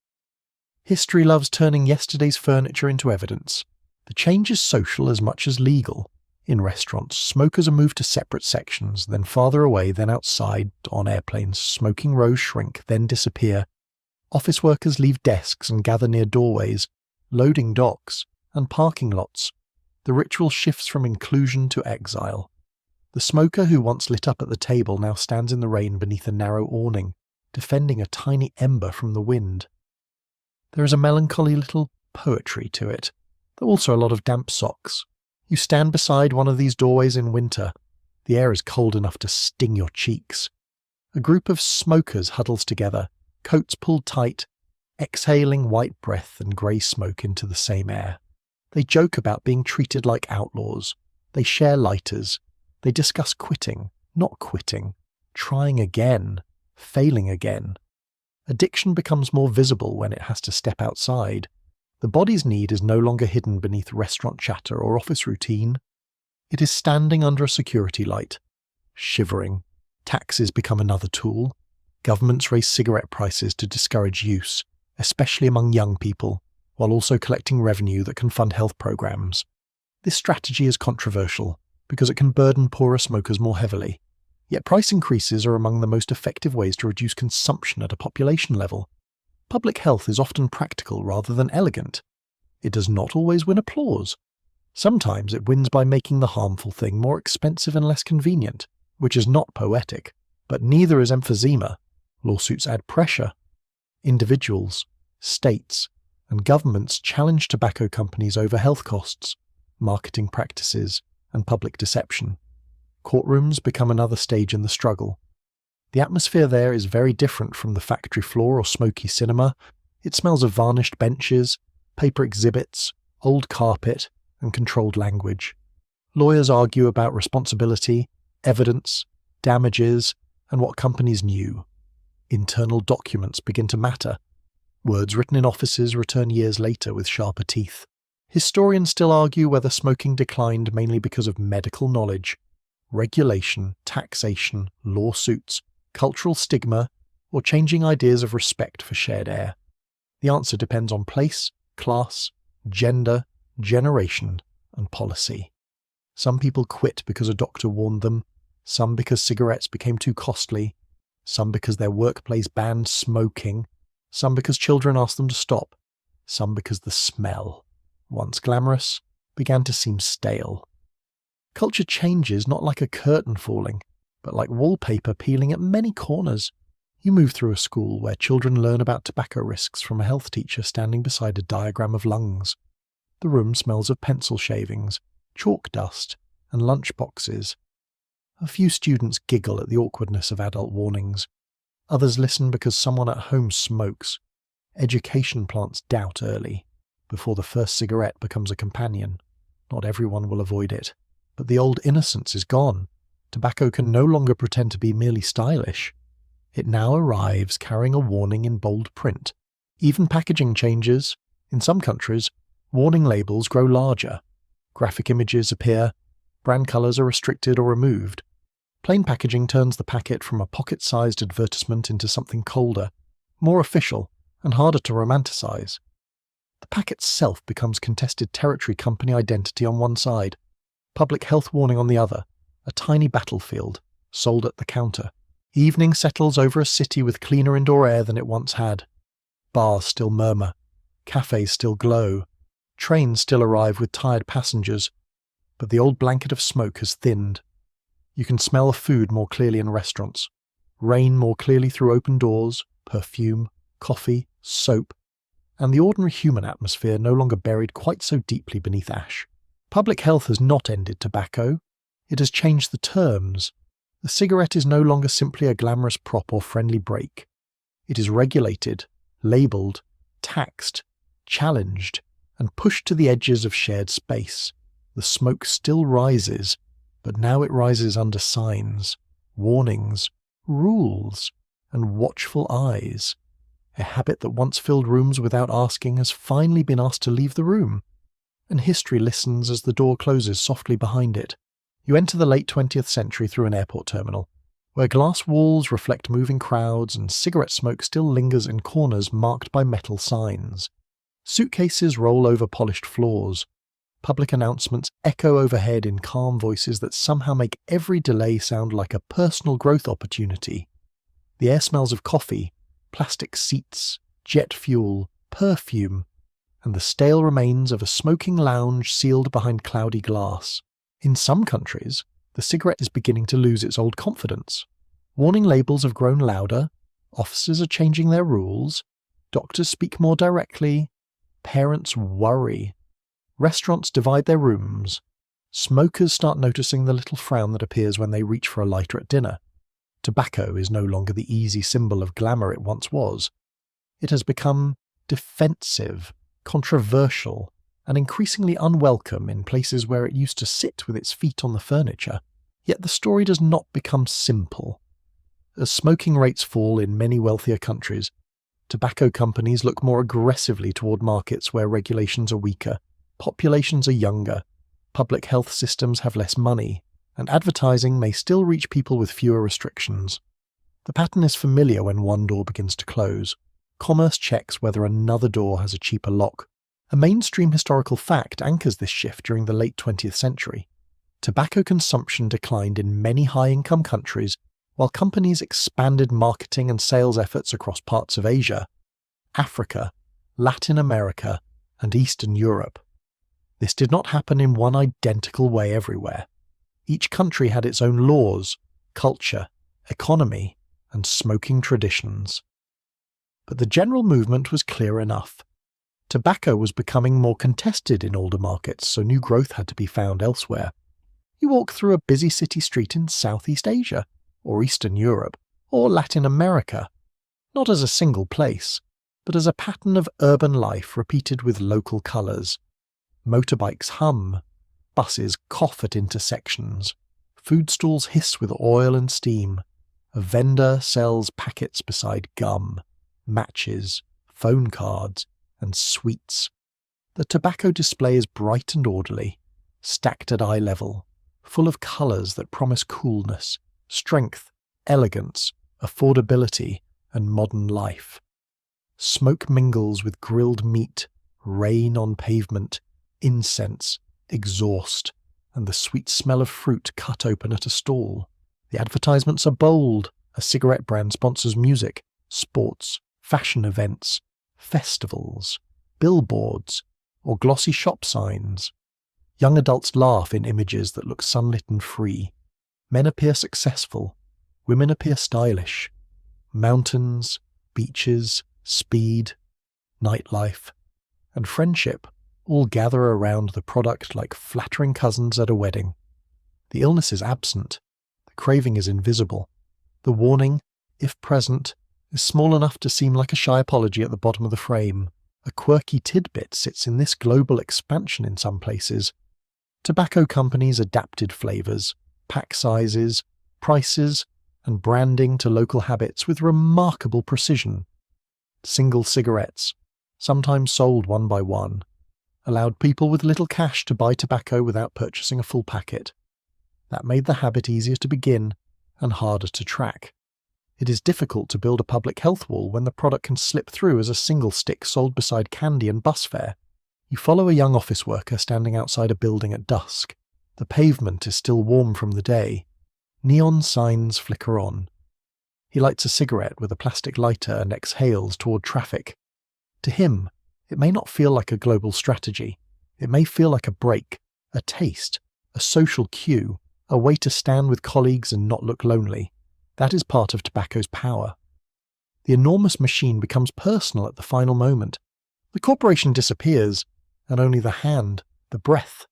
[SPEAKER 1] History loves turning yesterday's furniture into evidence. The change is social as much as legal. In restaurants, smokers are moved to separate sections, then farther away, then outside. On airplanes, smoking rows shrink, then disappear. Office workers leave desks and gather near doorways, loading docks, and parking lots. The ritual shifts from inclusion to exile. The smoker who once lit up at the table now stands in the rain beneath a narrow awning, defending a tiny ember from the wind. There is a melancholy little poetry to it, though also a lot of damp socks. You stand beside one of these doorways in winter. The air is cold enough to sting your cheeks. A group of smokers huddles together, coats pulled tight, exhaling white breath and grey smoke into the same air. They joke about being treated like outlaws. They share lighters. They discuss quitting, not quitting, trying again, failing again. Addiction becomes more visible when it has to step outside. The body's need is no longer hidden beneath restaurant chatter or office routine. It is standing under a security light, shivering. Taxes become another tool. Governments raise cigarette prices to discourage use, especially among young people, while also collecting revenue that can fund health programs. This strategy is controversial because it can burden poorer smokers more heavily. Yet price increases are among the most effective ways to reduce consumption at a population level. Public health is often practical rather than elegant. It does not always win applause. Sometimes it wins by making the harmful thing more expensive and less convenient, which is not poetic, but neither is emphysema. Lawsuits add pressure. Individuals, states, and governments challenge tobacco companies over health costs, marketing practices, and public deception. Courtrooms become another stage in the struggle. The atmosphere there is very different from the factory floor or smoky cinema. It smells of varnished benches, paper exhibits, old carpet, and controlled language. Lawyers argue about responsibility, evidence, damages, and what companies knew. Internal documents begin to matter. Words written in offices return years later with sharper teeth. Historians still argue whether smoking declined mainly because of medical knowledge, regulation, taxation, lawsuits, cultural stigma, or changing ideas of respect for shared air. The answer depends on place, class, gender, generation, and policy. Some people quit because a doctor warned them, some because cigarettes became too costly, some because their workplace banned smoking, some because children asked them to stop, some because the smell, once glamorous, began to seem stale. Culture changes not like a curtain falling, but like wallpaper peeling at many corners. You move through a school where children learn about tobacco risks from a health teacher standing beside a diagram of lungs. The room smells of pencil shavings, chalk dust, and lunch boxes. A few students giggle at the awkwardness of adult warnings. Others listen because someone at home smokes. Education plants doubt early, before the first cigarette becomes a companion. Not everyone will avoid it, but the old innocence is gone. Tobacco can no longer pretend to be merely stylish. It now arrives carrying a warning in bold print. Even packaging changes. In some countries, warning labels grow larger. Graphic images appear. Brand colours are restricted or removed. Plain packaging turns the packet from a pocket-sized advertisement into something colder, more official, and harder to romanticize. The pack itself becomes contested territory company identity on one side, public health warning on the other, a tiny battlefield, sold at the counter. Evening settles over a city with cleaner indoor air than it once had. Bars still murmur, cafes still glow, trains still arrive with tired passengers, but the old blanket of smoke has thinned. You can smell food more clearly in restaurants, rain more clearly through open doors, perfume, coffee, soap, and the ordinary human atmosphere no longer buried quite so deeply beneath ash. Public health has not ended tobacco. It has changed the terms. The cigarette is no longer simply a glamorous prop or friendly break. It is regulated, labelled, taxed, challenged, and pushed to the edges of shared space. The smoke still rises, but now it rises under signs, warnings, rules, and watchful eyes. A habit that once filled rooms without asking has finally been asked to leave the room, and history listens as the door closes softly behind it. You enter the late 20th century through an airport terminal, where glass walls reflect moving crowds and cigarette smoke still lingers in corners marked by metal signs. Suitcases roll over polished floors. Public announcements echo overhead in calm voices that somehow make every delay sound like a personal growth opportunity. The air smells of coffee, plastic seats, jet fuel, perfume, and the stale remains of a smoking lounge sealed behind cloudy glass. In some countries, the cigarette is beginning to lose its old confidence. Warning labels have grown louder, officers are changing their rules, doctors speak more directly, parents worry. Restaurants divide their rooms. Smokers start noticing the little frown that appears when they reach for a lighter at dinner. Tobacco is no longer the easy symbol of glamour it once was. It has become defensive, controversial, and increasingly unwelcome in places where it used to sit with its feet on the furniture. Yet the story does not become simple. As smoking rates fall in many wealthier countries, tobacco companies look more aggressively toward markets where regulations are weaker, populations are younger, public health systems have less money, and advertising may still reach people with fewer restrictions. The pattern is familiar when one door begins to close. Commerce checks whether another door has a cheaper lock. A mainstream historical fact anchors this shift during the late 20th century. Tobacco consumption declined in many high-income countries, while companies expanded marketing and sales efforts across parts of Asia, Africa, Latin America, and Eastern Europe. This did not happen in one identical way everywhere. Each country had its own laws, culture, economy, and smoking traditions. But the general movement was clear enough. Tobacco was becoming more contested in older markets, so new growth had to be found elsewhere. You walk through a busy city street in Southeast Asia, or Eastern Europe, or Latin America, not as a single place, but as a pattern of urban life repeated with local colours. Motorbikes hum, buses cough at intersections, food stalls hiss with oil and steam, a vendor sells packets beside gum, matches, phone cards, and sweets. The tobacco display is bright and orderly, stacked at eye level, full of colours that promise coolness, strength, elegance, affordability, and modern life. Smoke mingles with grilled meat, rain on pavement, incense, exhaust, and the sweet smell of fruit cut open at a stall. The advertisements are bold. A cigarette brand sponsors music, sports, fashion events, festivals, billboards, or glossy shop signs. Young adults laugh in images that look sunlit and free. Men appear successful. Women appear stylish. Mountains, beaches, speed, nightlife, and friendship all gather around the product like flattering cousins at a wedding. The illness is absent. The craving is invisible. The warning, if present, is small enough to seem like a shy apology at the bottom of the frame. A quirky tidbit sits in this global expansion in some places. Tobacco companies adapted flavours, pack sizes, prices, and branding to local habits with remarkable precision. Single cigarettes, sometimes sold one by one, allowed people with little cash to buy tobacco without purchasing a full packet. That made the habit easier to begin and harder to track. It is difficult to build a public health wall when the product can slip through as a single stick sold beside candy and bus fare. You follow a young office worker standing outside a building at dusk. The pavement is still warm from the day. Neon signs flicker on. He lights a cigarette with a plastic lighter and exhales toward traffic. To him, it may not feel like a global strategy. It may feel like a break, a taste, a social cue, a way to stand with colleagues and not look lonely. That is part of tobacco's power. The enormous machine becomes personal at the final moment. The corporation disappears, and only the hand, the breath,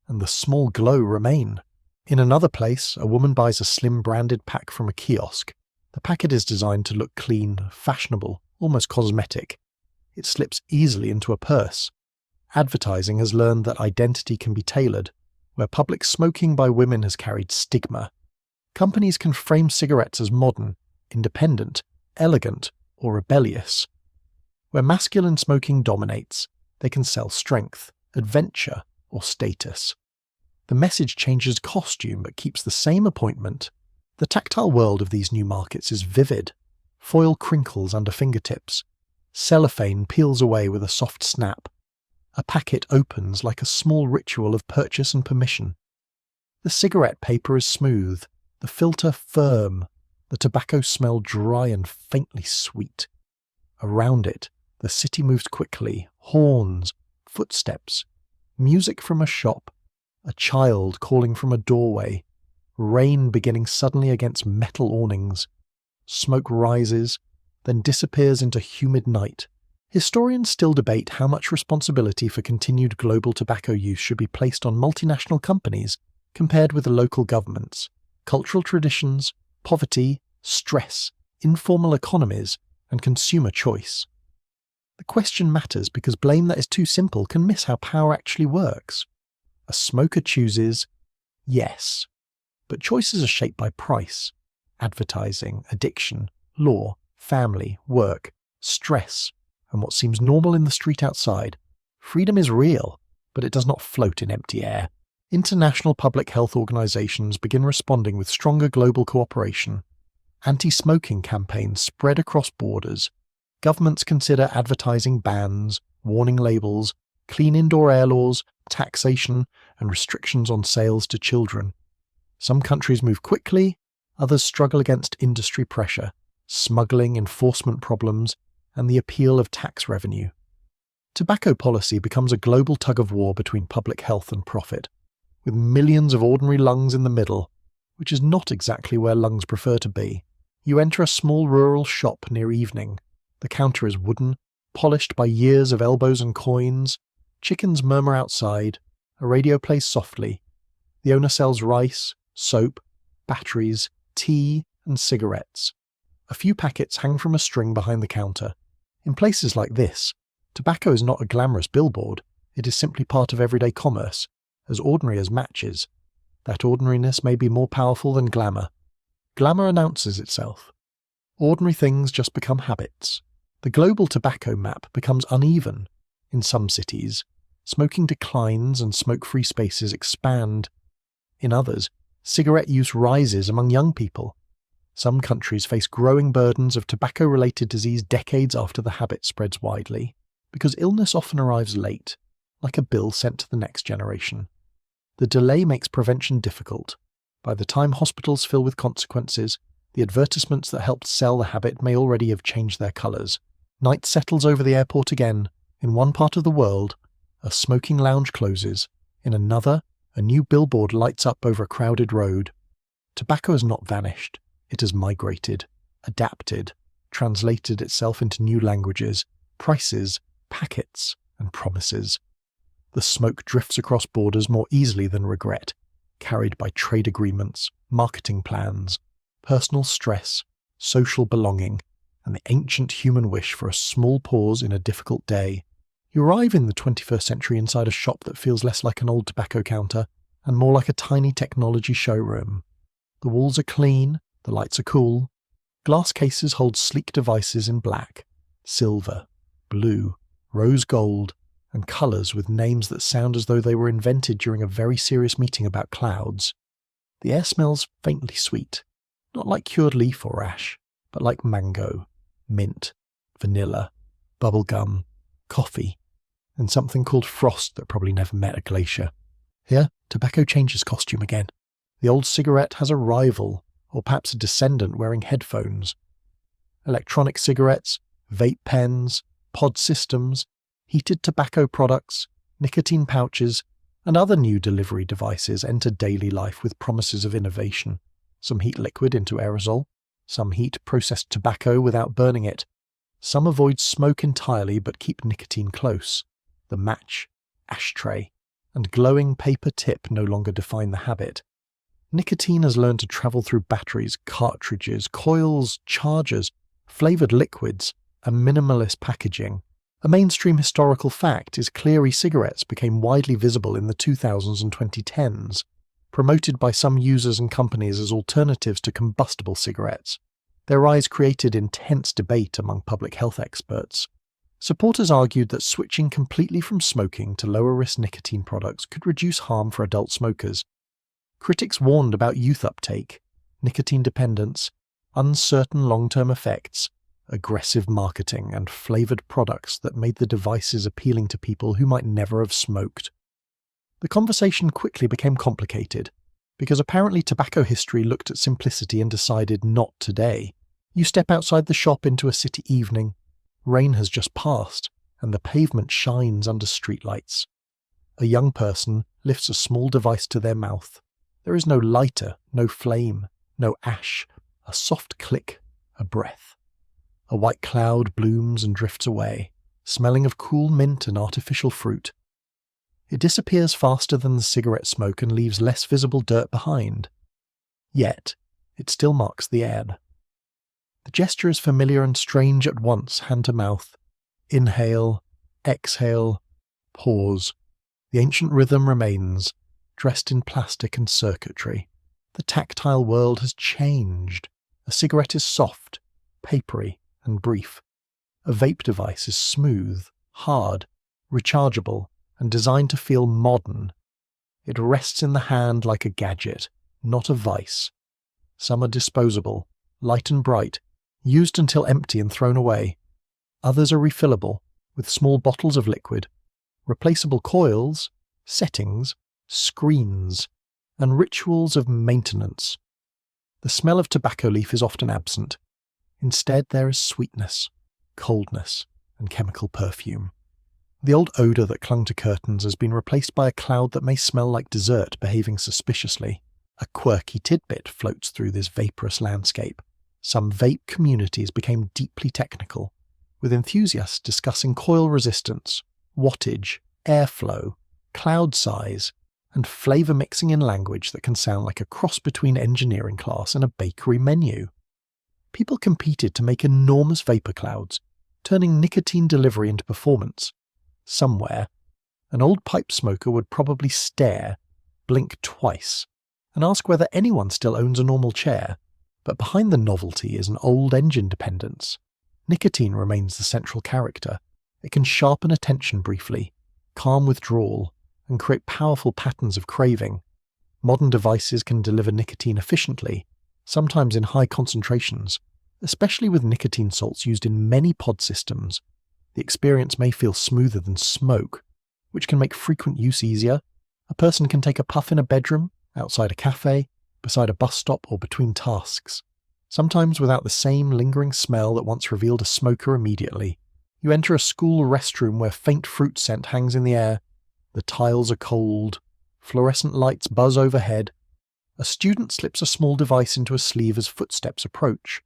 [SPEAKER 1] and the small glow remain. In another place, a woman buys a slim branded pack from a kiosk. The packet is designed to look clean, fashionable, almost cosmetic. It slips easily into a purse. Advertising has learned that identity can be tailored, where public smoking by women has carried stigma. Companies can frame cigarettes as modern, independent, elegant, or rebellious. Where masculine smoking dominates, they can sell strength, adventure, or status. The message changes costume but keeps the same appointment. The tactile world of these new markets is vivid. Foil crinkles under fingertips. Cellophane peels away with a soft snap. A packet opens like a small ritual of purchase and permission. The cigarette paper is smooth, the filter firm, the tobacco smell dry and faintly sweet. Around it, the city moves quickly, horns, footsteps, music from a shop, a child calling from a doorway, rain beginning suddenly against metal awnings. Smoke rises, then disappears into humid night. Historians still debate how much responsibility for continued global tobacco use should be placed on multinational companies compared with the local governments. Cultural traditions, poverty, stress, informal economies, and consumer choice. The question matters because blame that is too simple can miss how power actually works. A smoker chooses, yes, but choices are shaped by price, advertising, addiction, law, family, work, stress, and what seems normal in the street outside. Freedom is real, but it does not float in empty air. International public health organizations begin responding with stronger global cooperation. Anti-smoking campaigns spread across borders. Governments consider advertising bans, warning labels, clean indoor air laws, taxation, and restrictions on sales to children. Some countries move quickly, others struggle against industry pressure, smuggling, enforcement problems, and the appeal of tax revenue. Tobacco policy becomes a global tug-of-war between public health and profit, with millions of ordinary lungs in the middle, which is not exactly where lungs prefer to be. You enter a small rural shop near evening. The counter is wooden, polished by years of elbows and coins. Chickens murmur outside. A radio plays softly. The owner sells rice, soap, batteries, tea, and cigarettes. A few packets hang from a string behind the counter. In places like this, tobacco is not a glamorous billboard, it is simply part of everyday commerce, as ordinary as matches. That ordinariness may be more powerful than glamour. Glamour announces itself. Ordinary things just become habits. The global tobacco map becomes uneven. In some cities, smoking declines and smoke-free spaces expand. In others, cigarette use rises among young people. Some countries face growing burdens of tobacco-related disease decades after the habit spreads widely, because illness often arrives late, like a bill sent to the next generation. The delay makes prevention difficult. By the time hospitals fill with consequences, the advertisements that helped sell the habit may already have changed their colours. Night settles over the airport again. In one part of the world, a smoking lounge closes. In another, a new billboard lights up over a crowded road. Tobacco has not vanished. It has migrated, adapted, translated itself into new languages, prices, packets, and promises. The smoke drifts across borders more easily than regret, carried by trade agreements, marketing plans, personal stress, social belonging, and the ancient human wish for a small pause in a difficult day. You arrive in the 21st century inside a shop that feels less like an old tobacco counter and more like a tiny technology showroom. The walls are clean, the lights are cool. Glass cases hold sleek devices in black, silver, blue, rose gold, and colours with names that sound as though they were invented during a very serious meeting about clouds. The air smells faintly sweet, not like cured leaf or ash, but like mango, mint, vanilla, bubblegum, coffee, and something called frost that probably never met a glacier. Here, tobacco changes costume again. The old cigarette has a rival, or perhaps a descendant wearing headphones. Electronic cigarettes, vape pens, pod systems, heated tobacco products, nicotine pouches, and other new delivery devices enter daily life with promises of innovation. Some heat liquid into aerosol, some heat processed tobacco without burning it. Some avoid smoke entirely but keep nicotine close. The match, ashtray, and glowing paper tip no longer define the habit. Nicotine has learned to travel through batteries, cartridges, coils, chargers, flavoured liquids, and minimalist packaging. A mainstream historical fact is clear e-cigarettes became widely visible in the 2000s and 2010s, promoted by some users and companies as alternatives to combustible cigarettes. Their rise created intense debate among public health experts. Supporters argued that switching completely from smoking to lower-risk nicotine products could reduce harm for adult smokers. Critics warned about youth uptake, nicotine dependence, uncertain long-term effects, aggressive marketing, and flavoured products that made the devices appealing to people who might never have smoked. The conversation quickly became complicated, because apparently tobacco history looked at simplicity and decided not today. You step outside the shop into a city evening, rain has just passed, and the pavement shines under streetlights. A young person lifts a small device to their mouth. There is no lighter, no flame, no ash, a soft click, a breath. A white cloud blooms and drifts away, smelling of cool mint and artificial fruit. It disappears faster than the cigarette smoke and leaves less visible dirt behind. Yet, it still marks the air. The gesture is familiar and strange at once, hand to mouth. Inhale, exhale, pause. The ancient rhythm remains, dressed in plastic and circuitry. The tactile world has changed. A cigarette is soft, papery, and brief. A vape device is smooth, hard, rechargeable, and designed to feel modern. It rests in the hand like a gadget, not a vice. Some are disposable, light and bright, used until empty and thrown away. Others are refillable, with small bottles of liquid, replaceable coils, settings, screens, and rituals of maintenance. The smell of tobacco leaf is often absent. Instead, there is sweetness, coldness, and chemical perfume. The old odour that clung to curtains has been replaced by a cloud that may smell like dessert behaving suspiciously. A quirky tidbit floats through this vaporous landscape. Some vape communities became deeply technical, with enthusiasts discussing coil resistance, wattage, airflow, cloud size, and flavour mixing in language that can sound like a cross between engineering class and a bakery menu. People competed to make enormous vapour clouds, turning nicotine delivery into performance. Somewhere, an old pipe smoker would probably stare, blink twice, and ask whether anyone still owns a normal chair. But behind the novelty is an old engine dependence. Nicotine remains the central character. It can sharpen attention briefly, calm withdrawal, and create powerful patterns of craving. Modern devices can deliver nicotine efficiently, sometimes in high concentrations, especially with nicotine salts used in many pod systems. The experience may feel smoother than smoke, which can make frequent use easier. A person can take a puff in a bedroom, outside a cafe, beside a bus stop, or between tasks, sometimes without the same lingering smell that once revealed a smoker immediately. You enter a school restroom where faint fruit scent hangs in the air. The tiles are cold. Fluorescent lights buzz overhead. A student slips a small device into a sleeve as footsteps approach.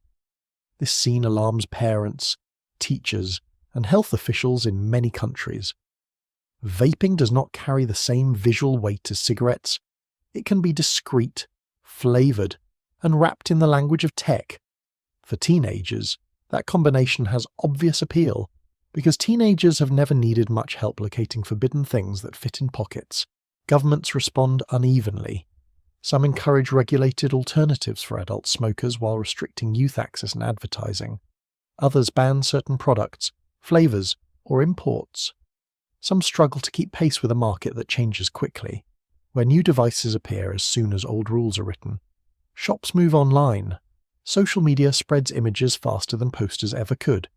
[SPEAKER 1] This scene alarms parents, teachers, and health officials in many countries. Vaping does not carry the same visual weight as cigarettes. It can be discreet, flavoured, and wrapped in the language of tech. For teenagers, that combination has obvious appeal, because teenagers have never needed much help locating forbidden things that fit in pockets. Governments respond unevenly. Some encourage regulated alternatives for adult smokers while restricting youth access and advertising. Others ban certain products, flavours, or imports. Some struggle to keep pace with a market that changes quickly, where new devices appear as soon as old rules are written. Shops move online. Social media spreads images faster than posters ever could.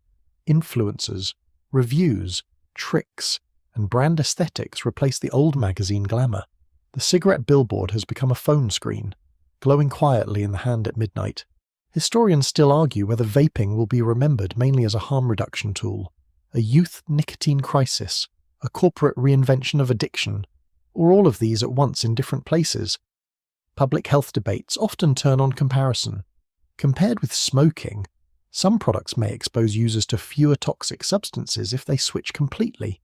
[SPEAKER 1] Influencers, reviews, tricks, and brand aesthetics replace the old magazine glamour. The cigarette billboard has become a phone screen, glowing quietly in the hand at midnight. Historians still argue whether vaping will be remembered mainly as a harm reduction tool, a youth nicotine crisis, a corporate reinvention of addiction, or all of these at once in different places. Public health debates often turn on comparison. Compared with smoking, some products may expose users to fewer toxic substances if they switch completely.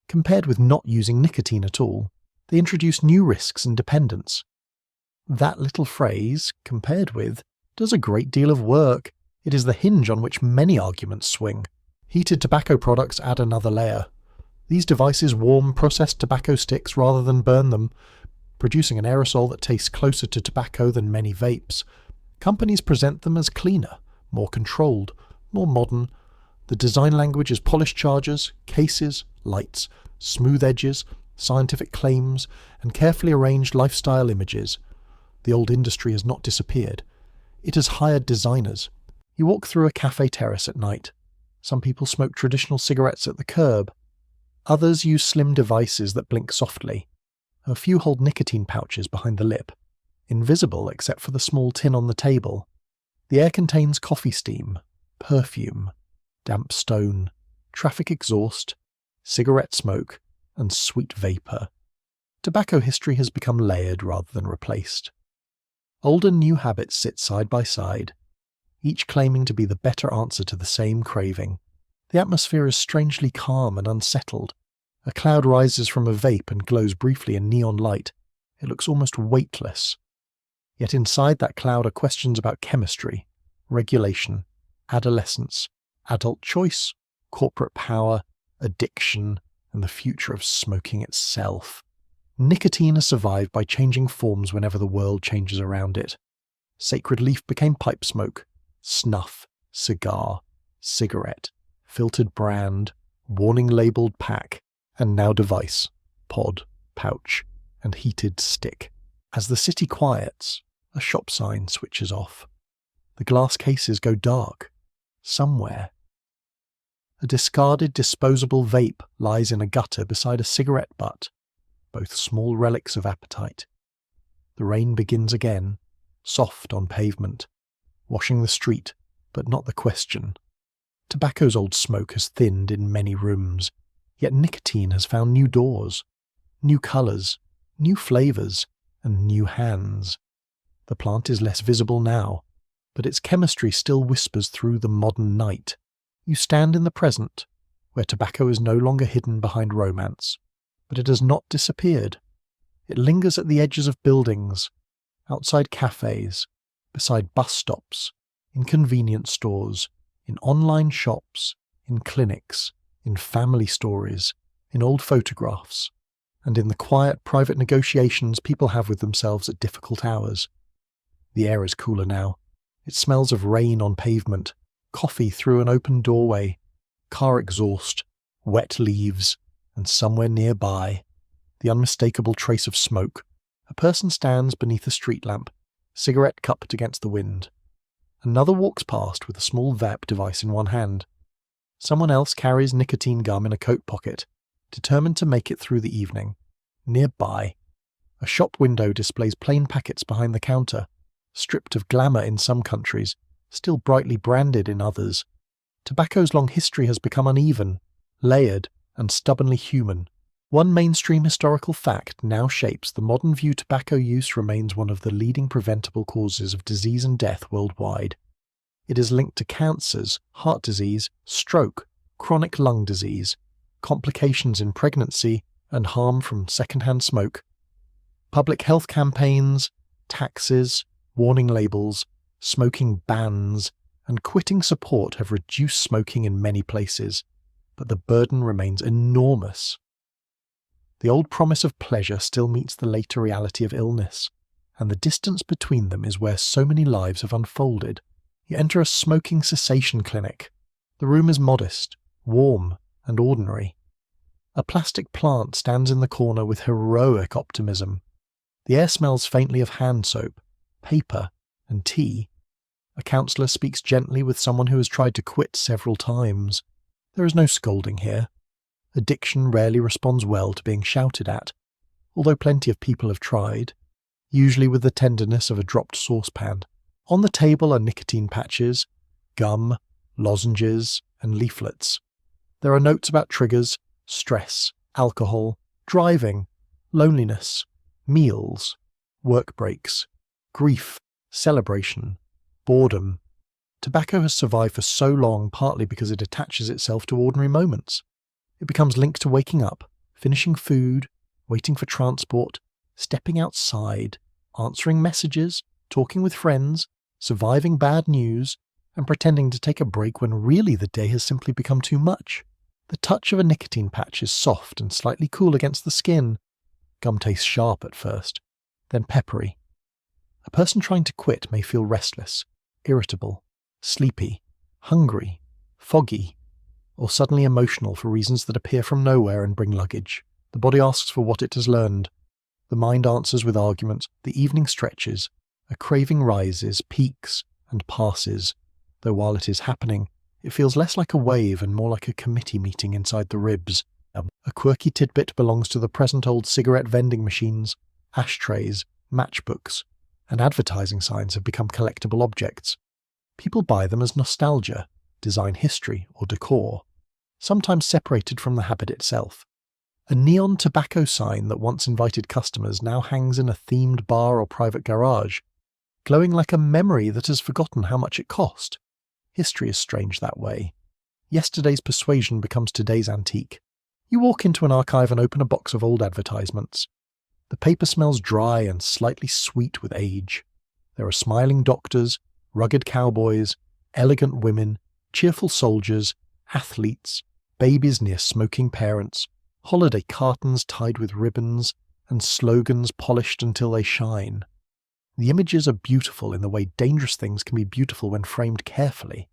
[SPEAKER 1] Compared with not using nicotine at all, they introduce new risks and dependence. That little phrase, compared with, does a great deal of work. It is the hinge on which many arguments swing. Heated tobacco products add another layer. These devices warm processed tobacco sticks rather than burn them, producing an aerosol that tastes closer to tobacco than many vapes. Companies present them as cleaner, more controlled, more modern. The design language is polished chargers, cases, lights, smooth edges, scientific claims, and carefully arranged lifestyle images. The old industry has not disappeared. It has hired designers. You walk through a cafe terrace at night. Some people smoke traditional cigarettes at the curb. Others use slim devices that blink softly. A few hold nicotine pouches behind the lip, invisible except for the small tin on the table. The air contains coffee steam, perfume, damp stone, traffic exhaust, cigarette smoke, and sweet vapour. Tobacco history has become layered rather than replaced. Old and new habits sit side by side, each claiming to be the better answer to the same craving. The atmosphere is strangely calm and unsettled. A cloud rises from a vape and glows briefly in neon light. It looks almost weightless. Yet inside that cloud are questions about chemistry, regulation, adolescence, adult choice, corporate power, addiction, and the future of smoking itself. Nicotine has survived by changing forms whenever the world changes around it. Sacred leaf became pipe smoke, snuff, cigar, cigarette, filtered brand, warning-labelled pack, and now device, pod, pouch, and heated stick. As the city quiets, a shop sign switches off. The glass cases go dark. Somewhere. A discarded disposable vape lies in a gutter beside a cigarette butt, both small relics of appetite. The rain begins again, soft on pavement, washing the street, but not the question. Tobacco's old smoke has thinned in many rooms, yet nicotine has found new doors, new colours, new flavours, and new hands. The plant is less visible now, but its chemistry still whispers through the modern night. You stand in the present, where tobacco is no longer hidden behind romance, but it has not disappeared. It lingers at the edges of buildings, outside cafes, beside bus stops, in convenience stores, in online shops, in clinics, in family stories, in old photographs, and in the quiet private negotiations people have with themselves at difficult hours. The air is cooler now. It smells of rain on pavement, coffee through an open doorway, car exhaust, wet leaves, and somewhere nearby, the unmistakable trace of smoke, a person stands beneath a street lamp, cigarette cupped against the wind. Another walks past with a small vape device in one hand. Someone else carries nicotine gum in a coat pocket, determined to make it through the evening. Nearby, a shop window displays plain packets behind the counter, stripped of glamour in some countries, still brightly branded in others. Tobacco's long history has become uneven, layered, and stubbornly human. One mainstream historical fact now shapes the modern view tobacco use remains one of the leading preventable causes of disease and death worldwide. It is linked to cancers, heart disease, stroke, chronic lung disease, complications in pregnancy, and harm from secondhand smoke. Public health campaigns, taxes, warning labels, smoking bans, and quitting support have reduced smoking in many places, but the burden remains enormous. The old promise of pleasure still meets the later reality of illness, and the distance between them is where so many lives have unfolded. You enter a smoking cessation clinic. The room is modest, warm, and ordinary. A plastic plant stands in the corner with heroic optimism. The air smells faintly of hand soap, paper, and tea. A counsellor speaks gently with someone who has tried to quit several times. There is no scolding here. Addiction rarely responds well to being shouted at, although plenty of people have tried, usually with the tenderness of a dropped saucepan. On the table are nicotine patches, gum, lozenges, and leaflets. There are notes about triggers, stress, alcohol, driving, loneliness, meals, work breaks, grief, celebration, boredom. Tobacco has survived for so long partly because it attaches itself to ordinary moments. It becomes linked to waking up, finishing food, waiting for transport, stepping outside, answering messages, talking with friends, surviving bad news, and pretending to take a break when really the day has simply become too much. The touch of a nicotine patch is soft and slightly cool against the skin. Gum tastes sharp at first, then peppery. A person trying to quit may feel restless, irritable, sleepy, hungry, foggy, or suddenly emotional for reasons that appear from nowhere and bring luggage. The body asks for what it has learned. The mind answers with arguments. The evening stretches. A craving rises, peaks, and passes, though while it is happening, it feels less like a wave and more like a committee meeting inside the ribs. A quirky tidbit belongs to the present old cigarette vending machines, ashtrays, matchbooks, and advertising signs have become collectible objects. People buy them as nostalgia, design history, or decor, sometimes separated from the habit itself. A neon tobacco sign that once invited customers now hangs in a themed bar or private garage, glowing like a memory that has forgotten how much it cost. History is strange that way. Yesterday's persuasion becomes today's antique. You walk into an archive and open a box of old advertisements. The paper smells dry and slightly sweet with age. There are smiling doctors, rugged cowboys, elegant women, cheerful soldiers, athletes, babies near smoking parents, holiday cartons tied with ribbons, and slogans polished until they shine. The images are beautiful in the way dangerous things can be beautiful when framed carefully.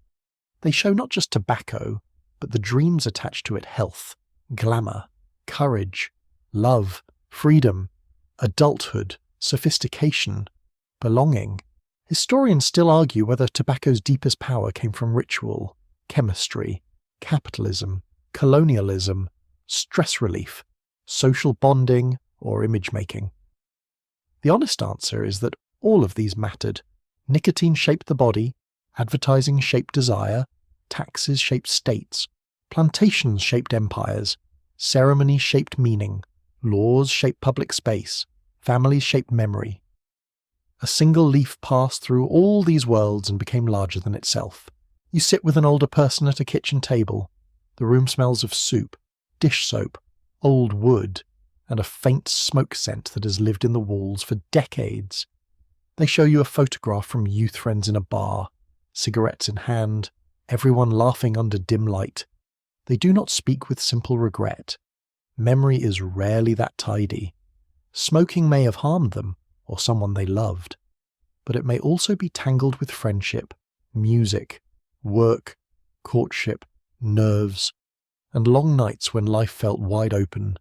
[SPEAKER 1] They show not just tobacco, but the dreams attached to it: health, glamour, courage, love, freedom, adulthood, sophistication, belonging. Historians still argue whether tobacco's deepest power came from ritual, chemistry, capitalism, colonialism, stress relief, social bonding, or image-making. The honest answer is that all of these mattered. Nicotine shaped the body, advertising shaped desire, taxes shaped states, plantations shaped empires, ceremony shaped meaning, laws shaped public space, families shaped memory. A single leaf passed through all these worlds and became larger than itself. You sit with an older person at a kitchen table. The room smells of soup, dish soap, old wood, and a faint smoke scent that has lived in the walls for decades. They show you a photograph from youth friends in a bar, cigarettes in hand, everyone laughing under dim light. They do not speak with simple regret. Memory is rarely that tidy. Smoking may have harmed them, or someone they loved, but it may also be tangled with friendship, music, work, courtship, nerves, and long nights when life felt wide open.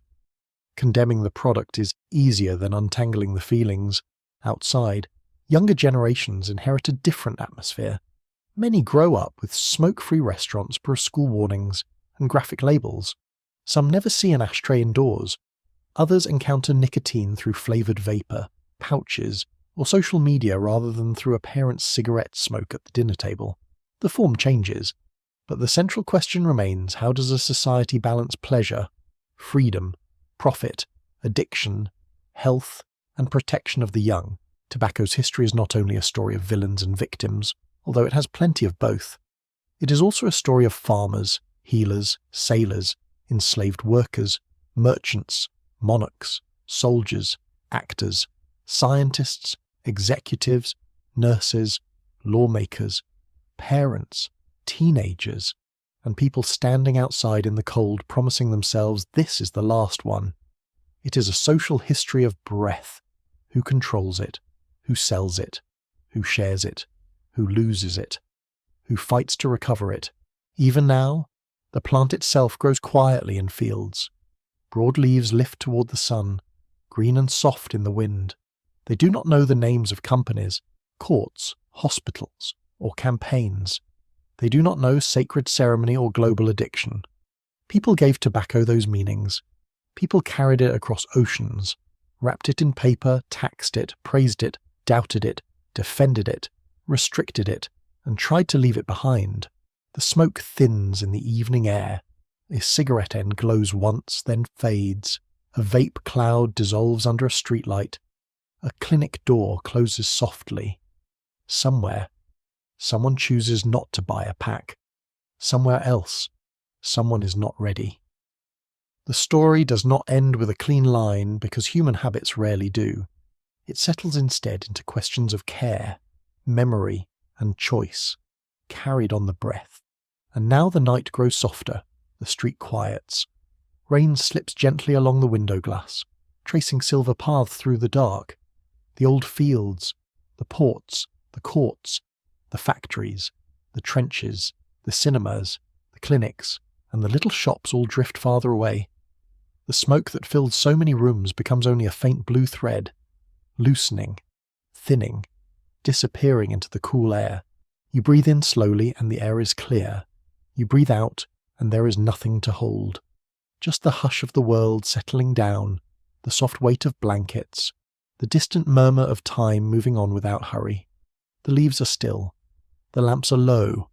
[SPEAKER 1] Condemning the product is easier than untangling the feelings. Outside, younger generations inherit a different atmosphere. Many grow up with smoke-free restaurants, school warnings, and graphic labels. Some never see an ashtray indoors. Others encounter nicotine through flavoured vapour, pouches, or social media rather than through a parent's cigarette smoke at the dinner table. The form changes, but the central question remains: how does a society balance pleasure, freedom, profit, addiction, health, and protection of the young? Tobacco's history is not only a story of villains and victims, although it has plenty of both. It is also a story of farmers, healers, sailors, enslaved workers, merchants, monarchs, soldiers, actors, scientists, executives, nurses, lawmakers, parents, teenagers, and people standing outside in the cold promising themselves this is the last one. It is a social history of breath. Who controls it? Who sells it? Who shares it? Who loses it? Who fights to recover it? Even now, the plant itself grows quietly in fields. Broad leaves lift toward the sun, green and soft in the wind. They do not know the names of companies, courts, hospitals, or campaigns. They do not know sacred ceremony or global addiction. People gave tobacco those meanings. People carried it across oceans, wrapped it in paper, taxed it, praised it, doubted it, defended it, restricted it, and tried to leave it behind. The smoke thins in the evening air. A cigarette end glows once, then fades. A vape cloud dissolves under a streetlight. A clinic door closes softly. Somewhere, someone chooses not to buy a pack. Somewhere else, someone is not ready. The story does not end with a clean line because human habits rarely do. It settles instead into questions of care, memory, and choice, carried on the breath. And now the night grows softer, the street quiets. Rain slips gently along the window glass, tracing silver paths through the dark. The old fields, the ports, the courts, the factories, the trenches, the cinemas, the clinics, and the little shops all drift farther away. The smoke that filled so many rooms becomes only a faint blue thread, loosening, thinning, disappearing into the cool air. You breathe in slowly and the air is clear. You breathe out and there is nothing to hold. Just the hush of the world settling down, the soft weight of blankets, the distant murmur of time moving on without hurry. The leaves are still. The lamps are low.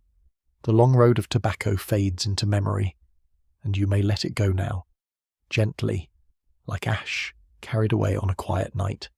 [SPEAKER 1] The long road of tobacco fades into memory, and you may let it go now, gently, like ash carried away on a quiet night.